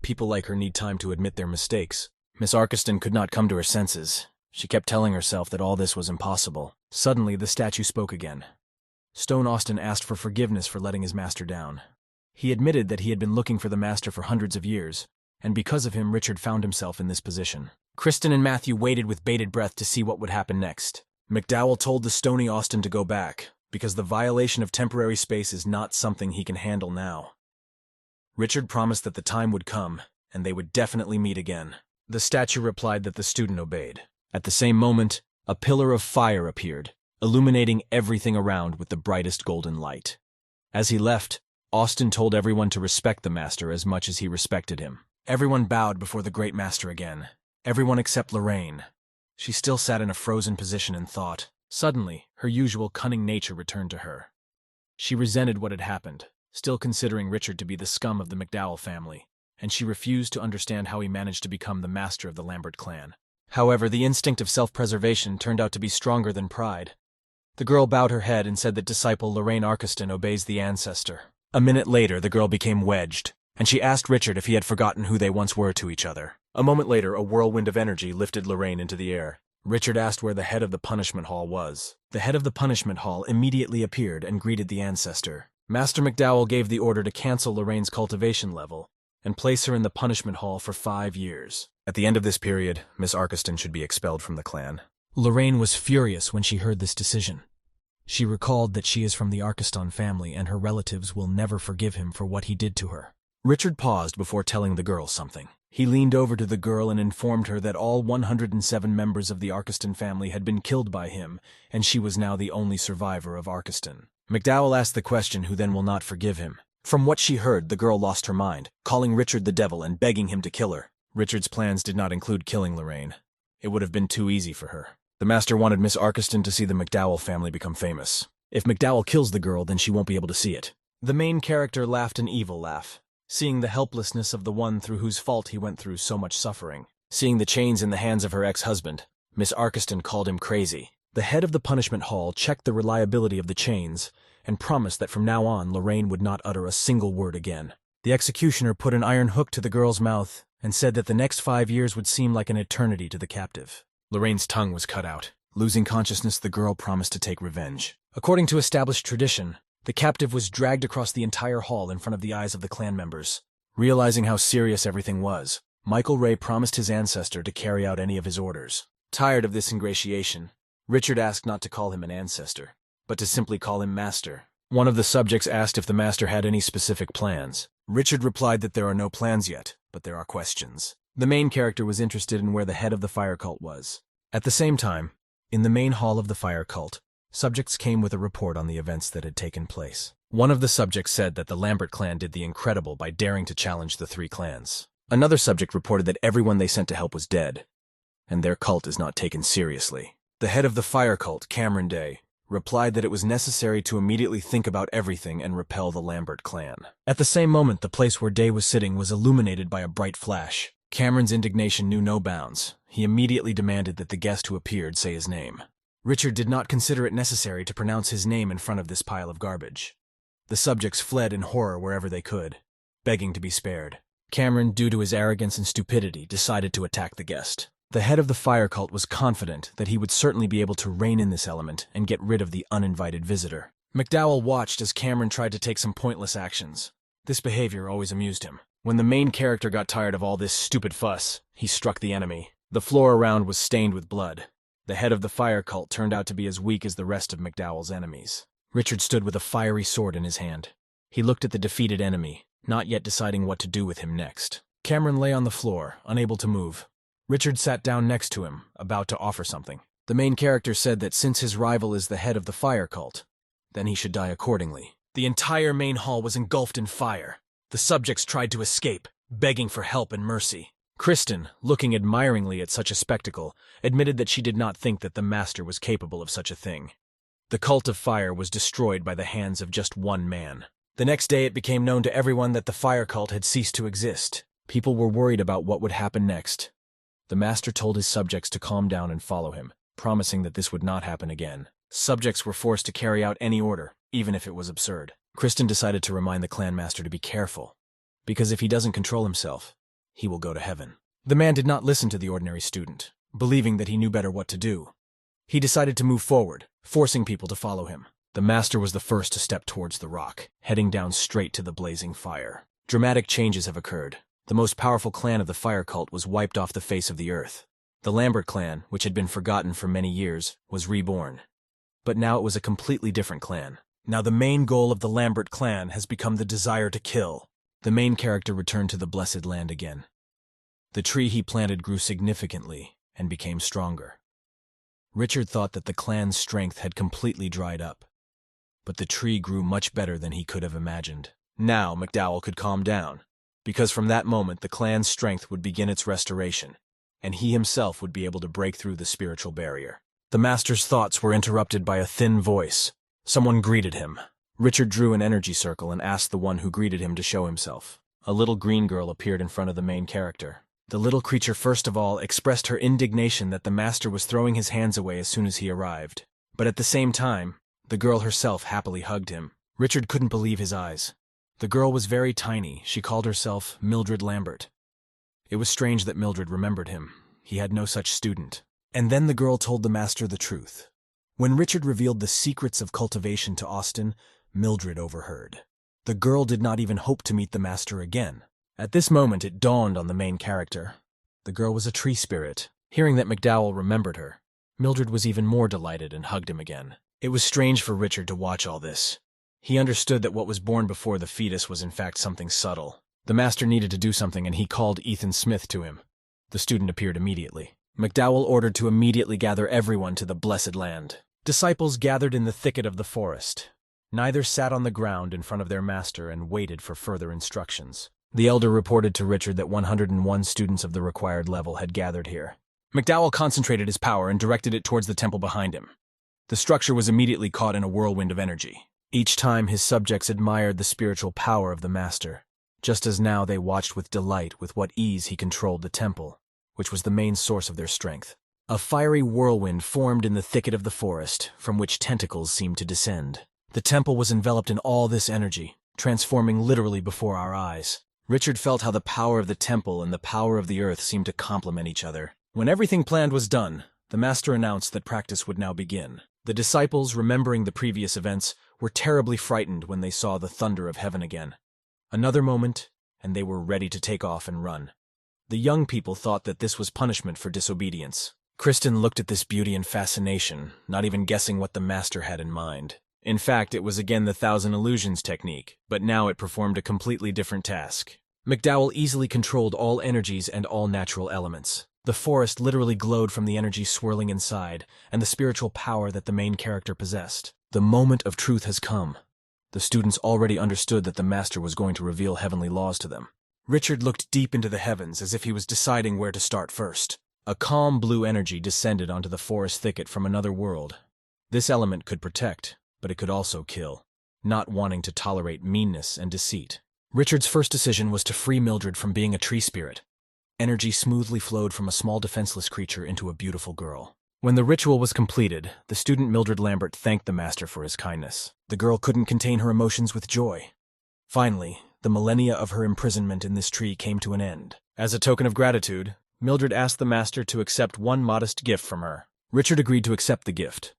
People like her need time to admit their mistakes. Miss Arkeston could not come to her senses. She kept telling herself that all this was impossible. Suddenly, the statue spoke again. Stone Austin asked for forgiveness for letting his master down. He admitted that he had been looking for the master for hundreds of years, and because of him, Richard found himself in this position. Kristen and Matthew waited with bated breath to see what would happen next. McDowell told the stony Austin to go back, because the violation of temporary space is not something he can handle now. Richard promised that the time would come, and they would definitely meet again. The statue replied that the student obeyed. At the same moment, A pillar of fire appeared, illuminating everything around with the brightest golden light. As he left, Austin told everyone to respect the master as much as he respected him. Everyone bowed before the great master again. Everyone except Lorraine. She still sat in a frozen position and thought. Suddenly, her usual cunning nature returned to her. She resented what had happened, still considering Richard to be the scum of the McDowell family, and she refused to understand how he managed to become the master of the Lambert clan. However, the instinct of self-preservation turned out to be stronger than pride. The girl bowed her head and said that disciple Lorraine Arkeston obeys the ancestor. A minute later, the girl became wedged, and she asked Richard if he had forgotten who they once were to each other. A moment later, a whirlwind of energy lifted Lorraine into the air. Richard asked where the head of the punishment hall was. The head of the punishment hall immediately appeared and greeted the ancestor. Master McDowell gave the order to cancel Lorraine's cultivation level and place her in the punishment hall for 5 years. At the end of this period, Miss Arkeston should be expelled from the clan. Lorraine was furious when she heard this decision. She recalled that she is from the Arkeston family and her relatives will never forgive him for what he did to her. Richard paused before telling the girl something. He leaned over to the girl and informed her that all 107 members of the Arkeston family had been killed by him, and she was now the only survivor of Arkeston. McDowell asked the question, who then will not forgive him? From what she heard, the girl lost her mind, calling Richard the devil and begging him to kill her. Richard's plans did not include killing Lorraine. It would have been too easy for her. The master wanted Miss Arkeston to see the McDowell family become famous. If McDowell kills the girl, then she won't be able to see it. The main character laughed an evil laugh, seeing the helplessness of the one through whose fault he went through so much suffering. Seeing the chains in the hands of her ex-husband, Miss Arkeston called him crazy. The head of the punishment hall checked the reliability of the chains and promised that from now on Lorraine would not utter a single word again. The executioner put an iron hook to the girl's mouth and said that the next 5 years would seem like an eternity to the captive. Lorraine's tongue was cut out. Losing consciousness, the girl promised to take revenge. According to established tradition, the captive was dragged across the entire hall in front of the eyes of the clan members. Realizing how serious everything was, Michael Ray promised his ancestor to carry out any of his orders. Tired of this ingratiation, Richard asked not to call him an ancestor, but to simply call him master. One of the subjects asked if the master had any specific plans. Richard replied that there are no plans yet, but there are questions. The main character was interested in where the head of the fire cult was. At the same time, in the main hall of the fire cult, subjects came with a report on the events that had taken place. One of the subjects said that the Lambert clan did the incredible by daring to challenge the 3 clans. Another subject reported that everyone they sent to help was dead, and their cult is not taken seriously. The head of the fire cult, Cameron Day, replied that it was necessary to immediately think about everything and repel the Lambert clan. At the same moment, the place where Day was sitting was illuminated by a bright flash. Cameron's indignation knew no bounds. He immediately demanded that the guest who appeared say his name. Richard did not consider it necessary to pronounce his name in front of this pile of garbage. The subjects fled in horror wherever they could, begging to be spared. Cameron, due to his arrogance and stupidity, decided to attack the guest. The head of the fire cult was confident that he would certainly be able to rein in this element and get rid of the uninvited visitor. McDowell watched as Cameron tried to take some pointless actions. This behavior always amused him. When the main character got tired of all this stupid fuss, he struck the enemy. The floor around was stained with blood. The head of the fire cult turned out to be as weak as the rest of McDowell's enemies. Richard stood with a fiery sword in his hand. He looked at the defeated enemy, not yet deciding what to do with him next. Cameron lay on the floor, unable to move. Richard sat down next to him, about to offer something. The main character said that since his rival is the head of the fire cult, then he should die accordingly. The entire main hall was engulfed in fire. The subjects tried to escape, begging for help and mercy. Kristen, looking admiringly at such a spectacle, admitted that she did not think that the master was capable of such a thing. The cult of fire was destroyed by the hands of just one man. The next day it became known to everyone that the fire cult had ceased to exist. People were worried about what would happen next. The master told his subjects to calm down and follow him, promising that this would not happen again. Subjects were forced to carry out any order, even if it was absurd. Kristen decided to remind the clan master to be careful, because if he doesn't control himself, he will go to heaven. The man did not listen to the ordinary student, believing that he knew better what to do. He decided to move forward, forcing people to follow him. The master was the first to step towards the rock, heading down straight to the blazing fire. Dramatic changes have occurred. The most powerful clan of the fire cult was wiped off the face of the earth. The Lambert clan, which had been forgotten for many years, was reborn. But now it was a completely different clan. Now the main goal of the Lambert clan has become the desire to kill. The main character returned to the blessed land again. The tree he planted grew significantly and became stronger. Richard thought that the clan's strength had completely dried up. But the tree grew much better than he could have imagined. Now McDowell could calm down, because from that moment the clan's strength would begin its restoration, and he himself would be able to break through the spiritual barrier. The master's thoughts were interrupted by a thin voice. Someone greeted him. Richard drew an energy circle and asked the one who greeted him to show himself. A little green girl appeared in front of the main character. The little creature first of all expressed her indignation that the master was throwing his hands away as soon as he arrived. But at the same time, the girl herself happily hugged him. Richard couldn't believe his eyes. The girl was very tiny. She called herself Mildred Lambert. It was strange that Mildred remembered him. He had no such student. And then the girl told the master the truth. When Richard revealed the secrets of cultivation to Austin, Mildred overheard. The girl did not even hope to meet the master again. At this moment it dawned on the main character. The girl was a tree spirit. Hearing that McDowell remembered her, Mildred was even more delighted and hugged him again. It was strange for Richard to watch all this. He understood that what was born before the fetus was in fact something subtle. The master needed to do something and he called Ethan Smith to him. The student appeared immediately. McDowell ordered to immediately gather everyone to the blessed land. Disciples gathered in the thicket of the forest. Neither sat on the ground in front of their master and waited for further instructions. The elder reported to Richard that 101 students of the required level had gathered here. McDowell concentrated his power and directed it towards the temple behind him. The structure was immediately caught in a whirlwind of energy. Each time his subjects admired the spiritual power of the master, just as now they watched with delight with what ease he controlled the temple, which was the main source of their strength. A fiery whirlwind formed in the thicket of the forest, from which tentacles seemed to descend. The temple was enveloped in all this energy, transforming literally before our eyes. Richard felt how the power of the temple and the power of the earth seemed to complement each other. When everything planned was done, the master announced that practice would now begin. The disciples, remembering the previous events, were terribly frightened when they saw the thunder of heaven again. Another moment, and they were ready to take off and run. The young people thought that this was punishment for disobedience. Kristen looked at this beauty in fascination, not even guessing what the master had in mind. In fact, it was again the Thousand Illusions technique, but now it performed a completely different task. McDowell easily controlled all energies and all natural elements. The forest literally glowed from the energy swirling inside, and the spiritual power that the main character possessed. The moment of truth has come. The students already understood that the master was going to reveal heavenly laws to them. Richard looked deep into the heavens as if he was deciding where to start first. A calm blue energy descended onto the forest thicket from another world. This element could protect, but it could also kill, not wanting to tolerate meanness and deceit. Richard's first decision was to free Mildred from being a tree spirit. Energy smoothly flowed from a small defenseless creature into a beautiful girl. When the ritual was completed, the student Mildred Lambert thanked the master for his kindness. The girl couldn't contain her emotions with joy. Finally, the millennia of her imprisonment in this tree came to an end. As a token of gratitude, Mildred asked the master to accept one modest gift from her. Richard agreed to accept the gift.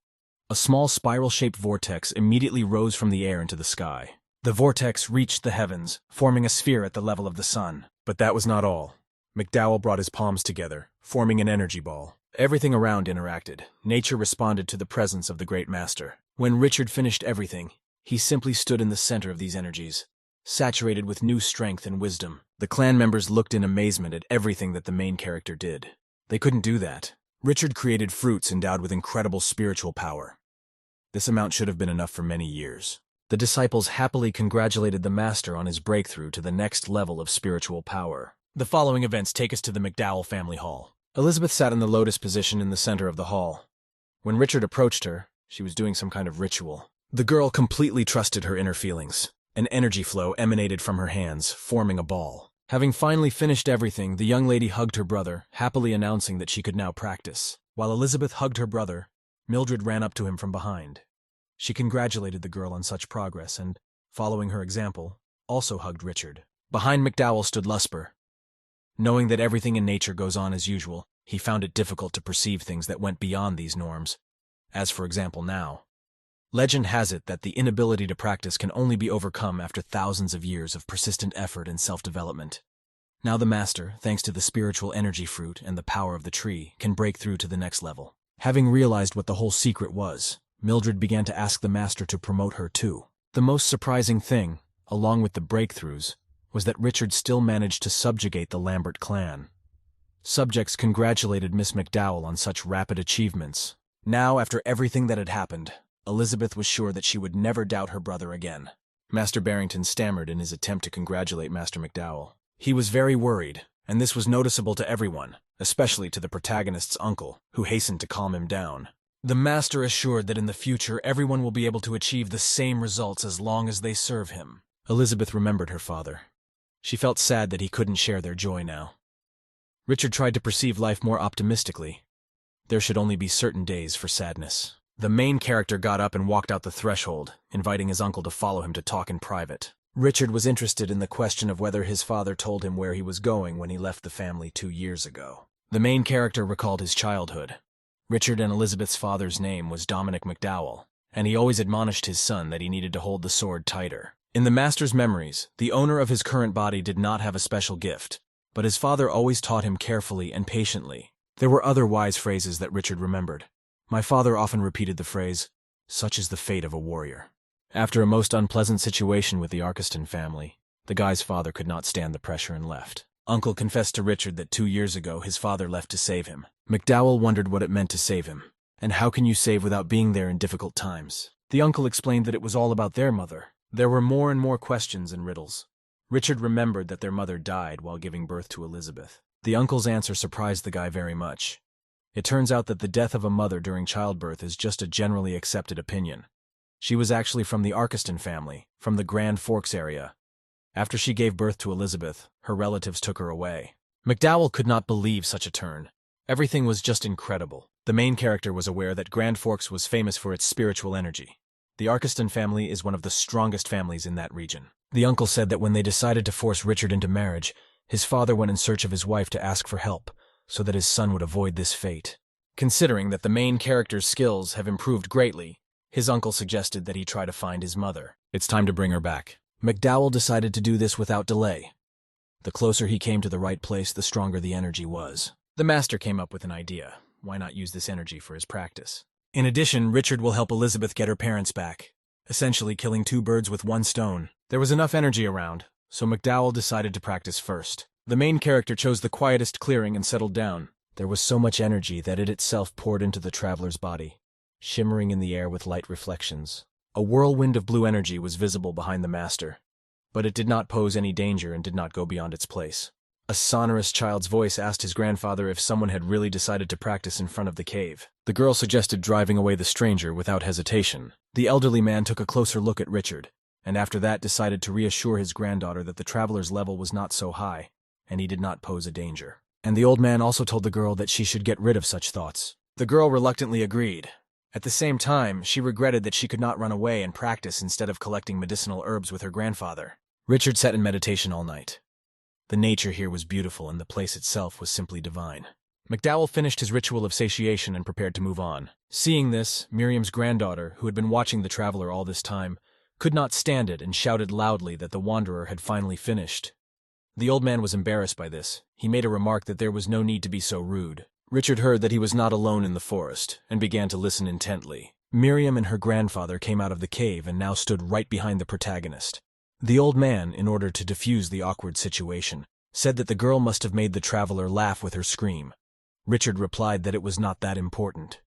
A small spiral-shaped vortex immediately rose from the air into the sky. The vortex reached the heavens, forming a sphere at the level of the sun. But that was not all. McDowell brought his palms together, forming an energy ball. Everything around interacted. Nature responded to the presence of the great master. When Richard finished everything, he simply stood in the center of these energies, saturated with new strength and wisdom. The clan members looked in amazement at everything that the main character did. They couldn't do that. Richard created fruits endowed with incredible spiritual power. This amount should have been enough for many years. The disciples happily congratulated the master on his breakthrough to the next level of spiritual power. The following events take us to the McDowell family hall. Elizabeth sat in the lotus position in the center of the hall. When Richard approached her, she was doing some kind of ritual. The girl completely trusted her inner feelings. An energy flow emanated from her hands, forming a ball. Having finally finished everything, the young lady hugged her brother, happily announcing that she could now practice. While Elizabeth hugged her brother, Mildred ran up to him from behind. She congratulated the girl on such progress and, following her example, also hugged Richard. Behind McDowell stood Lusper. Knowing that everything in nature goes on as usual, he found it difficult to perceive things that went beyond these norms, as for example now. Legend has it that the inability to practice can only be overcome after thousands of years of persistent effort and self-development. Now the master, thanks to the spiritual energy fruit and the power of the tree, can break through to the next level. Having realized what the whole secret was, Mildred began to ask the master to promote her too. The most surprising thing, along with the breakthroughs, was that Richard still managed to subjugate the Lambert clan. Subjects congratulated Miss McDowell on such rapid achievements, Now, after everything that had happened, Elizabeth was sure that she would never doubt her brother again. Master Barrington stammered in his attempt to congratulate Master McDowell. He was very worried, and this was noticeable to everyone, especially to the protagonist's uncle, who hastened to calm him down. The master assured that in the future everyone will be able to achieve the same results as long as they serve him. Elizabeth remembered her father. She felt sad that he couldn't share their joy now. Richard tried to perceive life more optimistically. There should only be certain days for sadness. The main character got up and walked out the threshold, inviting his uncle to follow him to talk in private. Richard was interested in the question of whether his father told him where he was going when he left the family 2 years ago. The main character recalled his childhood. Richard and Elizabeth's father's name was Dominic McDowell, and he always admonished his son that he needed to hold the sword tighter. In the master's memories, the owner of his current body did not have a special gift, but his father always taught him carefully and patiently. There were other wise phrases that Richard remembered. My father often repeated the phrase, "Such is the fate of a warrior." After a most unpleasant situation with the Arkeston family, the guy's father could not stand the pressure and left. Uncle confessed to Richard that 2 years ago his father left to save him. McDowell wondered what it meant to save him. And how can you save without being there in difficult times? The uncle explained that it was all about their mother. There were more and more questions and riddles. Richard remembered that their mother died while giving birth to Elizabeth. The uncle's answer surprised the guy very much. It turns out that the death of a mother during childbirth is just a generally accepted opinion. She was actually from the Arkeston family, from the Grand Forks area. After she gave birth to Elizabeth, her relatives took her away. McDowell could not believe such a turn. Everything was just incredible. The main character was aware that Grand Forks was famous for its spiritual energy. The Arkeston family is one of the strongest families in that region. The uncle said that when they decided to force Richard into marriage, his father went in search of his wife to ask for help, so that his son would avoid this fate. Considering that the main character's skills have improved greatly, his uncle suggested that he try to find his mother. It's time to bring her back. McDowell decided to do this without delay. The closer he came to the right place, the stronger the energy was. The master came up with an idea. Why not use this energy for his practice? In addition, Richard will help Elizabeth get her parents back, essentially killing 2 birds with 1 stone. There was enough energy around, so McDowell decided to practice first. The main character chose the quietest clearing and settled down. There was so much energy that it itself poured into the traveler's body, shimmering in the air with light reflections. A whirlwind of blue energy was visible behind the master, but it did not pose any danger and did not go beyond its place. A sonorous child's voice asked his grandfather if someone had really decided to practice in front of the cave. The girl suggested driving away the stranger without hesitation. The elderly man took a closer look at Richard, and after that decided to reassure his granddaughter that the traveler's level was not so high, and he did not pose a danger. And the old man also told the girl that she should get rid of such thoughts. The girl reluctantly agreed. At the same time, she regretted that she could not run away and practice instead of collecting medicinal herbs with her grandfather. Richard sat in meditation all night. The nature here was beautiful and the place itself was simply divine. McDowell finished his ritual of satiation and prepared to move on. Seeing this, Miriam's granddaughter, who had been watching the traveler all this time, could not stand it and shouted loudly that the wanderer had finally finished. The old man was embarrassed by this. He made a remark that there was no need to be so rude. Richard heard that he was not alone in the forest and began to listen intently. Miriam and her grandfather came out of the cave and now stood right behind the protagonist. The old man, in order to diffuse the awkward situation, said that the girl must have made the traveler laugh with her scream. Richard replied that it was not that important.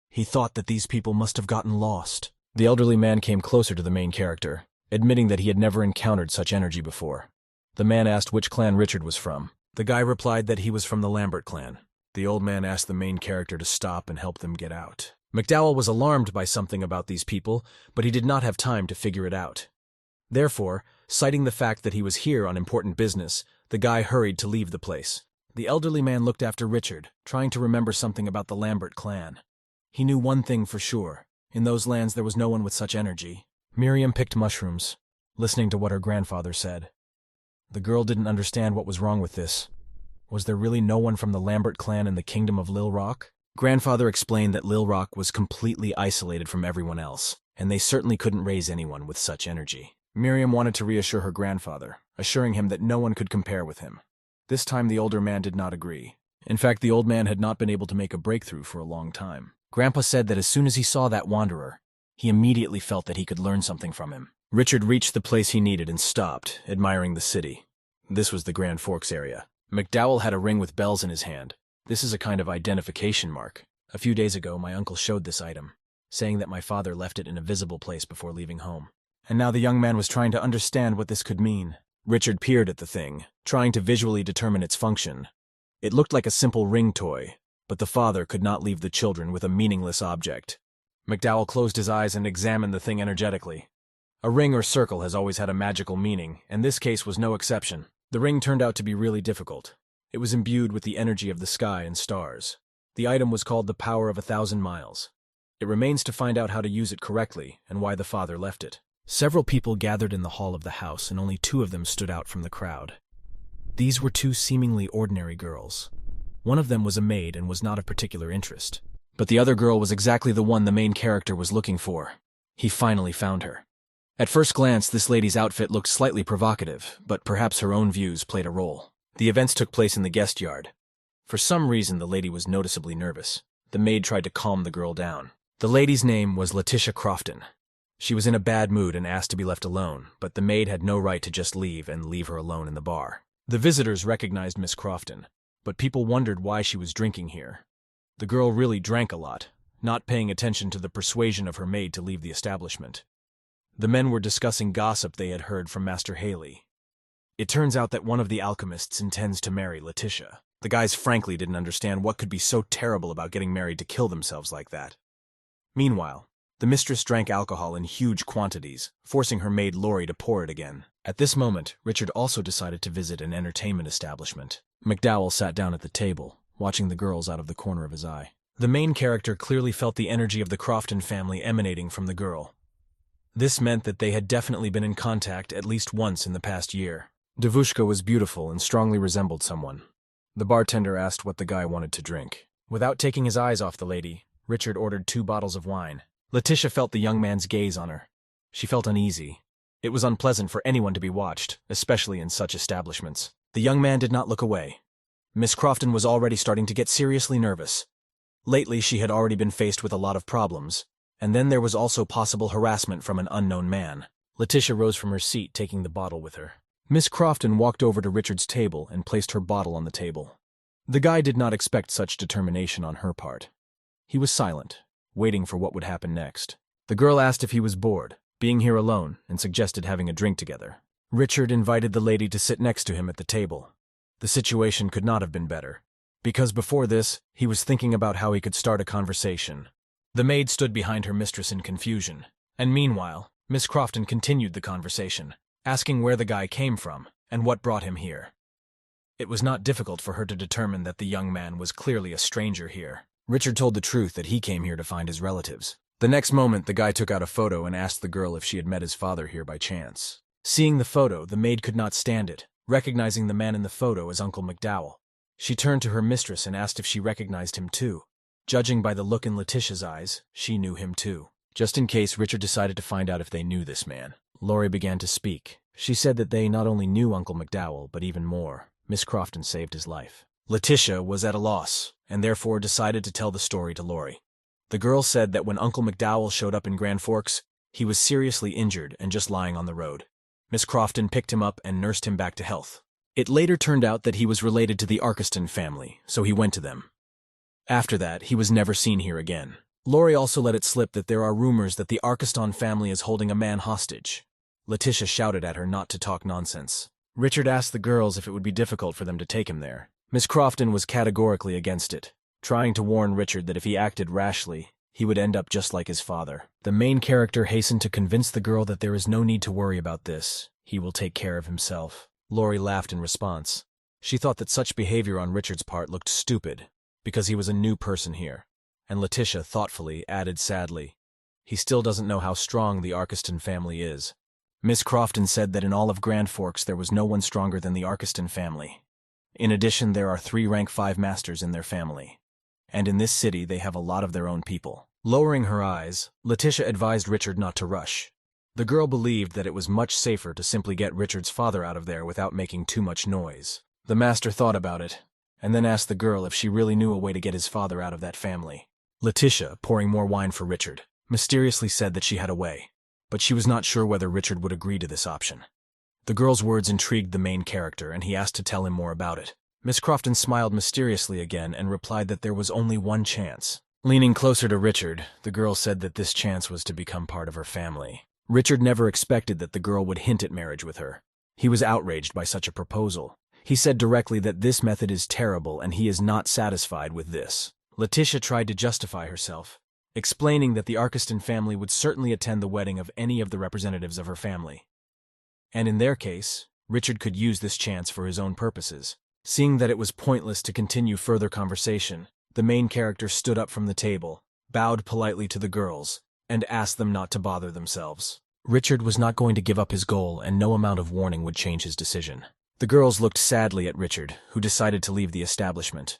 He thought that these people must have gotten lost. The elderly man came closer to the main character, admitting that he had never encountered such energy before. The man asked which clan Richard was from. The guy replied that he was from the Lambert clan. The old man asked the main character to stop and help them get out. McDowell was alarmed by something about these people, but he did not have time to figure it out. Therefore, citing the fact that he was here on important business, the guy hurried to leave the place. The elderly man looked after Richard, trying to remember something about the Lambert clan. He knew one thing for sure. In those lands there was no one with such energy. Miriam picked mushrooms, listening to what her grandfather said. The girl didn't understand what was wrong with this. Was there really no one from the Lambert clan in the kingdom of Lil Rock? Grandfather explained that Lil Rock was completely isolated from everyone else, and they certainly couldn't raise anyone with such energy. Miriam wanted to reassure her grandfather, assuring him that no one could compare with him. This time the older man did not agree. In fact, the old man had not been able to make a breakthrough for a long time. Grandpa said that as soon as he saw that wanderer, he immediately felt that he could learn something from him. Richard reached the place he needed and stopped, admiring the city. This was the Grand Forks area. McDowell had a ring with bells in his hand. This is a kind of identification mark. A few days ago, my uncle showed this item, saying that my father left it in a visible place before leaving home. And now the young man was trying to understand what this could mean. Richard peered at the thing, trying to visually determine its function. It looked like a simple ring toy, but the father could not leave the children with a meaningless object. McDowell closed his eyes and examined the thing energetically. A ring or circle has always had a magical meaning, and this case was no exception. The ring turned out to be really difficult. It was imbued with the energy of the sky and stars. The item was called the Power of 1,000 Miles. It remains to find out how to use it correctly and why the father left it. Several people gathered in the hall of the house, and only 2 of them stood out from the crowd. These were 2 seemingly ordinary girls. One of them was a maid and was not of particular interest. But the other girl was exactly the one the main character was looking for. He finally found her. At first glance, this lady's outfit looked slightly provocative, but perhaps her own views played a role. The events took place in the guest yard. For some reason, the lady was noticeably nervous. The maid tried to calm the girl down. The lady's name was Letitia Crofton. She was in a bad mood and asked to be left alone, but the maid had no right to just leave her alone in the bar. The visitors recognized Miss Crofton, but people wondered why she was drinking here. The girl really drank a lot, not paying attention to the persuasion of her maid to leave the establishment. The men were discussing gossip they had heard from Master Haley. It turns out that one of the alchemists intends to marry Letitia. The guys frankly didn't understand what could be so terrible about getting married to kill themselves like that. Meanwhile, the mistress drank alcohol in huge quantities, forcing her maid Lori to pour it again. At this moment, Richard also decided to visit an entertainment establishment. McDowell sat down at the table, watching the girls out of the corner of his eye. The main character clearly felt the energy of the Crofton family emanating from the girl. This meant that they had definitely been in contact at least once in the past year. Devushka was beautiful and strongly resembled someone. The bartender asked what the guy wanted to drink. Without taking his eyes off the lady, Richard ordered 2 bottles of wine. Letitia felt the young man's gaze on her. She felt uneasy. It was unpleasant for anyone to be watched, especially in such establishments. The young man did not look away. Miss Crofton was already starting to get seriously nervous. Lately, she had already been faced with a lot of problems, and then there was also possible harassment from an unknown man. Letitia rose from her seat, taking the bottle with her. Miss Crofton walked over to Richard's table and placed her bottle on the table. The guy did not expect such determination on her part. He was silent, waiting for what would happen next. The girl asked if he was bored, being here alone, and suggested having a drink together. Richard invited the lady to sit next to him at the table. The situation could not have been better, because before this, he was thinking about how he could start a conversation. The maid stood behind her mistress in confusion, and meanwhile, Miss Crofton continued the conversation, asking where the guy came from and what brought him here. It was not difficult for her to determine that the young man was clearly a stranger here. Richard told the truth that he came here to find his relatives. The next moment, the guy took out a photo and asked the girl if she had met his father here by chance. Seeing the photo, the maid could not stand it, recognizing the man in the photo as Uncle McDowell. She turned to her mistress and asked if she recognized him too. Judging by the look in Letitia's eyes, she knew him too. Just in case, Richard decided to find out if they knew this man. Lori began to speak. She said that they not only knew Uncle McDowell, but even more. Miss Crofton saved his life. Letitia was at a loss, and therefore decided to tell the story to Lori. The girl said that when Uncle McDowell showed up in Grand Forks, he was seriously injured and just lying on the road. Miss Crofton picked him up and nursed him back to health. It later turned out that he was related to the Arkeston family, so he went to them. After that, he was never seen here again. Lori also let it slip that there are rumors that the Arkeston family is holding a man hostage. Letitia shouted at her not to talk nonsense. Richard asked the girls if it would be difficult for them to take him there. Miss Crofton was categorically against it, trying to warn Richard that if he acted rashly, he would end up just like his father. The main character hastened to convince the girl that there is no need to worry about this. He will take care of himself. Lori laughed in response. She thought that such behavior on Richard's part looked stupid, because he was a new person here. And Letitia thoughtfully added sadly, he still doesn't know how strong the Arkeston family is. Miss Crofton said that in all of Grand Forks there was no one stronger than the Arkeston family. In addition, there are 3 rank 5 masters in their family. And in this city, they have a lot of their own people. Lowering her eyes, Letitia advised Richard not to rush. The girl believed that it was much safer to simply get Richard's father out of there without making too much noise. The master thought about it, and then asked the girl if she really knew a way to get his father out of that family. Letitia, pouring more wine for Richard, mysteriously said that she had a way, but she was not sure whether Richard would agree to this option. The girl's words intrigued the main character, and he asked to tell him more about it. Miss Crofton smiled mysteriously again and replied that there was only one chance. Leaning closer to Richard, the girl said that this chance was to become part of her family. Richard never expected that the girl would hint at marriage with her. He was outraged by such a proposal. He said directly that this method is terrible and he is not satisfied with this. Letitia tried to justify herself, explaining that the Arkeston family would certainly attend the wedding of any of the representatives of her family. And in their case, Richard could use this chance for his own purposes. Seeing that it was pointless to continue further conversation, the main character stood up from the table, bowed politely to the girls, and asked them not to bother themselves. Richard was not going to give up his goal, and no amount of warning would change his decision. The girls looked sadly at Richard, who decided to leave the establishment.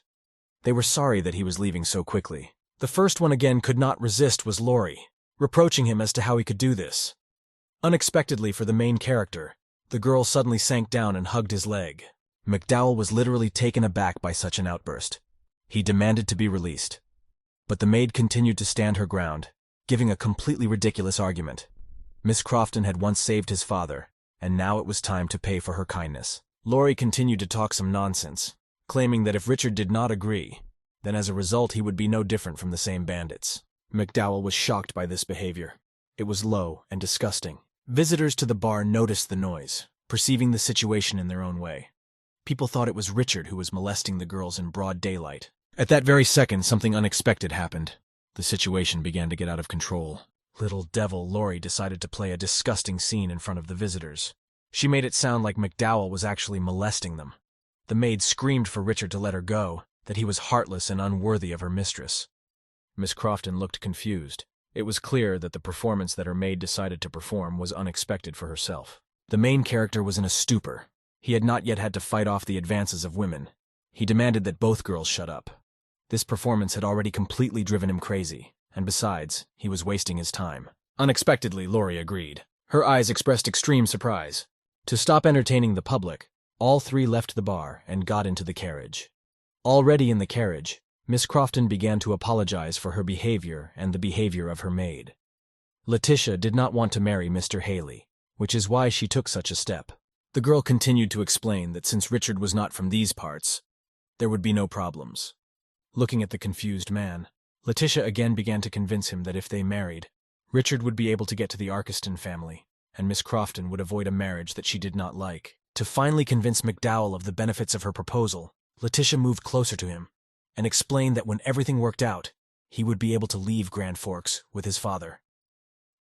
They were sorry that he was leaving so quickly. The first one again could not resist was Lori, reproaching him as to how he could do this. Unexpectedly for the main character, the girl suddenly sank down and hugged his leg. McDowell was literally taken aback by such an outburst. He demanded to be released. But the maid continued to stand her ground, giving a completely ridiculous argument. Miss Crofton had once saved his father, and now it was time to pay for her kindness. Lori continued to talk some nonsense, claiming that if Richard did not agree, then as a result he would be no different from the same bandits. McDowell was shocked by this behavior. It was low and disgusting. Visitors to the bar noticed the noise, perceiving the situation in their own way. People thought it was Richard who was molesting the girls in broad daylight. At that very second, something unexpected happened. The situation began to get out of control. Little devil Lori decided to play a disgusting scene in front of the visitors. She made it sound like McDowell was actually molesting them. The maid screamed for Richard to let her go, that he was heartless and unworthy of her mistress. Miss Crofton looked confused. It was clear that the performance that her maid decided to perform was unexpected for herself. The main character was in a stupor. He had not yet had to fight off the advances of women. He demanded that both girls shut up. This performance had already completely driven him crazy, and besides, he was wasting his time. Unexpectedly, Lori agreed. Her eyes expressed extreme surprise. To stop entertaining the public, all three left the bar and got into the carriage. Already in the carriage, Miss Crofton began to apologize for her behavior and the behavior of her maid. Letitia did not want to marry Mr. Haley, which is why she took such a step. The girl continued to explain that since Richard was not from these parts, there would be no problems. Looking at the confused man, Letitia again began to convince him that if they married, Richard would be able to get to the Arkeston family, and Miss Crofton would avoid a marriage that she did not like. To finally convince McDowell of the benefits of her proposal, Letitia moved closer to him and explained that when everything worked out, he would be able to leave Grand Forks with his father.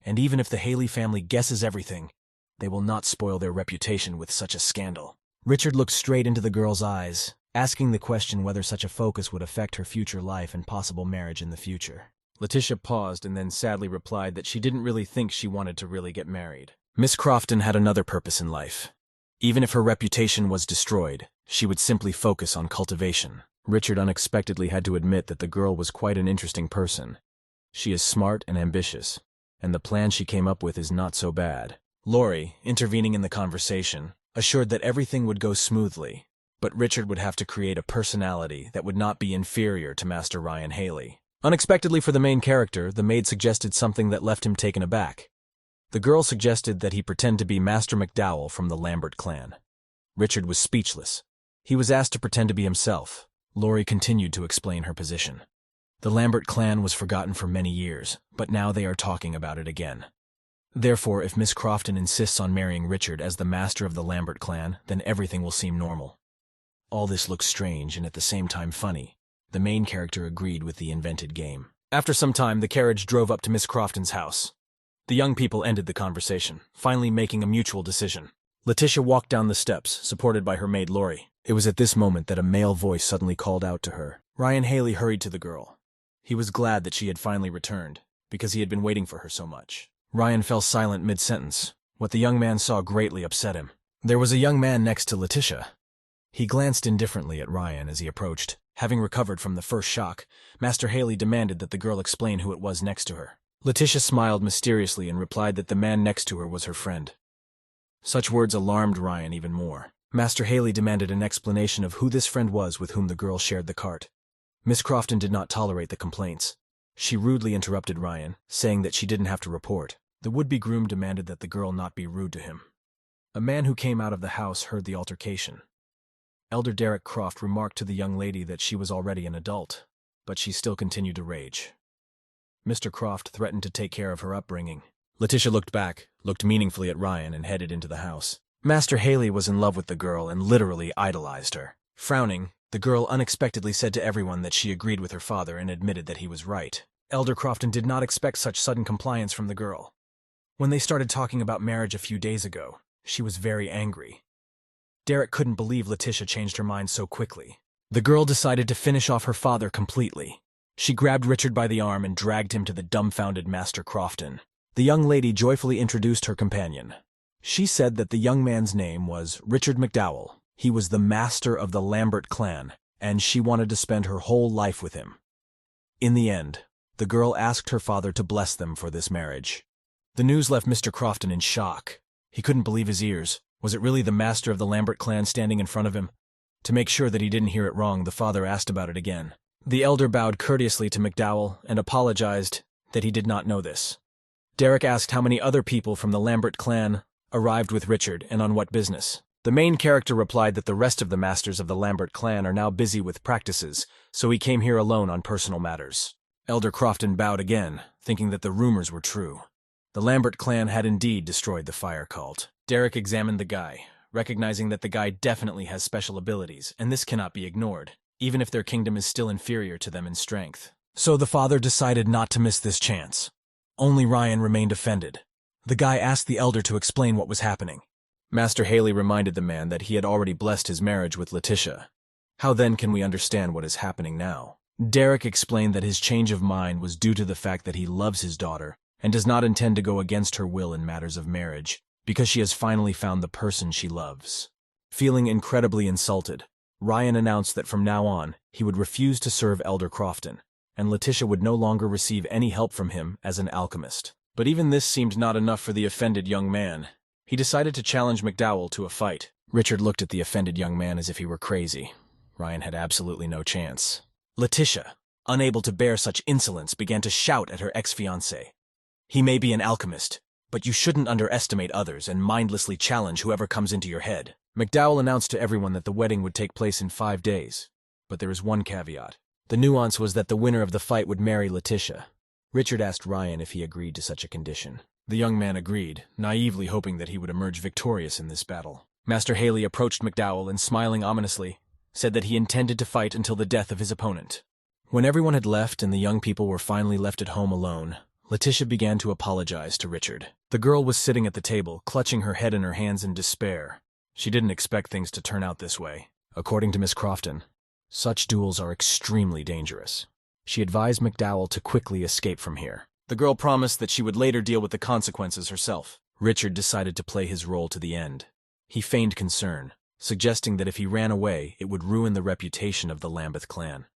And even if the Haley family guesses everything, they will not spoil their reputation with such a scandal. Richard looked straight into the girl's eyes, asking the question whether such a focus would affect her future life and possible marriage in the future. Letitia paused and then sadly replied that she didn't really think she wanted to really get married. Miss Crofton had another purpose in life. Even if her reputation was destroyed, she would simply focus on cultivation. Richard unexpectedly had to admit that the girl was quite an interesting person. She is smart and ambitious, and the plan she came up with is not so bad. Lori, intervening in the conversation, assured that everything would go smoothly, but Richard would have to create a personality that would not be inferior to Master Ryan Haley. Unexpectedly for the main character, the maid suggested something that left him taken aback. The girl suggested that he pretend to be Master McDowell from the Lambert clan. Richard was speechless. He was asked to pretend to be himself. Lori continued to explain her position. The Lambert clan was forgotten for many years, but now they are talking about it again. Therefore, if Miss Crofton insists on marrying Richard as the master of the Lambert clan, then everything will seem normal. All this looks strange and at the same time funny. The main character agreed with the invented game. After some time, the carriage drove up to Miss Crofton's house. The young people ended the conversation, finally making a mutual decision. Letitia walked down the steps, supported by her maid Lori. It was at this moment that a male voice suddenly called out to her. Ryan Haley hurried to the girl. He was glad that she had finally returned, because he had been waiting for her so much. Ryan fell silent mid-sentence. What the young man saw greatly upset him. There was a young man next to Letitia. He glanced indifferently at Ryan as he approached. Having recovered from the first shock, Master Haley demanded that the girl explain who it was next to her. Letitia smiled mysteriously and replied that the man next to her was her friend. Such words alarmed Ryan even more. Master Haley demanded an explanation of who this friend was with whom the girl shared the cart. Miss Crofton did not tolerate the complaints. She rudely interrupted Ryan, saying that she didn't have to report. The would-be groom demanded that the girl not be rude to him. A man who came out of the house heard the altercation. Elder Derek Croft remarked to the young lady that she was already an adult. but she still continued to rage. Mr. Croft threatened to take care of her upbringing. Letitia looked back, looked meaningfully at Ryan, and headed into the house. Master Haley was in love with the girl and literally idolized her. Frowning, the girl unexpectedly said to everyone that she agreed with her father and admitted that he was right. Elder Crofton did not expect such sudden compliance from the girl. When they started talking about marriage a few days ago, she was very angry. Derek couldn't believe Letitia changed her mind so quickly. The girl decided to finish off her father completely. She grabbed Richard by the arm and dragged him to the dumbfounded Master Crofton. The young lady joyfully introduced her companion. She said that the young man's name was Richard McDowell. He was the master of the Lambert clan, and she wanted to spend her whole life with him. In the end, the girl asked her father to bless them for this marriage. The news left Mr. Crofton in shock. He couldn't believe his ears. Was it really the master of the Lambert clan standing in front of him? To make sure that he didn't hear it wrong, the father asked about it again. The elder bowed courteously to McDowell and apologized that he did not know this. Derek asked how many other people from the Lambert clan arrived with Richard and on what business. The main character replied that the rest of the masters of the Lambert clan are now busy with practices, so he came here alone on personal matters. Elder Crofton bowed again, thinking that the rumors were true. The Lambert clan had indeed destroyed the fire cult. Derek examined the guy, recognizing that the guy definitely has special abilities, and this cannot be ignored, even if their kingdom is still inferior to them in strength. So the father decided not to miss this chance. Only Ryan remained offended. The guy asked the elder to explain what was happening. Master Haley reminded the man that he had already blessed his marriage with Letitia. How then can we understand what is happening now? Derek explained that his change of mind was due to the fact that he loves his daughter and does not intend to go against her will in matters of marriage, because she has finally found the person she loves. Feeling incredibly insulted, Ryan announced that from now on, he would refuse to serve Elder Crofton, and Letitia would no longer receive any help from him as an alchemist. But even this seemed not enough for the offended young man. He decided to challenge McDowell to a fight. Richard looked at the offended young man as if he were crazy. Ryan had absolutely no chance. Letitia, unable to bear such insolence, began to shout at her ex-fiancé. "He may be an alchemist, but you shouldn't underestimate others and mindlessly challenge whoever comes into your head." McDowell announced to everyone that the wedding would take place in 5 days. But there is one caveat. The nuance was that the winner of the fight would marry Letitia. Richard asked Ryan if he agreed to such a condition. The young man agreed, naively hoping that he would emerge victorious in this battle. Master Haley approached McDowell and, smiling ominously, said that he intended to fight until the death of his opponent. When everyone had left and the young people were finally left at home alone, Letitia began to apologize to Richard. The girl was sitting at the table, clutching her head in her hands in despair. She didn't expect things to turn out this way. According to Miss Crofton, such duels are extremely dangerous. She advised McDowell to quickly escape from here. The girl promised that she would later deal with the consequences herself. Richard decided to play his role to the end. He feigned concern, suggesting that if he ran away, it would ruin the reputation of the Lambert clan.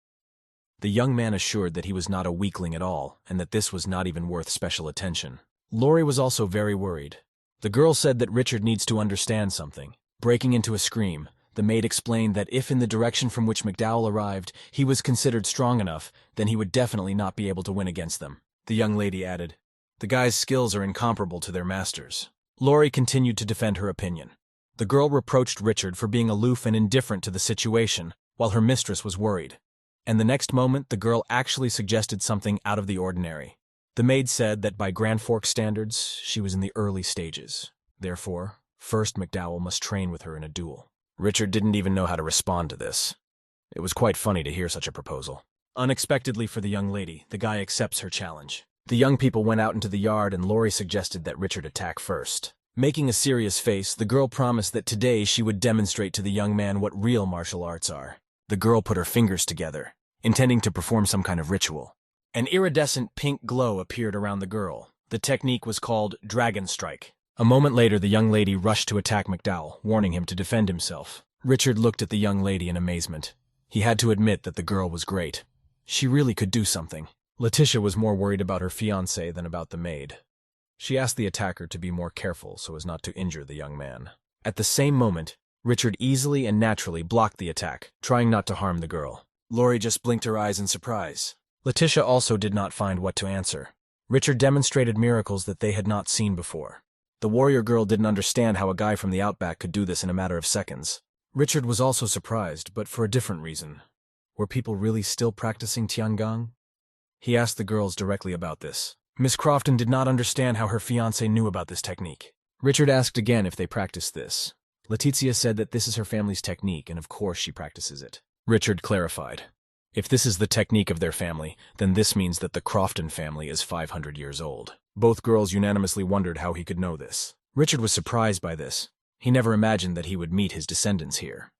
The young man assured that he was not a weakling at all, and that this was not even worth special attention. Lori was also very worried. The girl said that Richard needs to understand something. Breaking into a scream, the maid explained that if in the direction from which McDowell arrived, he was considered strong enough, then he would definitely not be able to win against them. The young lady added, "The guy's skills are incomparable to their masters." Lori continued to defend her opinion. The girl reproached Richard for being aloof and indifferent to the situation, while her mistress was worried. And the next moment, the girl actually suggested something out of the ordinary. The maid said that by Grand Forks standards, she was in the early stages. Therefore, first McDowell must train with her in a duel. Richard didn't even know how to respond to this. It was quite funny to hear such a proposal. Unexpectedly for the young lady, the guy accepts her challenge. The young people went out into the yard and Lori suggested that Richard attack first. Making a serious face, the girl promised that today she would demonstrate to the young man what real martial arts are. The girl put her fingers together, intending to perform some kind of ritual. An iridescent pink glow appeared around the girl. The technique was called Dragon Strike. A moment later, the young lady rushed to attack McDowell, warning him to defend himself. Richard looked at the young lady in amazement. He had to admit that the girl was great. She really could do something. Letitia was more worried about her fiancé than about the maid. She asked the attacker to be more careful so as not to injure the young man. At the same moment, Richard easily and naturally blocked the attack, trying not to harm the girl. Lori just blinked her eyes in surprise. Letitia also did not find what to answer. Richard demonstrated miracles that they had not seen before. The warrior girl didn't understand how a guy from the outback could do this in a matter of seconds. Richard was also surprised, but for a different reason. Were people really still practicing Tiangong? He asked the girls directly about this. Miss Crofton did not understand how her fiancé knew about this technique. Richard asked again if they practiced this. Letizia said that this is her family's technique, and of course she practices it. Richard clarified. If this is the technique of their family, then this means that the Crofton family is 500 years old. Both girls unanimously wondered how he could know this. Richard was surprised by this. He never imagined that he would meet his descendants here.